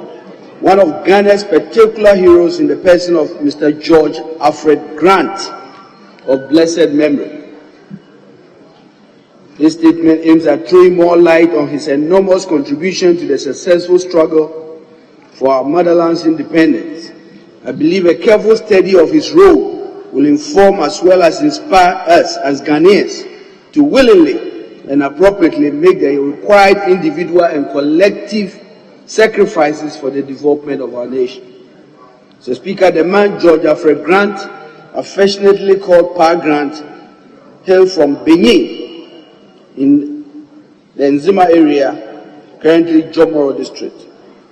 one of Ghana's particular heroes in the person of Mr. George Alfred Grant, of blessed memory. This statement aims at throwing more light on his enormous contribution to the successful struggle for our motherland's independence. I believe a careful study of his role will inform as well as inspire us as Ghanaians to willingly and appropriately make the required individual and collective sacrifices for the development of our nation. So, Speaker, the man George Alfred Grant, affectionately called Paa Grant, hailed from Benin in the Nzima area, currently Jomoro district,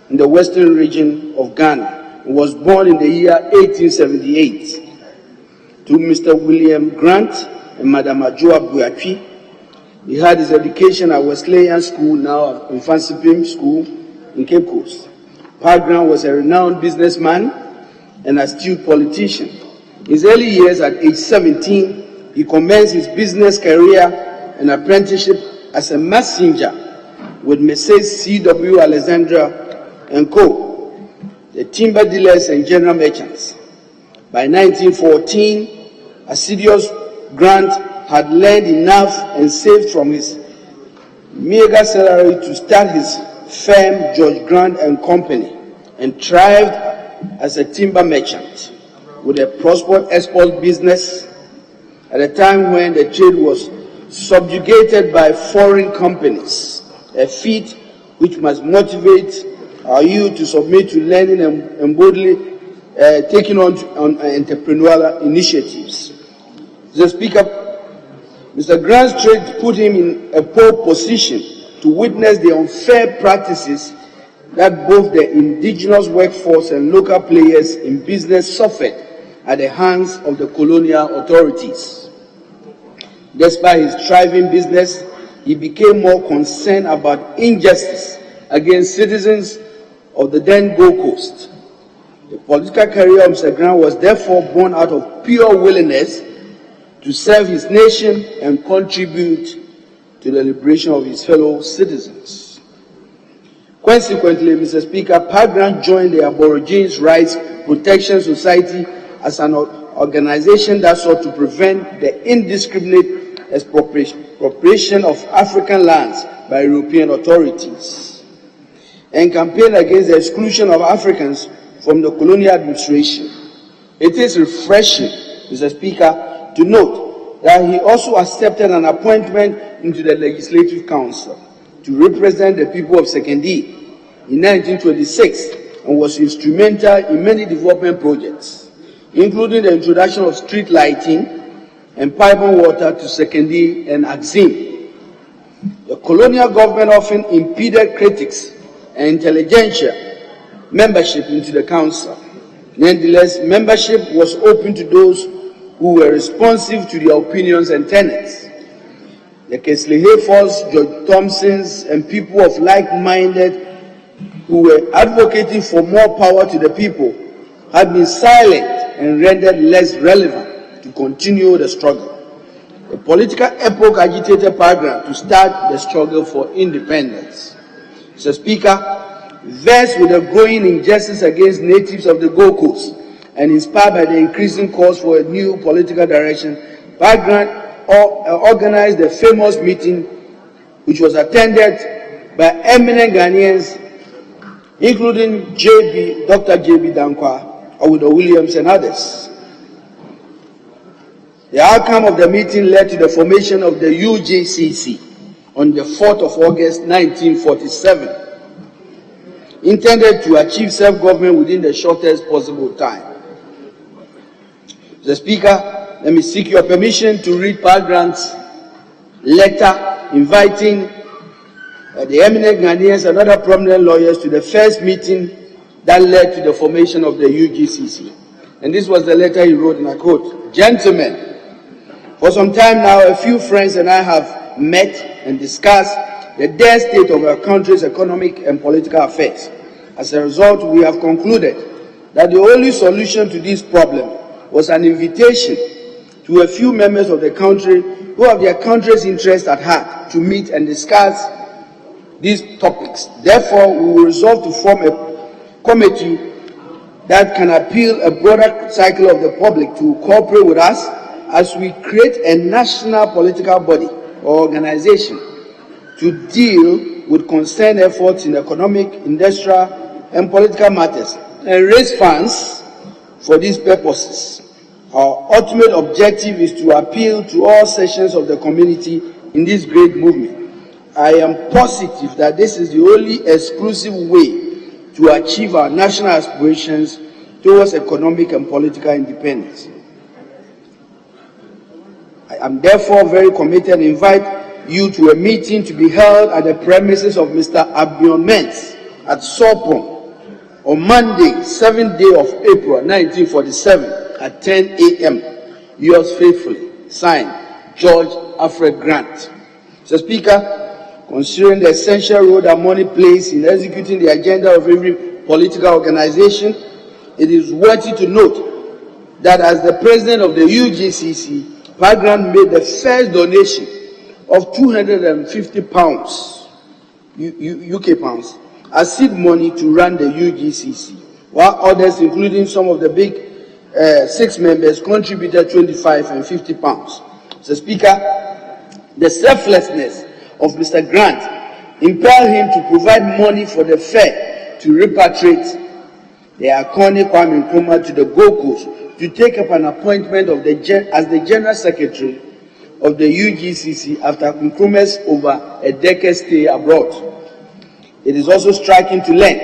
in the western region of Ghana, and was born in the year 1878. To Mr. William Grant and Madam Ajua Buatwi, he had his education at Wesleyan School, now Infansipim School, in Cape Coast. Paa Grant was a renowned businessman and astute politician. In his early years, at age 17, he commenced his business career and apprenticeship as a messenger with Mrs. C.W. Alexandra and Co., the timber dealers and general merchants. By 1914, assiduous Grant had learned enough and saved from his meager salary to start his firm, George Grant and Company, and thrived as a timber merchant with a prosperous export business at a time when the trade was subjugated by foreign companies, a feat which must motivate our youth to submit to learning and boldly taking on entrepreneurial initiatives. Mr. Speaker, Mr. Grant's trade put him in a pole position to witness the unfair practices that both the indigenous workforce and local players in business suffered at the hands of the colonial authorities. Despite his thriving business, he became more concerned about injustice against citizens of the then Gold Coast. The political career of Mr. Grant was therefore born out of pure willingness to serve his nation and contribute to the liberation of his fellow citizens. Consequently, Mr. Speaker, Paa Grant joined the Aborigines Rights Protection Society as an organization that sought to prevent the indiscriminate expropriation of African lands by European authorities and campaigned against the exclusion of Africans from the colonial administration. It is refreshing, Mr. Speaker, to note that he also accepted an appointment into the Legislative Council to represent the people of Sekondi in 1926 and was instrumental in many development projects, including the introduction of street lighting and piping water to Sekondi and Axim. The colonial government often impeded critics and intelligentsia membership into the council. Nonetheless, membership was open to those who were responsive to their opinions and tenets. The Kesley Hayfords, George Thompsons, and people of like-minded who were advocating for more power to the people had been silent and rendered less relevant to continue the struggle. The political epoch agitated Paa Grant to start the struggle for independence. Mr. Speaker, vexed with the growing injustice against natives of the Gold Coast and inspired by the increasing calls for a new political direction, Paa Grant organized the famous meeting which was attended by eminent Ghanaians including Dr. J.B. Dankwa, Awudo Williams and others. The outcome of the meeting led to the formation of the UGCC on the 4th of August 1947, intended to achieve self-government within the shortest possible time. Mr. Speaker, let me seek your permission to read Paa Grant's letter inviting the eminent Ghanaians and other prominent lawyers to the first meeting that led to the formation of the UGCC. And this was the letter he wrote, and I quote, "Gentlemen, for some time now, a few friends and I have met and discussed the dire state of our country's economic and political affairs. As a result, we have concluded that the only solution to this problem was an invitation to a few members of the country who have their country's interests at heart to meet and discuss these topics. Therefore, we will resolve to form a committee that can appeal a broader cycle of the public to cooperate with us as we create a national political body or organization to deal with concerned efforts in economic, industrial, and political matters and raise funds for these purposes. Our ultimate objective is to appeal to all sections of the community in this great movement. I am positive that this is the only exclusive way to achieve our national aspirations towards economic and political independence. I am therefore very committed and invite you to a meeting to be held at the premises of Mr. Abion Mens at Sopon on Monday, 7th day of April 1947 at 10 a.m. Yours faithfully, signed, George Alfred Grant. Mr. Speaker, considering the essential role that money plays in executing the agenda of every political organization, it is worthy to note that as the president of the UGCC, Paa Grant made the first donation of £250, UK pounds, as seed money to run the UGCC, while others, including some of the big 6 members, contributed £25 and £50. Mr. Speaker, the selflessness of Mr. Grant impelled him to provide money for the fair to repatriate the iconic Kwame Nkrumah to the Gold Coast to take up an appointment as the General Secretary of the UGCC after Nkrumah's over a decade stay abroad. It is also striking to learn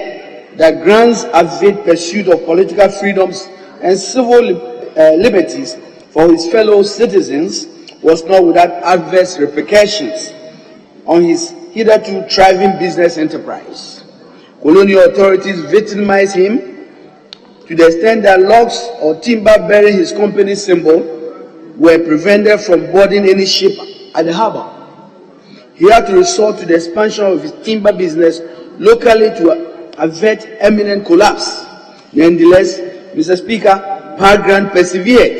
that Grant's avid pursuit of political freedoms and civil liberties for his fellow citizens was not without adverse repercussions on his hitherto thriving business enterprise. Colonial authorities victimized him to the extent that logs or timber bearing his company's symbol were prevented from boarding any ship at the harbor. He had to resort to the expansion of his timber business locally to avert imminent collapse. Nonetheless, Mr. Speaker, Paa Grant persevered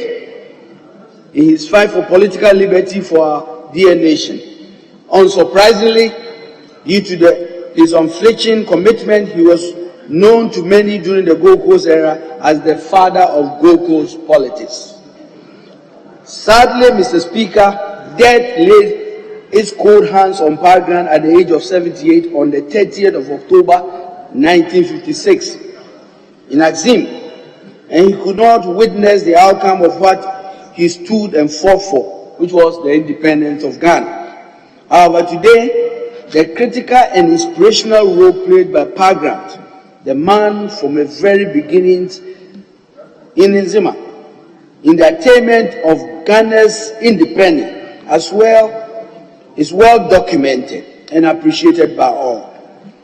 in his fight for political liberty for our dear nation. Unsurprisingly, due to the his unflinching commitment, he was known to many during the Gold Coast era as the father of Gold Coast politics. Sadly, Mr. Speaker, death laid its cold hands on Paa Grant at the age of 78 on the 30th of October 1956 in Axim, and he could not witness the outcome of what he stood and fought for, which was the independence of Ghana. However, today, the critical and inspirational role played by Paa Grant, the man from the very beginnings in Zini, in the attainment of Ghana's independence as well, is well documented and appreciated by all.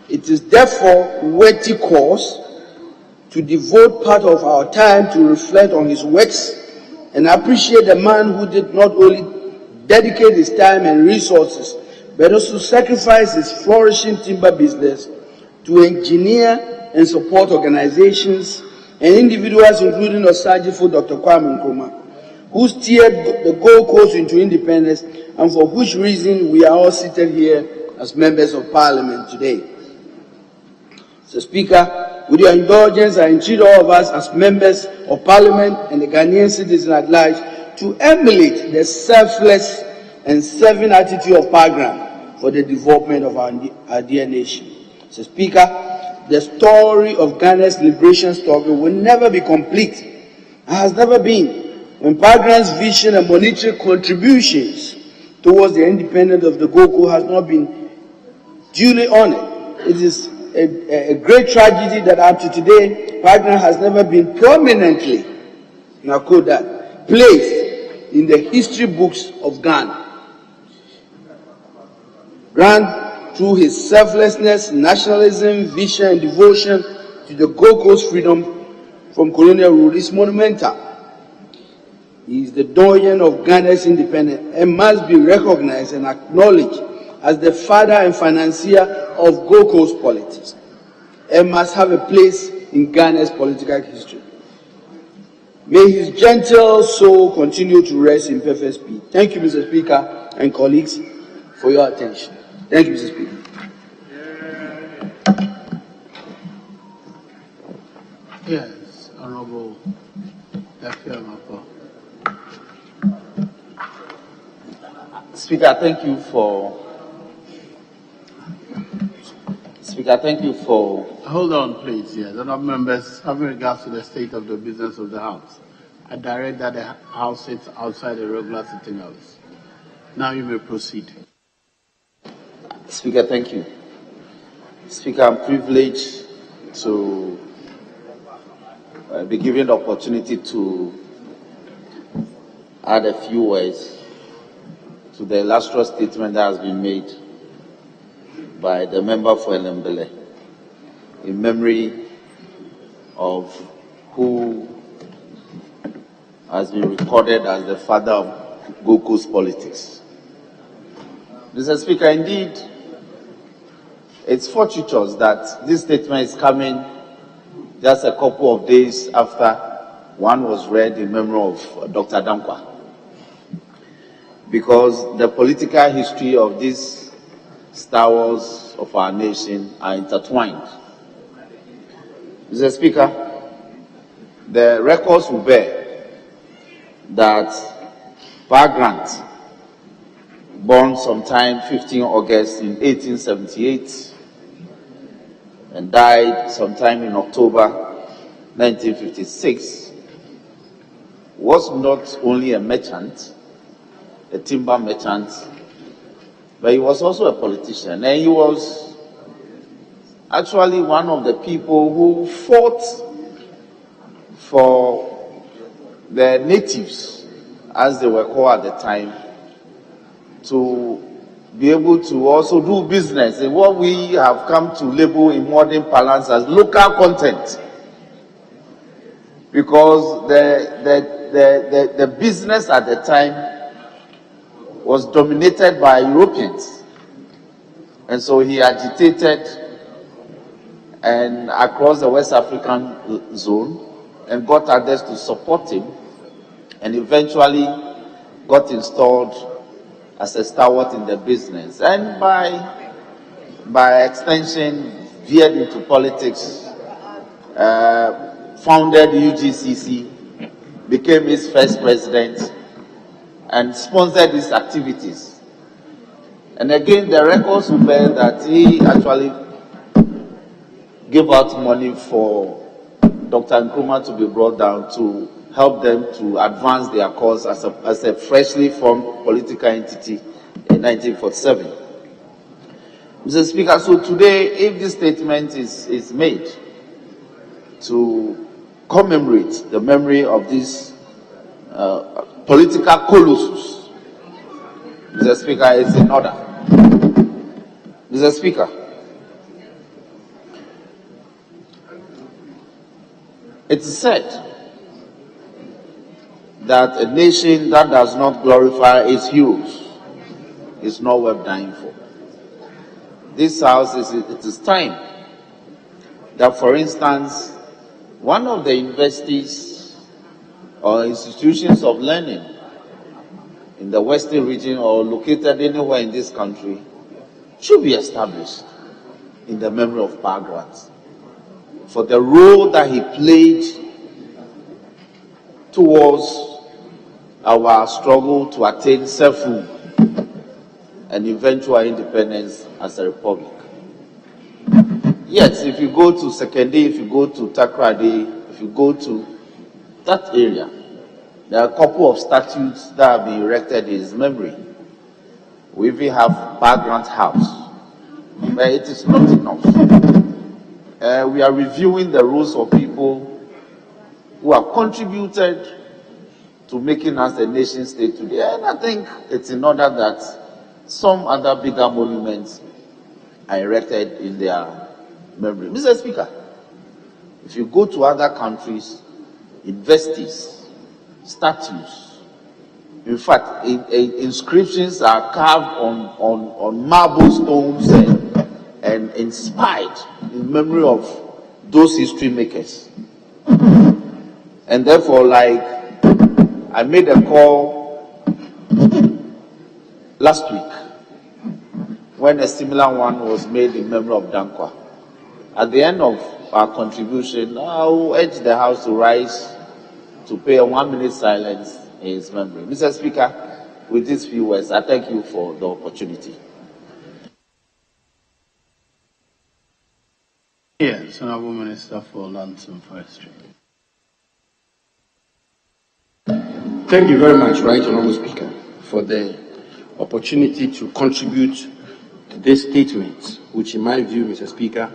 It is therefore worthy cause to devote part of our time to reflect on his works and appreciate the man who did not only dedicate his time and resources, but also sacrifice his flourishing timber business to engineer and support organizations and individuals, including Osajifo Dr. Kwame Nkrumah, who steered the Gold Coast into independence and for which reason we are all seated here as members of Parliament today. Mr. Speaker, with your indulgence, I entreat all of us as members of Parliament and the Ghanaian citizens at large to emulate the selfless and serving attitude of Paa Grant for the development of our dear nation. Mr. Speaker, the story of Ghana's liberation struggle will never be complete and has never been when Paa Grant's vision and monetary contributions towards the independence of the Gold Coast has not been duly honored. It is a great tragedy that up to today, Paa Grant has never been prominently, now quote that, placed in the history books of Ghana. Grant, through his selflessness, nationalism, vision, and devotion to the Gold Coast freedom from colonial rule, is monumental. He is the doyen of Ghana's independence and must be recognized and acknowledged as the father and financier of Gold Coast politics, and must have a place in Ghana's political history. May his gentle soul continue to rest in perfect peace. Thank you, Mr. Speaker and colleagues, for your attention. Thank you, Mr. Speaker. Yes, Honorable Dafiamapo. Speaker, thank you for. Hold on, please. Yes, honourable members, having regards to the state of the business of the House, I direct that the House sits outside the regular sitting hours. Now you may proceed. Speaker, thank you. Speaker, I'm privileged to be given the opportunity to add a few words to the illustrious statement that has been made by the member for Elembele in memory of who has been recorded as the father of Gold Coast politics. Mr. Speaker, indeed, it's fortuitous that this statement is coming just a couple of days after one was read in memory of Dr. Dankwa, because the political history of these Star Wars of our nation are intertwined. Mr. Speaker, the records will bear that Paa Grant, born sometime 15 August in 1878 and died sometime in October 1956, was not only a merchant, a timber merchant, but he was also a politician, and he was actually one of the people who fought for the natives, as they were called at the time, to be able to also do business in what we have come to label in modern parlance as local content, because the business at the time was dominated by Europeans, and so he agitated and across the West African zone and got others to support him, and eventually got installed as a stalwart in the business. And by by extension veered into politics, founded UGCC, became its first president, and sponsored its activities. And again, the records will bear that he actually gave out money for Dr. Nkrumah to be brought down to help them to advance their cause as a freshly formed political entity in 1947. Mr. Speaker, so today, if this statement is made to commemorate the memory of this political colossus, Mr. Speaker, it's in order. Mr. Speaker, it is said that a nation that does not glorify its heroes is not worth dying for. This house, it is time that, for instance, one of the universities or institutions of learning in the Western region or located anywhere in this country should be established in the memory of Paa Grant for the role that he played towards our struggle to attain self-rule and eventual independence as a republic. Yes, if you go to Sekende, if you go to Takrady, if you go to that area, there are a couple of statues that have been erected in his memory. We even have Paa Grant House, but it is not enough. We are reviewing the roles of people who have contributed to making us a nation state today, and I think it's in order that some other bigger monuments are erected in their memory. Mr. Speaker, if you go to other countries, universities, statues, in fact, inscriptions are carved on marble stones and inspired in memory of those history makers. And therefore, like I made a call last week when a similar one was made in memory of Dankwa. At the end of our contribution, I will urge the House to rise to pay a 1-minute silence in his memory. Mr. Speaker, with these few words, I thank you for the opportunity. Yes, Honourable Minister for Lands and Forestry. Thank you very much, Right Honourable Speaker, for the opportunity to contribute to this statement, which in my view, Mr. Speaker,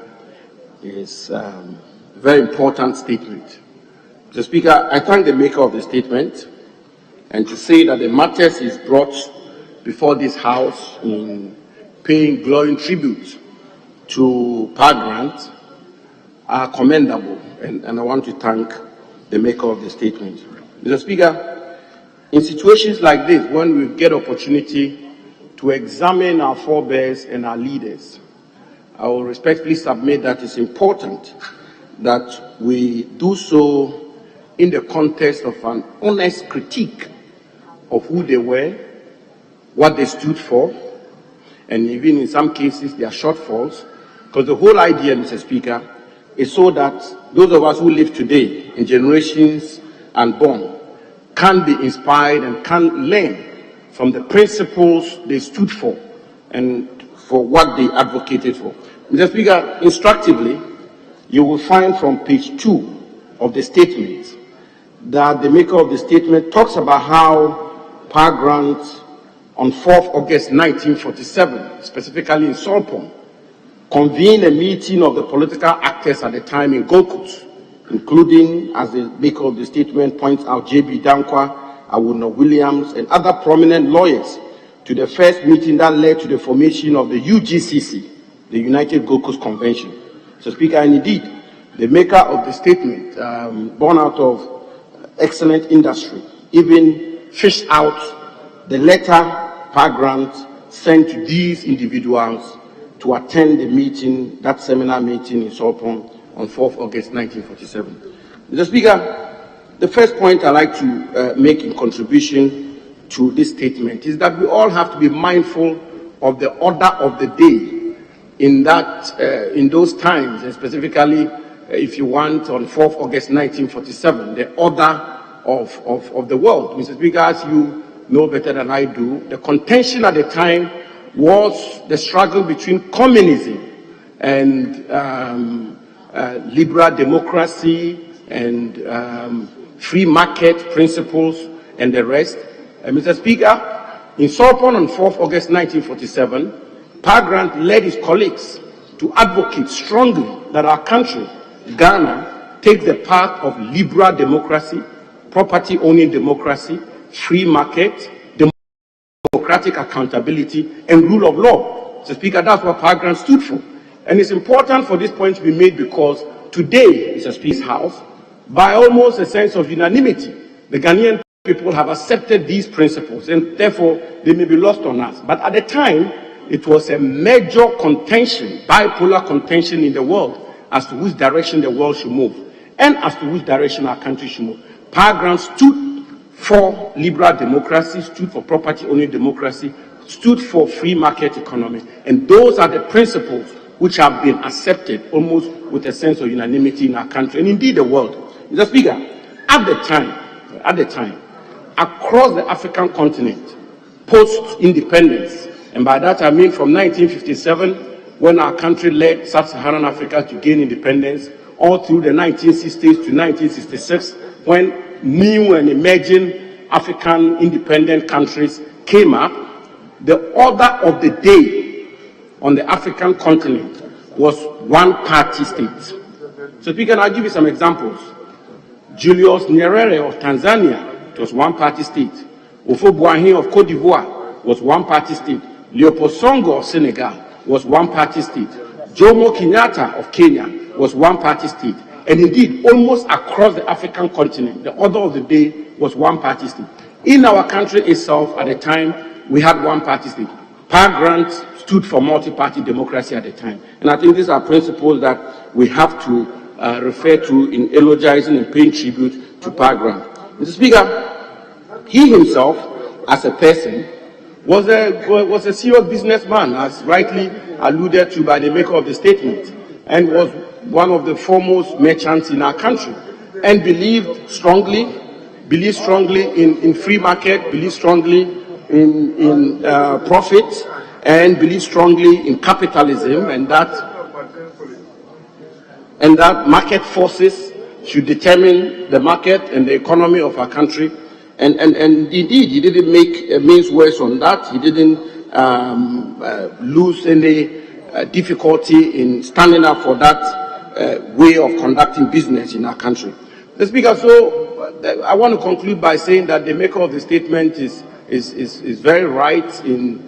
is a very important statement. Mr. Speaker, I thank the maker of the statement, and to say that the matters is brought before this House in paying glowing tribute to Paa Grant are commendable, and I want to thank the maker of the statement. Mr. Speaker, in situations like this, when we get opportunity to examine our forebears and our leaders, I will respectfully submit that it's important that we do so in the context of an honest critique of who they were, what they stood for, and even in some cases their shortfalls, because the whole idea, Mr. Speaker, is so that those of us who live today in generations unborn can be inspired and can learn from the principles they stood for and for what they advocated for. Mr. Speaker, instructively, you will find from page 2 of the statement that the maker of the statement talks about how Paa Grant on 4th August 1947, specifically in Solpon, convened a meeting of the political actors at the time in Gold Coast, including, as the maker of the statement points out, J.B. Dankwa, Awuna Williams, and other prominent lawyers, to the first meeting that led to the formation of the UGCC, the United Gold Coast Convention. So, Speaker, and indeed, the maker of the statement, born out of excellent industry, even fished out the letter Paa Grant sent to these individuals to attend the meeting, that seminar meeting in Solpon on 4th August 1947. Mr. Speaker, the first point I'd like to make in contribution to this statement is that we all have to be mindful of the order of the day in those times, and specifically, if you want, on 4th August 1947, the order of the world. Mr. Speaker, as you know better than I do, the contention at the time was the struggle between communism and liberal democracy and free market principles and the rest. Mr. Speaker, in Sorbonne on 4th August 1947, Paa Grant led his colleagues to advocate strongly that our country, Ghana, take the path of liberal democracy, property-owning democracy, free market, democratic accountability, and rule of law. Mr. Speaker, that's what Paa Grant stood for. And it's important for this point to be made because today, Mr. Speaker's House, by almost a sense of unanimity, the Ghanaian people have accepted these principles, and therefore they may be lost on us. But at the time, it was a major contention, bipolar contention in the world as to which direction the world should move and as to which direction our country should move. Paa Grant stood for liberal democracy, stood for property-owning democracy, stood for free market economy, and those are the principles which have been accepted almost with a sense of unanimity in our country and indeed the world. Mr. Speaker, at the time, across the African continent, post-independence, and by that I mean from 1957, when our country led sub-Saharan Africa to gain independence, all through the 1960s to 1966, when new and emerging African independent countries came up, the order of the day on the African continent was one-party state. So Speaker, I'll give you some examples. Julius Nyerere of Tanzania, it was one-party state. Ofo Boahen of Cote d'Ivoire was one-party state. Leopold Songo of Senegal was one-party state. Jomo Kenyatta of Kenya was one-party state. And indeed, almost across the African continent, the order of the day was one-party state. In our country itself, at the time, we had one-party state. Paa Grant stood for multi-party democracy at the time. And I think these are principles that we have to refer to in eulogizing and paying tribute to Paa Grant. Mr. Speaker, he himself, as a person, was a serious businessman, as rightly alluded to by the maker of the statement, and was one of the foremost merchants in our country, and believed strongly in free market, believed strongly in profits, and believed strongly in capitalism, and that market forces should determine the market and the economy of our country. And indeed, he didn't make means worse on that. He didn't lose any difficulty in standing up for that way of conducting business in our country. Mr. Speaker, so I want to conclude by saying that the maker of the statement is very right in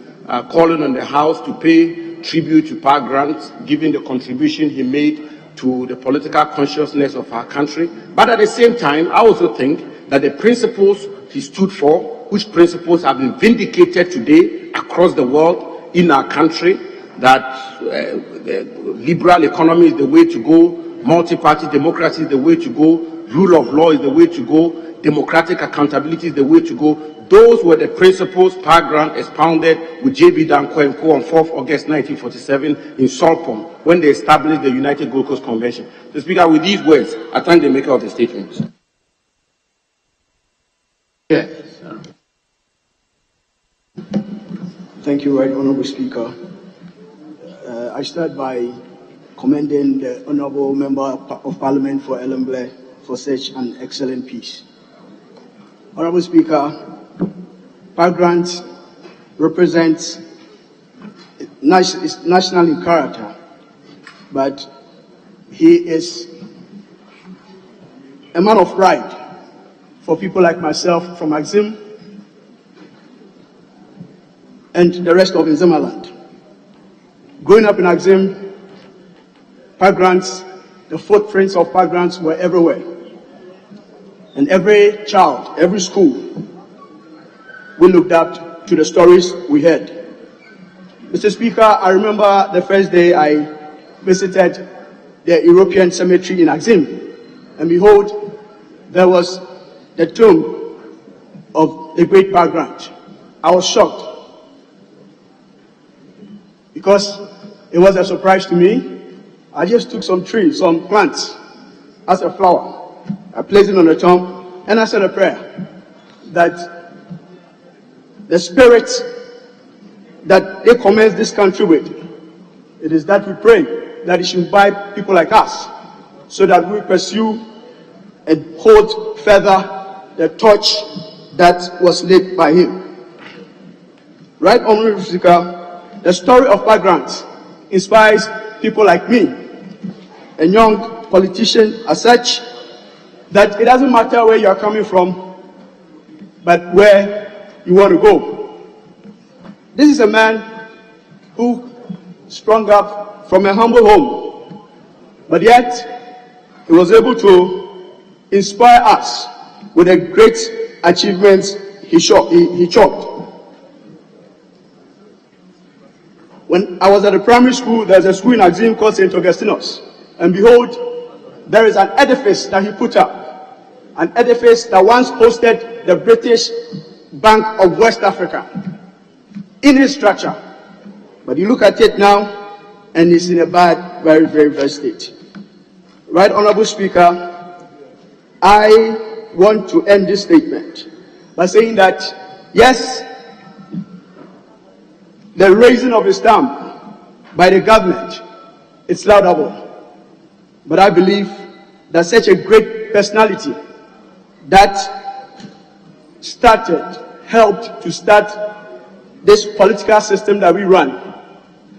calling on the House to pay tribute to Paa Grant, given the contribution he made to the political consciousness of our country. But at the same time, I also think that the principles he stood for, which principles have been vindicated today across the world in our country, that the liberal economy is the way to go, multi-party democracy is the way to go, rule of law is the way to go, democratic accountability is the way to go. Those were the principles Paa Grant expounded with J.B. Danko and Co. on 4th August 1947 in Sorbonne when they established the United Gold Coast Convention. So, Speaker, with these words, I thank the maker of the statement. Yes. Thank you, Right Honourable Speaker. I start by commending the Honourable Member of Parliament for Ellenborough for such an excellent piece. Honourable Speaker, Paa Grant represents national in character, but he is a man of pride for people like myself from Axim and the rest of Nzemaland. Growing up in Axim, Paa Grants, the footprints of Paa Grants were everywhere. And every child, every school, we looked up to the stories we heard. Mr. Speaker, I remember the first day I visited the European cemetery in Axim, and behold, there was the tomb of the great Paa Grant. I was shocked because It was a surprise to me. I just took some trees, some plants, as a flower. I placed it on the tomb, and I said a prayer that the spirit that they commence this country with, it is that we pray that it should imbibe people like us, so that we pursue and hold further the torch that was laid by him. Right, Honorable Speaker, the story of Paa Grant inspires people like me, a young politician as such, that it doesn't matter where you are coming from, but where you want to go. This is a man who sprung up from a humble home, but yet he was able to inspire us with the great achievements he chopped. When I was at the primary school, there's a school in Axim called St. Augustinos, and behold, there is an edifice that he put up, an edifice that once hosted the British Bank of West Africa in its structure. But you look at it now, and it's in a bad, very, very, very state. Right, Honorable Speaker, I want to end this statement by saying that, yes, the raising of a stamp by the government, it's laudable. But I believe that such a great personality that helped to start this political system that we run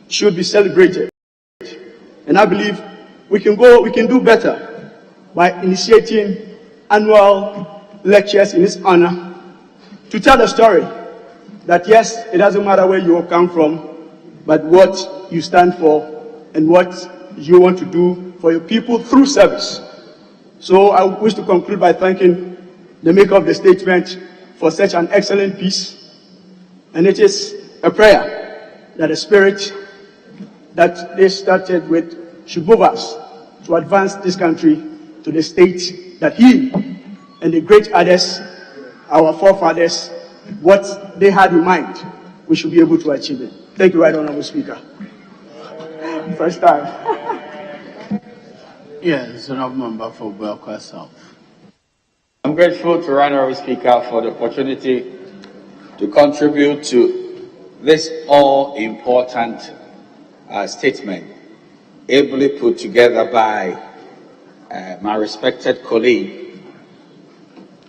should be celebrated. And I believe we can do better by initiating annual lectures in his honor to tell the story that yes, it doesn't matter where you come from, but what you stand for and what you want to do for your people through service. So I wish to conclude by thanking the maker of the statement for such an excellent piece. And it is a prayer that the spirit that they started with should move us to advance this country to the state that he and the great others, our forefathers, what they had in mind, we should be able to achieve it. Thank you, Right Honorable Speaker. First time. Yes, Honorable Member for Belkwa South. I'm grateful to Right Honorable Speaker for the opportunity to contribute to this all-important statement, ably put together by my respected colleague,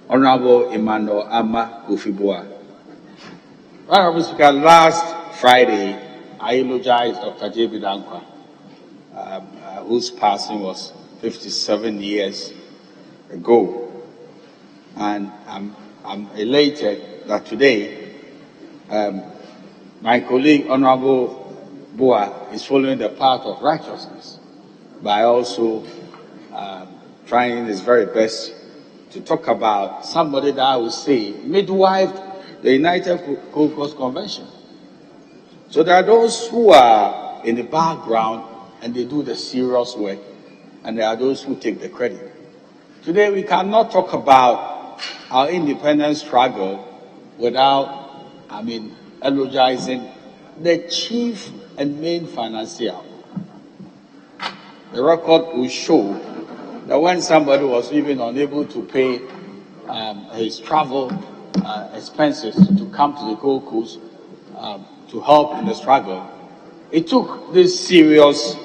Honorable Emmanuel Amma Ufibua. Right Honorable Speaker, last Friday, I eulogized Dr. J.B. Dankwa, whose passing was 57 years ago. And I'm elated that today, my colleague, Honorable Boa, is following the path of righteousness by also trying his very best to talk about somebody that I would say midwifed the United Gold Coast Convention. So there are those who are in the background and they do the serious work, and there are those who take the credit. Today we cannot talk about our independence struggle without, eulogizing the chief and main financier. The record will show that when somebody was even unable to pay his travel expenses to come to the Gold Coast to help in the struggle, it took this serious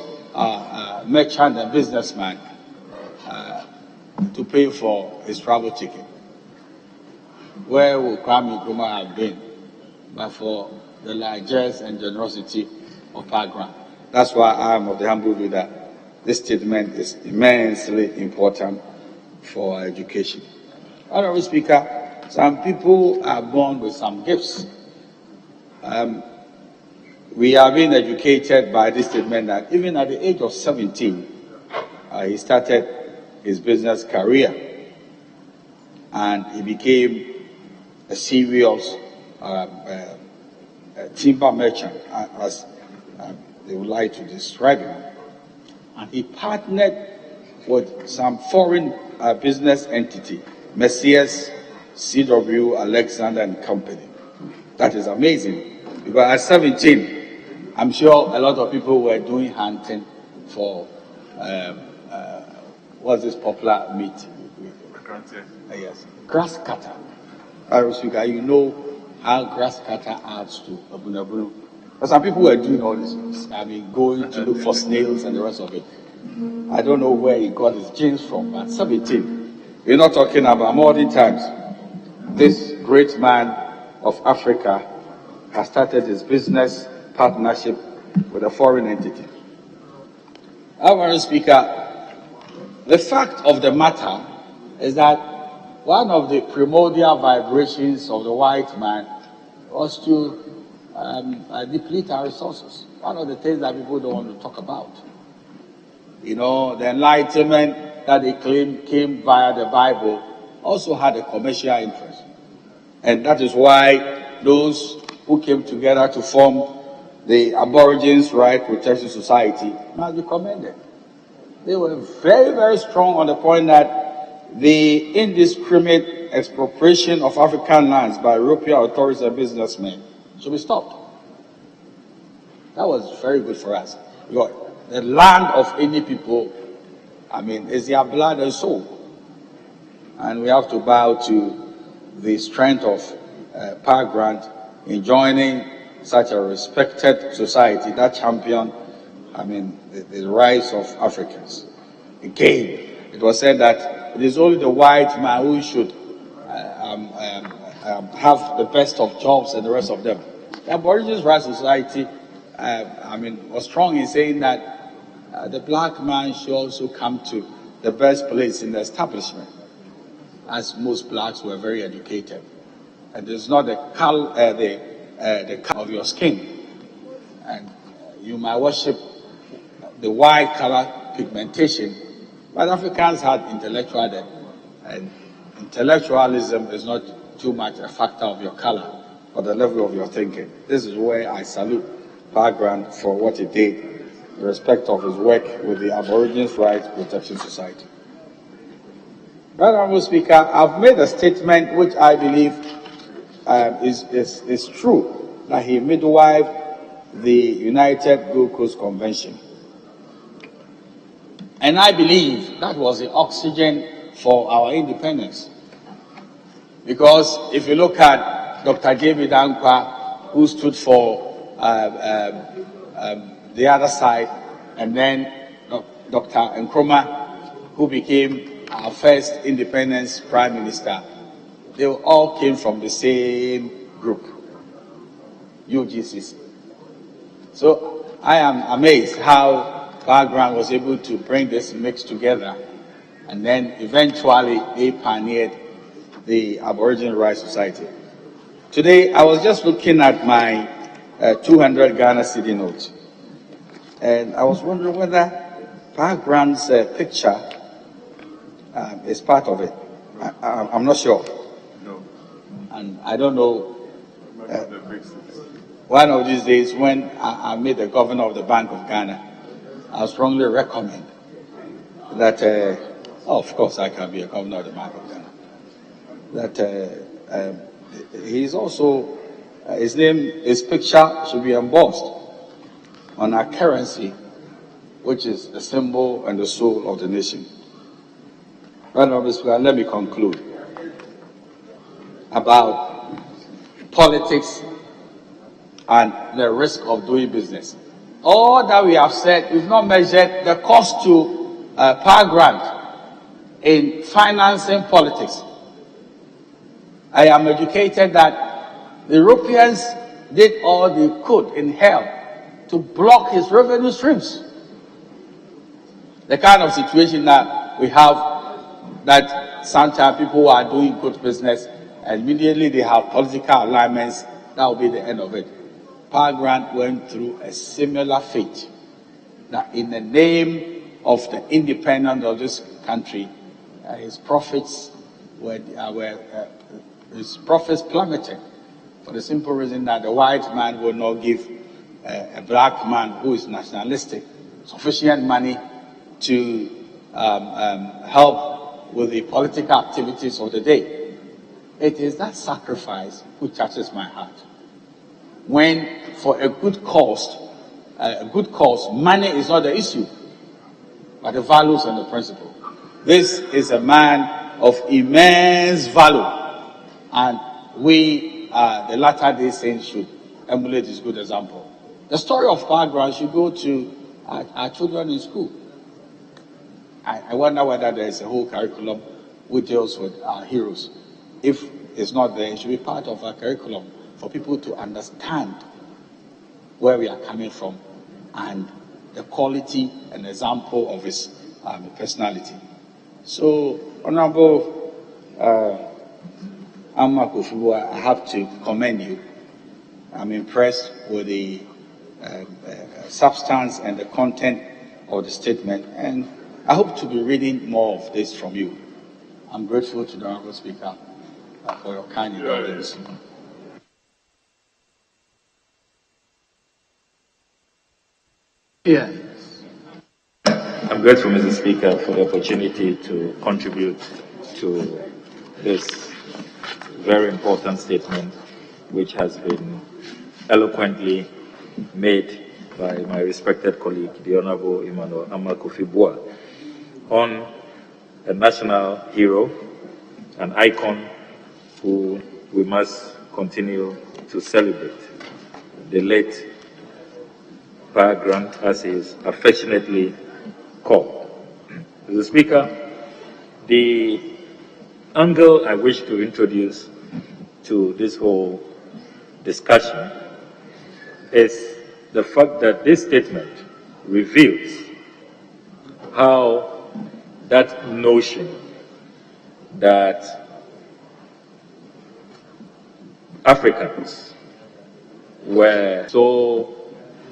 merchant and businessman to pay for his travel ticket. Where would Kwame Nkrumah have been but for the largesse and generosity of Paa Grant? That's why I am of the humble view that this statement is immensely important for our education. Honorable Speaker, some people are born with some gifts. We are being educated by this statement that even at the age of 17, he started his business career and he became a serious timber merchant, as they would like to describe him. And he partnered with some foreign business entity, Messias, CW, Alexander and Company. That is amazing. Because at 17, I'm sure a lot of people were doing hunting for what's this popular meat? Yes, grass cutter. You know how grass cutter adds to abunabunu. But some people were doing all this. I mean, going to look for snails and the rest of it. I don't know where he got his genes from, but 17. We're not talking about modern times. This great man of Africa has started his business partnership with a foreign entity. Our Speaker, the fact of the matter is that one of the primordial vibrations of the white man was to deplete our resources. One of the things that people don't want to talk about. You know, the enlightenment that they claim came via the Bible also had a commercial interest. And that is why those who came together to form the Aborigines Right Protection Society must be commended. They were very, very strong on the point that the indiscriminate expropriation of African lands by European authorities and businessmen should be stopped. That was very good for us. Because the land of any people, I mean, is their blood and soul. And we have to bow to the strength of Paa Grant in joining such a respected society that championed, I mean, the rights of Africans. Again, it was said that it is only the white man who should have the best of jobs and the rest of them. The Aborigines Rights Society, was strong in saying that the black man should also come to the best place in the establishment, as most blacks were very educated. And it's not the color of your skin. And you might worship the white color pigmentation, but Africans had intellectual depth. And intellectualism is not too much a factor of your color or the level of your thinking. This is where I salute Paa Grant for what he did in respect of his work with the Aborigines Rights Protection Society. Right Honourable Speaker, I've made a statement which I believe is true, that he midwifed the United Gold Coast Convention. And I believe that was the oxygen for our independence. Because if you look at Dr. J.B. Dankwa, who stood for the other side, and then Dr. Nkrumah, who became our first independence prime minister, they all came from the same group, UGCC. So I am amazed how Paa Grant was able to bring this mix together, and then eventually they pioneered the Aboriginal Rights Society. Today, I was just looking at my 200 Ghana cedi note, and I was wondering whether Paa Grant's picture is part of it. I'm not sure. No. And I don't know. One of these days, when I made the governor of the Bank of Ghana, I strongly recommend that, of course I can be a governor of the Bank of Ghana, that he's also, his picture should be embossed on our currency, which is the symbol and the soul of the nation. Right now, let me conclude about politics and the risk of doing business. All that we have said, we've not measured the cost to Paa Grant in financing politics. I am educated that the Europeans did all they could in hell to block his revenue streams. The kind of situation that we have, that sometimes people are doing good business and immediately they have political alignments, that will be the end of it. Paa Grant went through a similar fate, that in the name of the independence of this country, his profits plummeted for the simple reason that the white man will not give a black man who is nationalistic sufficient money to help with the political activities of the day. It is that sacrifice which touches my heart. When, for a good cause, a good cause, money is not the issue, but the values and the principle. This is a man of immense value, and we, the Latter-day Saints, should emulate his good example. The story of Paa Grant should go to our children in school. I wonder whether there is a whole curriculum which deals with our heroes. If it's not there, it should be part of our curriculum for people to understand where we are coming from and the quality and example of his personality. So, Honorable Amma Kofibua, I have to commend you. I'm impressed with the substance and the content of the statement, and I hope to be reading more of this from you. I'm grateful to the Honorable Speaker for your kind indulgence. Yeah. I'm grateful, Mr. Speaker, for the opportunity to contribute to this very important statement, which has been eloquently made by my respected colleague, the Honorable Emmanuel Amma Kofibua, on a national hero, an icon who we must continue to celebrate, the late Paa Grant, as he is affectionately called. Mr. Speaker, the angle I wish to introduce to this whole discussion is the fact that this statement reveals how that notion that Africans were so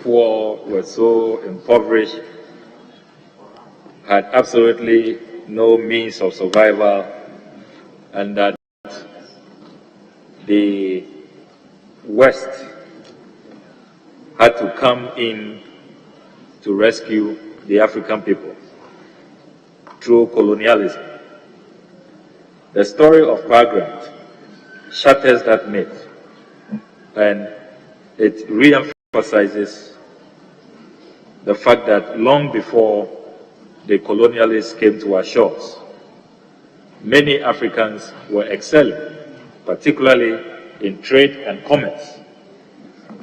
poor, were so impoverished, had absolutely no means of survival, and that the West had to come in to rescue the African people through colonialism. The story of Paa Grant shatters that myth, and it re-emphasizes the fact that long before the colonialists came to our shores, many Africans were excelling, particularly in trade and commerce.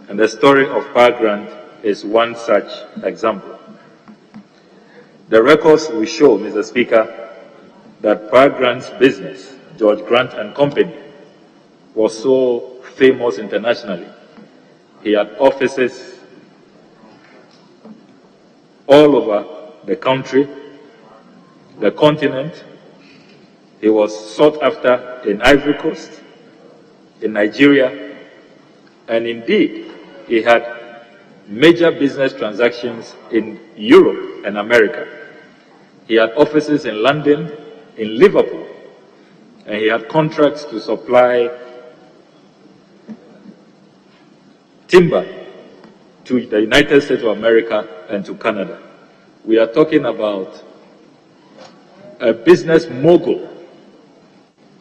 And the story of Paa Grant is one such example. The records will show, Mr. Speaker, that Paa Grant's business, George Grant and Company, was so famous internationally. He had offices all over the country, the continent. He was sought after in Ivory Coast, in Nigeria, and indeed, he had major business transactions in Europe and America. He had offices in London, in Liverpool, and he had contracts to supply timber to the United States of America and to Canada. We are talking about a business mogul.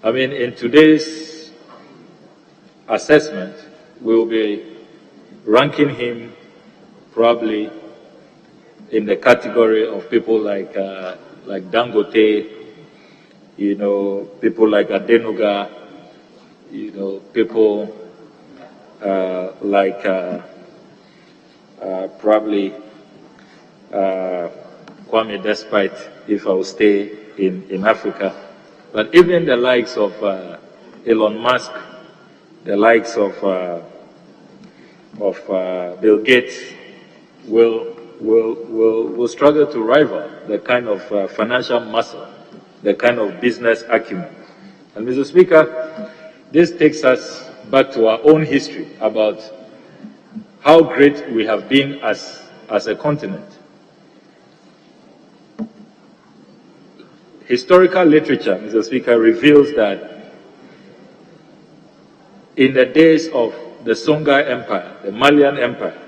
I mean, in today's assessment, we'll be ranking him probably in the category of people like Dangote, you know, people like Adenuga, you know, people like probably Kwame Despite, if I will stay in Africa. But even the likes of Elon Musk, the likes of Bill Gates will struggle to rival the kind of financial muscle, the kind of business acumen. And Mr. Speaker, this takes us back to our own history about how great we have been as a continent. Historical literature, Mr. Speaker, reveals that in the days of the Songhai Empire, the Malian Empire,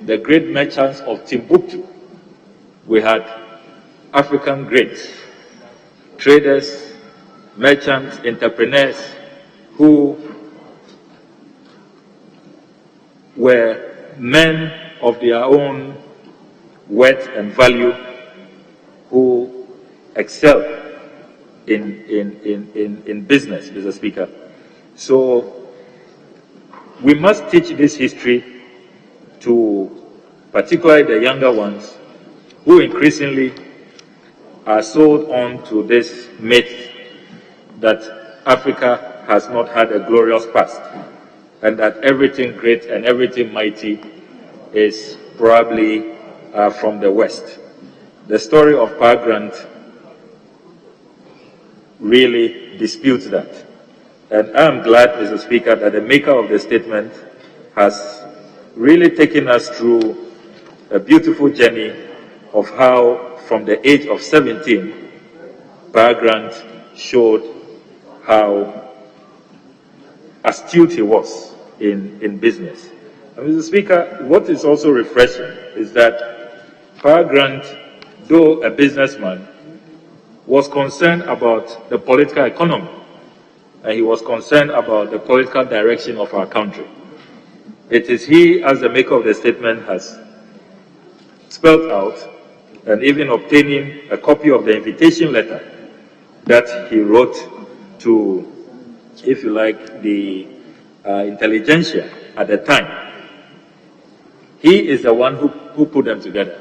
the great merchants of Timbuktu, we had African greats, traders, merchants, entrepreneurs who were men of their own worth and value who excel in business, Mr. Speaker. So we must teach this history to particularly the younger ones who increasingly are sold on to this myth that Africa has not had a glorious past and that everything great and everything mighty is probably from the West. The story of Paa Grant really disputes that. And I am glad, Mr. Speaker, that the maker of the statement has really taken us through a beautiful journey of how, from the age of 17, Paa Grant showed how astute he was in business. And Mr. Speaker, what is also refreshing is that Paa Grant, though a businessman, was concerned about the political economy, and he was concerned about the political direction of our country. It is he, as the maker of the statement has spelled out, and even obtaining a copy of the invitation letter that he wrote to, if you like, the intelligentsia at the time. He is the one who put them together.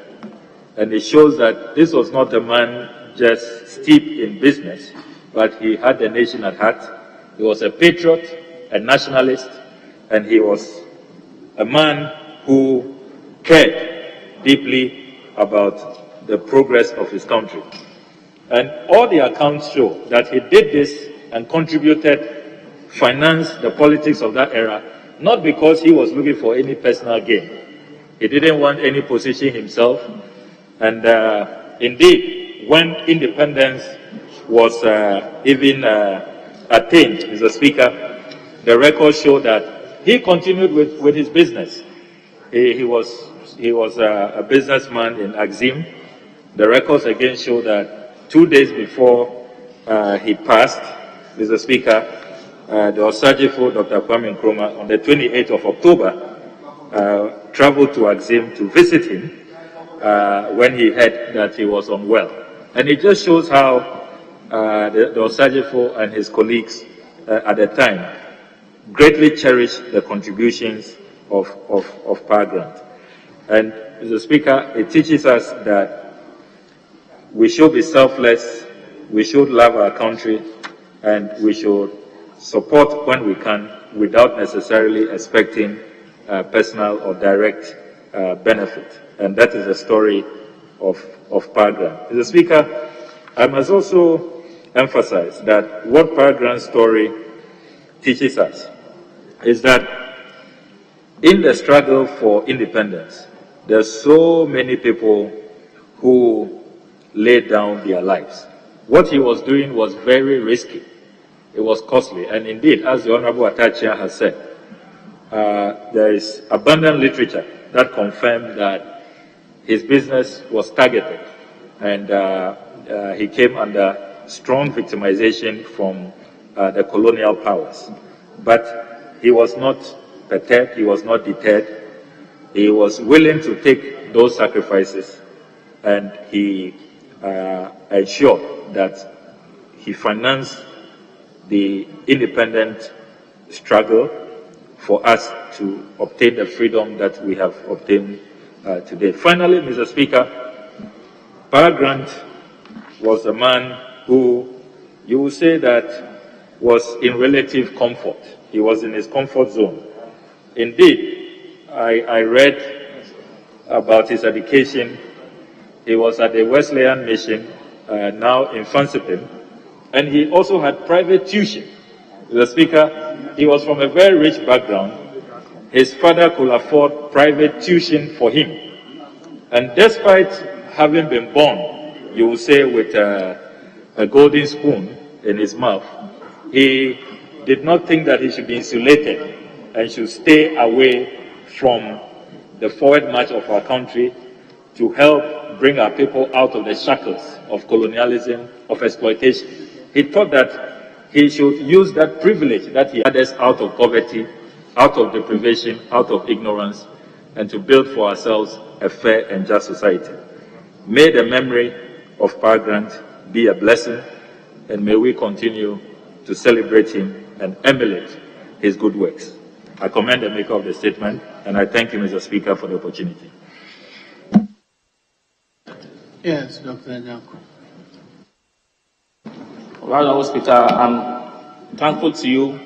And it shows that this was not a man just steeped in business, but he had the nation at heart. He was a patriot, a nationalist, and he was a man who cared deeply about the progress of his country. And all the accounts show that he did this and contributed, financed the politics of that era, not because he was looking for any personal gain. He didn't want any position himself. And indeed, when independence was even attained, Mr. Speaker, the records show that he continued with his business. He was a businessman in Axim. The records again show that 2 days before he passed, Mr. Speaker, the Osajifo, Dr. Kwame Nkrumah, on the 28th of October, traveled to Axim to visit him when he heard that he was unwell. And it just shows how the Osajifo and his colleagues at the time greatly cherished the contributions of Paa Grant. And Mr. Speaker, it teaches us that we should be selfless, we should love our country, and we should support when we can without necessarily expecting personal or direct benefit. And that is the story of Paa Grant. Mr. Speaker, I must also emphasize that what Paa Grant's story teaches us is that in the struggle for independence, there are so many people who laid down their lives. What he was doing was very risky. It was costly. And indeed, as the Honorable Atachia has said, there is abundant literature that confirmed that his business was targeted, and he came under strong victimization from the colonial powers. But he was not perturbed, he was not deterred. He was willing to take those sacrifices, and he ensured that he financed the independent struggle for us to obtain the freedom that we have obtained today. Finally, Mr. Speaker, Paa Grant was a man who, you will say that, was in relative comfort. He was in his comfort zone. Indeed, I read about his education. He was at the Wesleyan Mission, now in Fansipim, and he also had private tuition. Mr. Speaker, he was from a very rich background. His father could afford private tuition for him. And despite having been born, you will say, with a golden spoon in his mouth, he did not think that he should be insulated and should stay away from the forward march of our country to help bring our people out of the shackles of colonialism, of exploitation. He thought that he should use that privilege that he had us out of poverty, out of deprivation, out of ignorance, and to build for ourselves a fair and just society. May the memory of Paa Grant be a blessing, and may we continue to celebrate him and emulate his good works. I commend the maker of the statement, and I thank you, Mr. Speaker, for the opportunity. Yes, Dr. Janko. Honorable Speaker, I'm thankful to you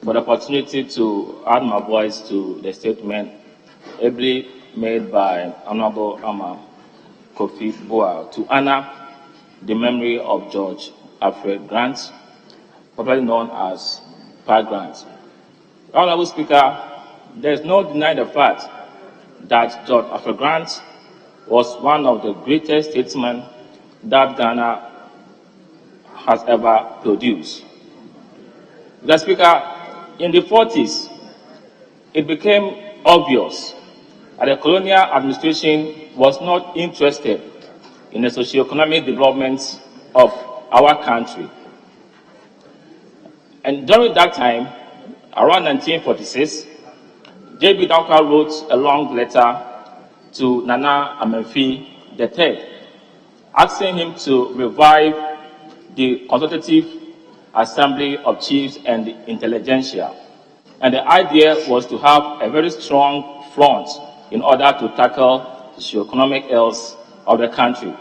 for the opportunity to add my voice to the statement ably made by Honorable Ama Kofi Boa to honor the memory of George Alfred Grant, popularly known as Paa Grant. Honorable Speaker, there is no denying the fact that George Alfred Grant was one of the greatest statesmen that Ghana has ever produced. Mr. Speaker, in the 40s, it became obvious that the colonial administration was not interested in the socio-economic development of our country. And during that time, around 1946, J.B. Dankwa wrote a long letter to Nana Amenfi III, asking him to revive the Consultative Assembly of Chiefs and the Intelligentsia. And the idea was to have a very strong front in order to tackle the socio-economic ills of the country.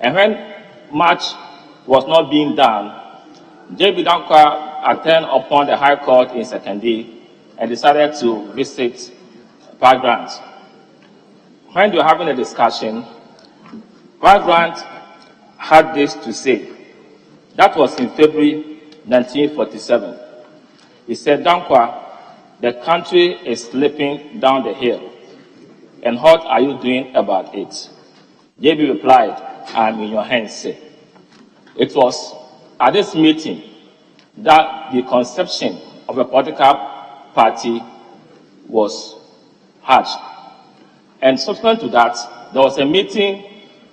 And when much was not being done, J.B. Dankwa attended upon the High Court in Sekende and decided to visit Paa Grant. When they were having a discussion, Paa Grant had this to say. That was in February 1947. He said, Dankwa, the country is slipping down the hill, and what are you doing about it? JB replied, I'm in your hands, sir. It was at this meeting that the conception of a political party was hatched. And subsequent to that, there was a meeting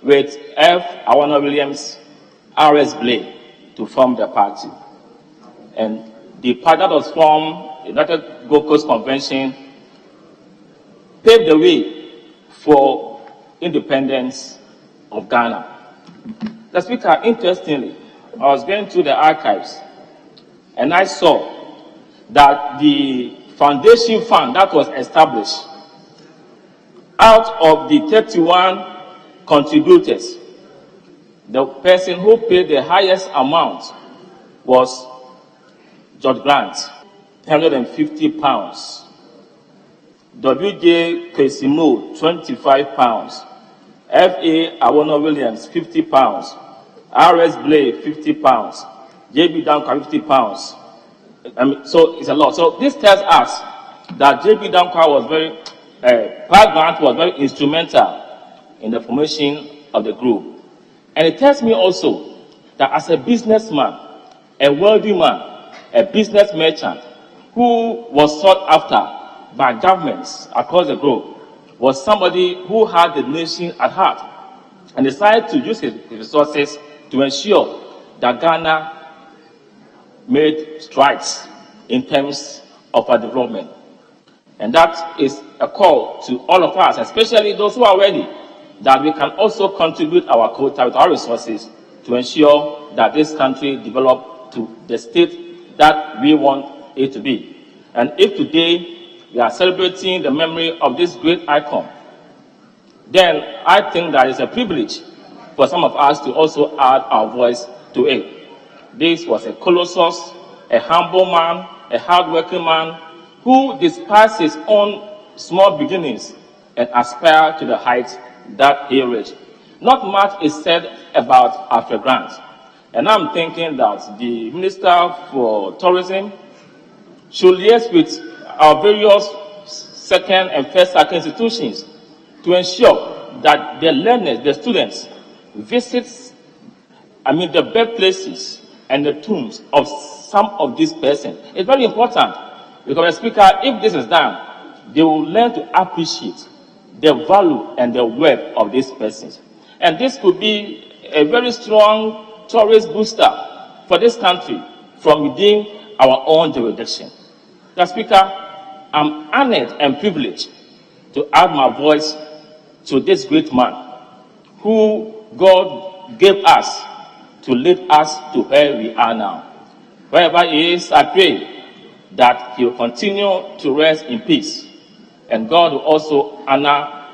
with F. Awana Williams, R.S. Blay, to form the party. And the party that was formed, the United Gold Coast Convention, paved the way for independence of Ghana. The Speaker, interestingly, I was going through the archives and I saw that the foundation fund that was established, out of the 31 contributors, the person who paid the highest amount was George Grant, £150. W.J. Kwesimo, £25. F.A. Awono Williams, £50. R.S. Blay, £50. J.B. Dankwa, £50. So it's a lot. So this tells us that J.B. Dankwa was Paa Grant was very instrumental in the formation of the group. And it tells me also that as a businessman, a wealthy man, a business merchant who was sought after by governments across the globe, was somebody who had the nation at heart and decided to use his resources to ensure that Ghana made strides in terms of our development. And that is a call to all of us, especially those who are ready, that we can also contribute our quota with our resources to ensure that this country develop to the state that we want it to be. And if today we are celebrating the memory of this great icon, then I think that it's a privilege for some of us to also add our voice to it. This was a colossus, a humble man, a hardworking man who despised his own small beginnings and aspired to the heights that he reached. Not much is said about Alfred Grant, and I'm thinking that the Minister for Tourism should liaise with our various second and first institutions to ensure that the learners, the students, visit the birthplaces and the tombs of some of these persons. It's very important because, Speaker, if this is done, they will learn to appreciate the value and the worth of these persons. And this could be a very strong tourist booster for this country from within our own jurisdiction. Mr. Speaker, I'm honored and privileged to add my voice to this great man who God gave us to lead us to where we are now. Wherever he is, I pray that he will continue to rest in peace, and God will also honor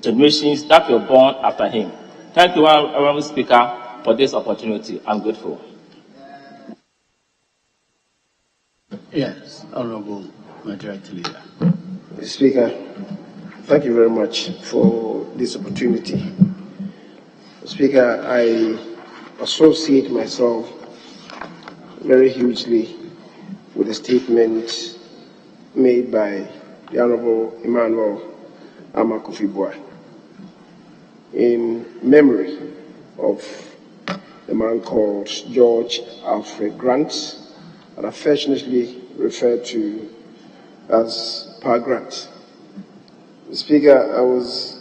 generations that were born after him. Thank you, Honorable Speaker, for this opportunity. I'm grateful. Yes, Honorable Majority Leader. Mr. Speaker, thank you very much for this opportunity. Speaker, I associate myself very hugely with the statement made by the Honorable Emmanuel Amakofi-Boa in memory of the man called George Alfred Grant, and affectionately referred to as Paa Grant. Speaker, I was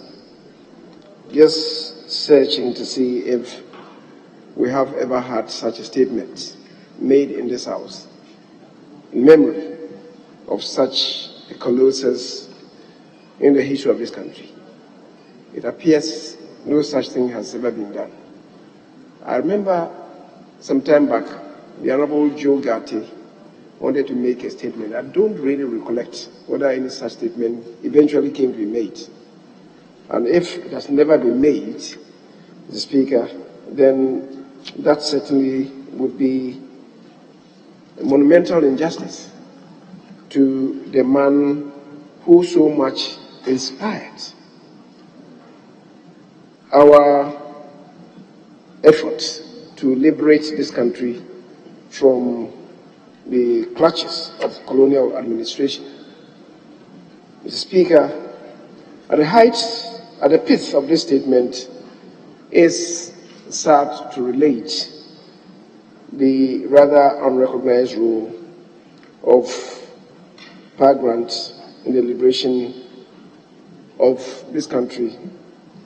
just searching to see if we have ever had such a statement made in this House in memory of such a colossus in the history of this country. It appears no such thing has ever been done. I remember some time back, the Honorable Joe Gatti wanted to make a statement. I don't really recollect whether any such statement eventually came to be made. And if it has never been made, the Speaker, then that certainly would be a monumental injustice to the man who so much inspired our efforts to liberate this country from the clutches of colonial administration. Mr. Speaker, at the height, at the pith of this statement is sad to relate the rather unrecognized role of Paa Grant in the liberation of this country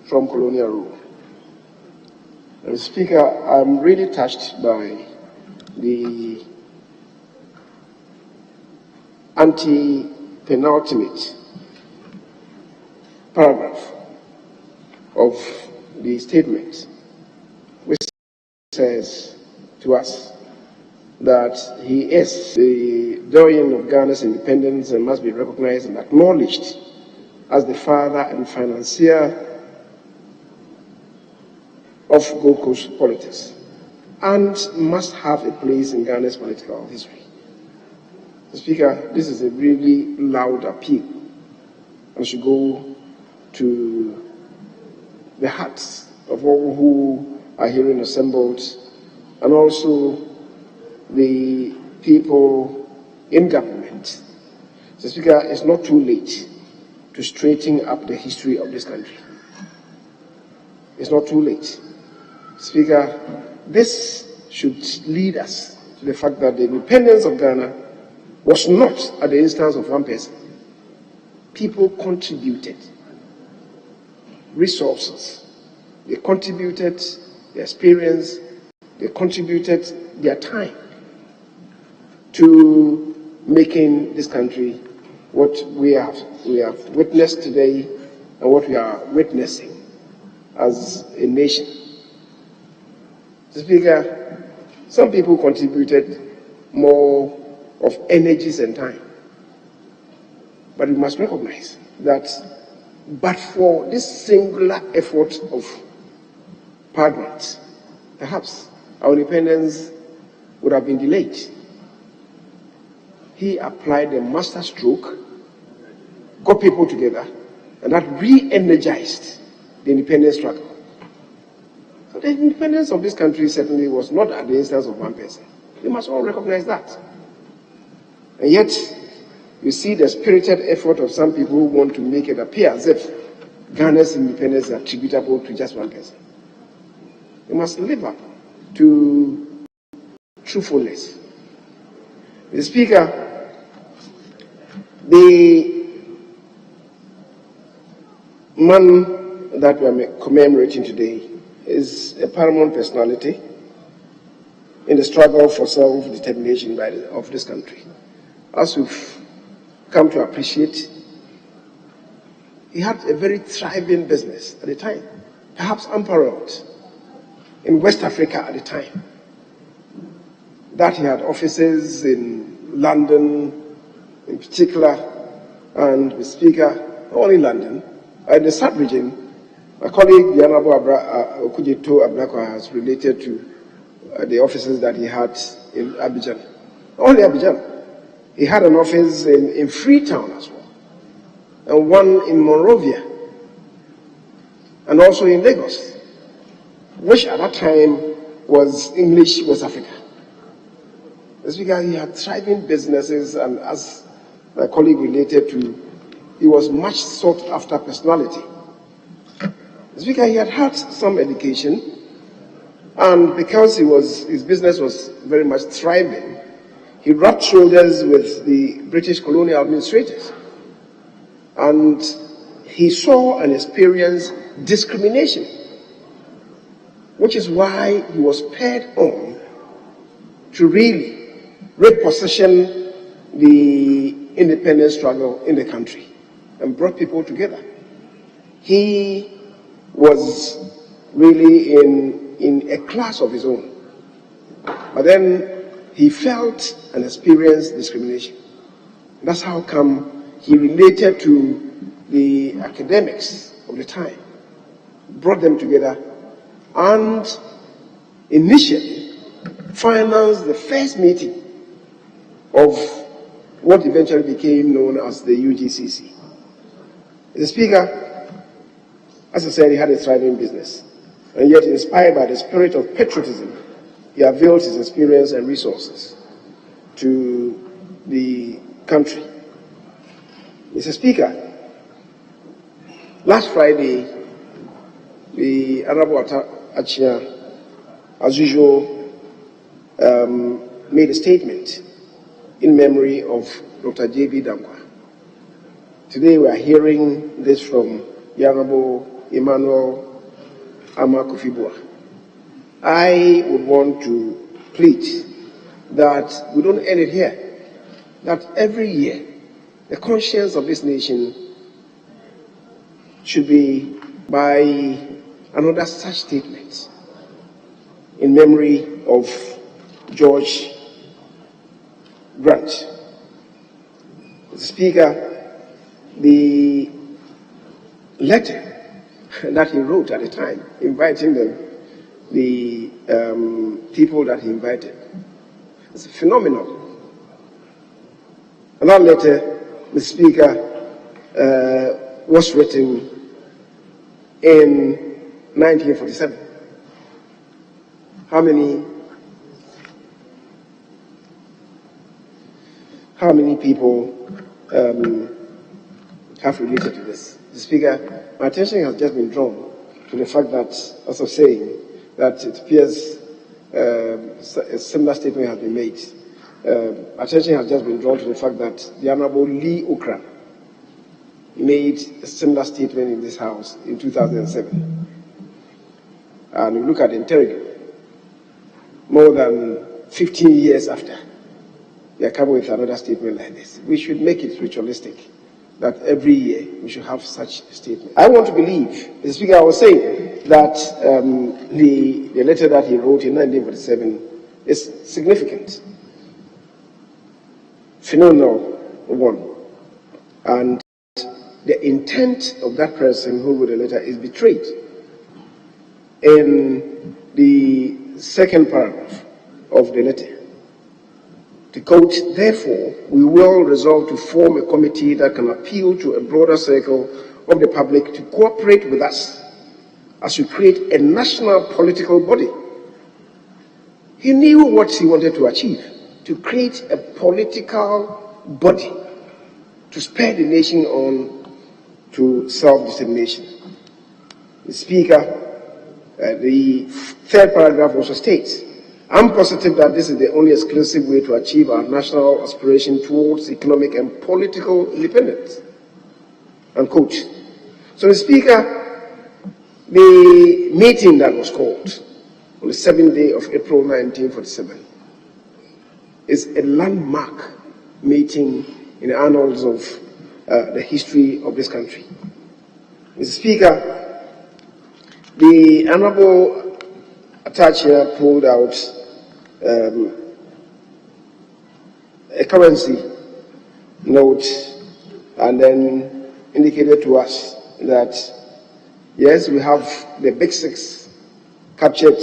from colonial rule. Mr. Speaker, I'm really touched by the anti-penultimate paragraph of the statement, which says to us that he is the doyen of Ghana's independence and must be recognized and acknowledged as the father and financier of Gold Coast politics and must have a place in Ghana's political history. Mr. Speaker, this is a really loud appeal and should go to the hearts of all who are herein assembled and also the people in government. Mr. Speaker, it's not too late to straighten up the history of this country. It's not too late. Speaker, this should lead us to the fact that the independence of Ghana was not at the instance of one person. People contributed resources, they contributed their experience, they contributed their time to making this country what we have witnessed today and what we are witnessing as a nation. Speaker, some people contributed more of energies and time. But we must recognize that but for this singular effort of Paa Grant, perhaps our independence would have been delayed. He applied a master stroke, got people together, and that re-energized the independence struggle. So the independence of this country certainly was not at the instance of one person. We must all recognize that. And yet, you see the spirited effort of some people who want to make it appear as if Ghana's independence is attributable to just one person. We must live up to truthfulness. The Speaker, the man that we are commemorating today is a paramount personality in the struggle for self-determination of this country. As we've come to appreciate, he had a very thriving business at the time, perhaps unparalleled in West Africa at the time. That he had offices in London in particular, and the Speaker, not only London, in the sub-region. My colleague, the Honorable Okudzeto Ablakwa, has related to the offices that he had in Abidjan. Not only Abidjan, he had an office in Freetown as well, and one in Monrovia, and also in Lagos, which at that time was English West Africa. The Speaker, he had thriving businesses, and as my colleague related to, he was much sought after personality. The Speaker, he had some education, and because his business was very much thriving, he rubbed shoulders with the British colonial administrators, and he saw and experienced discrimination, which is why he was spurred on to really reposition the independence struggle in the country and brought people together. He was really in a class of his own, but then he felt and experienced discrimination. That's how come he related to the academics of the time, brought them together, and initially financed the first meeting of what eventually became known as the UGCC. The Speaker, as I said, he had a thriving business, and yet inspired by the spirit of patriotism, he availed his experience and resources to the country. Mr. Speaker, last Friday, the Honorable Achia, as usual, made a statement in memory of Dr. J.B. Dankwa. Today we are hearing this from the Honorable Emmanuel Amakufibua. I would want to plead that we don't end it here, that every year the conscience of this nation should be by another such statement in memory of George Grant. Mr. Speaker, the letter that he wrote at the time, inviting them, the people that he invited, it's phenomenal. And that letter, Mr. Speaker, was written in 1947. How many people have related to this? Mr. Speaker, my attention has just been drawn to the fact that, as I was saying, that it appears a similar statement has been made. Attention has just been drawn to the fact that the Honorable Lee Okran made a similar statement in this House in 2007. And we look at the interrogation, more than 15 years after, they are coming with another statement like this. We should make it ritualistic that every year we should have such a statement. I want to believe, Mr. Speaker, I was saying that the letter that he wrote in 1947 is significant, phenomenal one, and the intent of that person who wrote the letter is betrayed in the second paragraph of the letter. To quote, therefore, we will resolve to form a committee that can appeal to a broader circle of the public to cooperate with us as we create a national political body. He knew what he wanted to achieve, to create a political body to spur the nation on to self-determination. The Speaker, the third paragraph also states, I'm positive that this is the only exclusive way to achieve our national aspiration towards economic and political independence. Unquote. So, the Speaker, the meeting that was called on the 7th day of April 1947 is a landmark meeting in the annals of the history of this country. Mr. Speaker, the Honorable Attached here pulled out a currency note and then indicated to us that, yes, we have the big six captured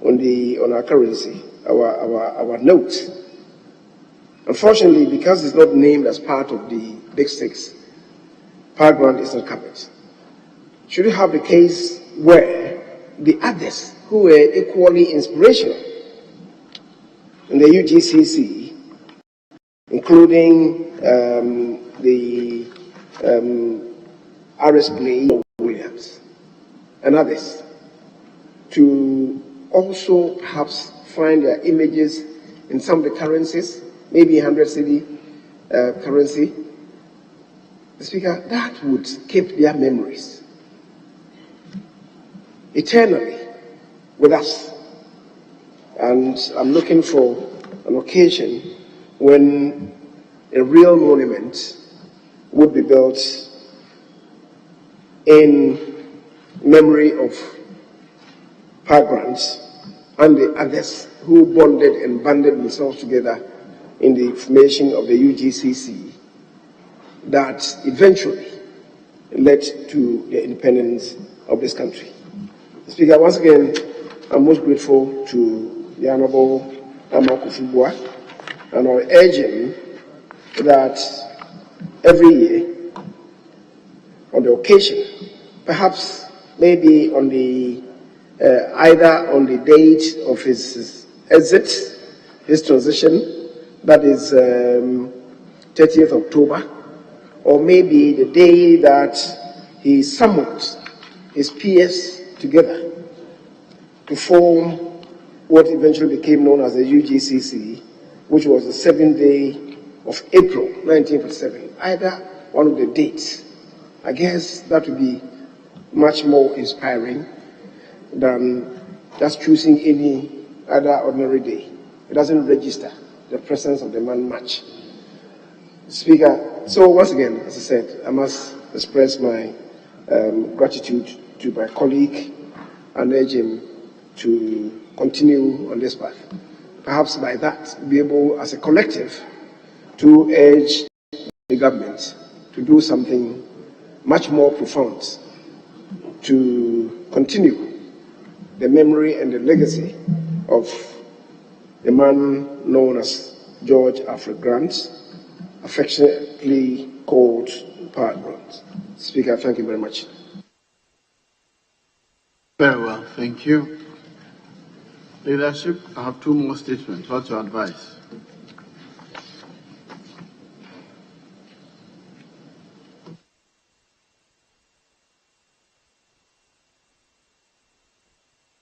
on our currency, our note. Unfortunately, because it's not named as part of the big six, Paa Grant is not covered. Should you have the case where the others who were equally inspirational in the UGCC, including the R.S. Clay Williams and others, to also perhaps find their images in some of the currencies, maybe 100 cedi currency, the Speaker, that would keep their memories eternally with us. And I'm looking for an occasion when a real monument would be built in memory of Paa Grant and the others who bonded and banded themselves together in the formation of the UGCC that eventually led to the independence of this country. Speaker, once again, I'm most grateful to the Honorable Amakufubwa, and I urge him that every year, on the occasion, perhaps maybe on the either on the date of his exit, his transition, that is 30th October, or maybe the day that he summoned his peers together to form what eventually became known as the UGCC, which was the 7th day of April 1947, either one of the dates. I guess that would be much more inspiring than just choosing any other ordinary day. It doesn't register the presence of the man much. Speaker, so once again, as I said, I must express my gratitude to my colleague and urge him to continue on this path. Perhaps by that, be able, as a collective, to urge the government to do something much more profound to continue the memory and the legacy of the man known as George Alfred Grant, affectionately called Paa Grant. Speaker, thank you very much. Very well, thank you. Leadership, I have two more statements. What's your advice?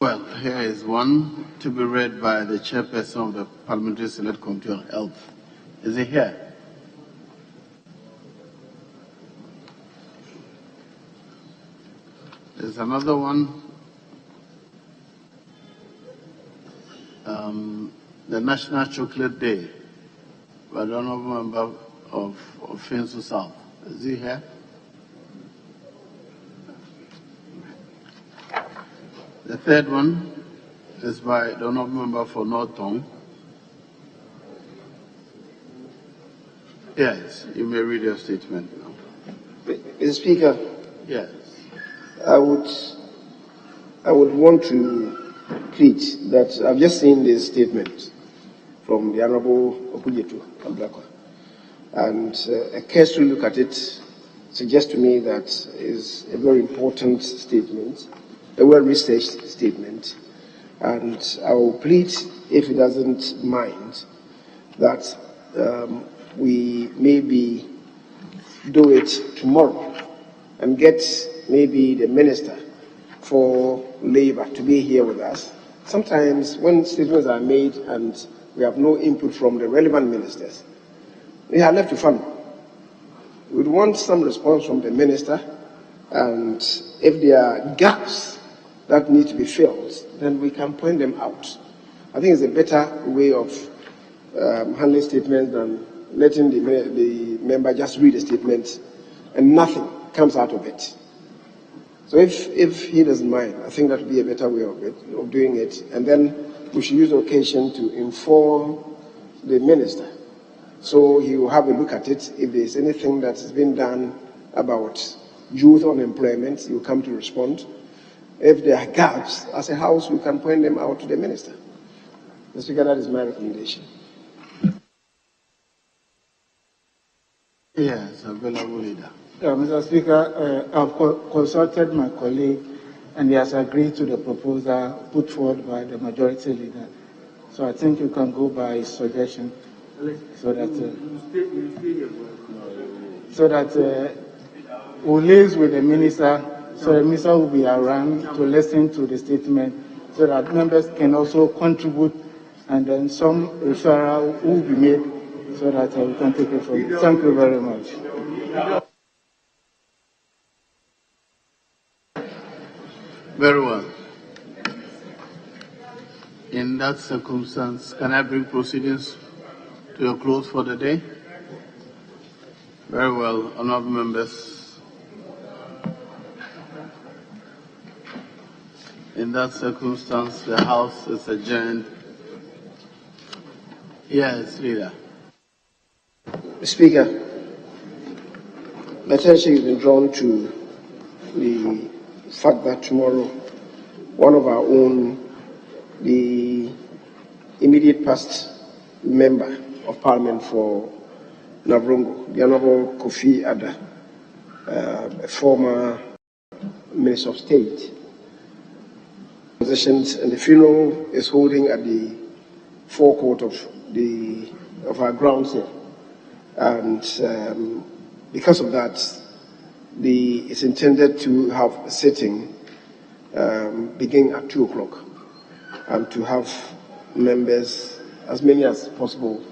Well, here is one to be read by the chairperson of the Parliamentary Select Committee on Health. Is he here? There's another one. The National Chocolate Day by the Honorable Member of Finsu South. Is he here? The third one is by the Honorable Member for North Tong. Yes, you may read your statement now. Mr. Speaker, yes, I would want to plead that I've just seen this statement from the Honorable Okujetu Ablakwa, and a cursory look at it suggests to me that is a very important statement, a well-researched statement, and I will plead, if he doesn't mind, that we maybe do it tomorrow and get maybe the Minister for Labor to be here with us. Sometimes when statements are made and we have no input from the relevant ministers, we are left to fun. We would want some response from the Minister, and if there are gaps that need to be filled, then we can point them out. I think it's a better way of handling statements than letting the member just read a statement and nothing comes out of it. So if he doesn't mind, I think that would be a better way of doing it. And then we should use the occasion to inform the minister. So he will have a look at it. If there's anything that has been done about youth unemployment, he will come to respond. If there are gaps, as a house, we can point them out to the minister. Mr. Speaker, that is my recommendation. Yes, available leader. Mr. Speaker, I've consulted my colleague and he has agreed to the proposal put forward by the majority leader. So I think you can go by his suggestion so that we'll liaise with the minister, so the minister will be around to listen to the statement so that members can also contribute and then some referral will be made so that we can take it from you. Thank you very much. Very well. In that circumstance, can I bring proceedings to a close for the day? Very well, honorable members. In that circumstance, the House is adjourned. Yes, leader. Speaker, my attention has been drawn to the fact that tomorrow, one of our own, the immediate past member of Parliament for Navrongo, the Honorable Kofi Ada, a former Minister of State, and the funeral is holding at the forecourt of our grounds here. And because of that, it's intended to have a sitting beginning at 2 o'clock and to have members, as many as possible,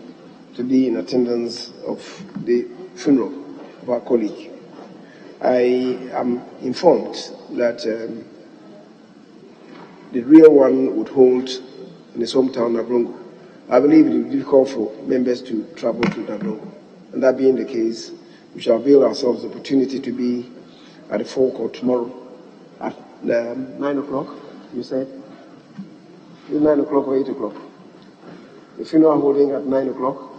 to be in attendance of the funeral of our colleague. I am informed that the real one would hold in his hometown, Navrongo. I believe it will be difficult for members to travel to Navrongo. And that being the case, we shall avail ourselves the opportunity to be at the forecourt tomorrow at 9 o'clock, you said? 9 o'clock or 8 o'clock? The funeral holding at 9 o'clock?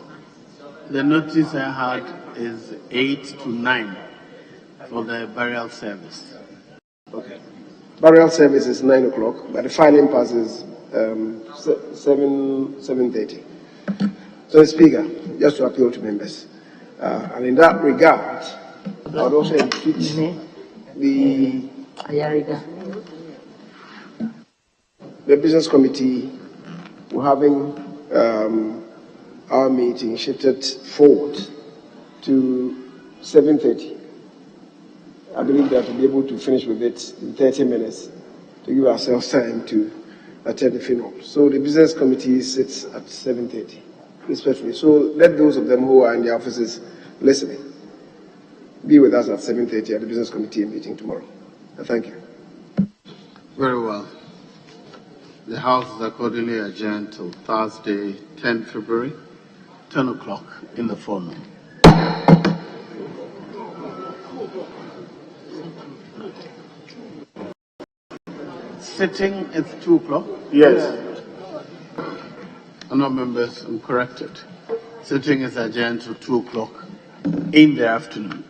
The notice I had is 8 to 9 for the burial service. Okay. Burial service is 9 o'clock, but the filing pass is 7:30. So, Speaker, just to appeal to members, and in that regard, I would also entreat the Business Committee. We're having our meeting shifted forward to 7:30. I believe that we'll be able to finish with it in 30 minutes to give ourselves time to attend the funeral. So the Business Committee sits at 7:30, respectfully. So let those of them who are in the offices listening be with us at 7:30 at the Business Committee meeting tomorrow. Thank you. Very well. The House is accordingly adjourned till Thursday, 10 February, 10 o'clock in the forenoon. Sitting is 2 o'clock? Yes. No members, I'm corrected. Sitting is adjourned till 2 o'clock in the afternoon.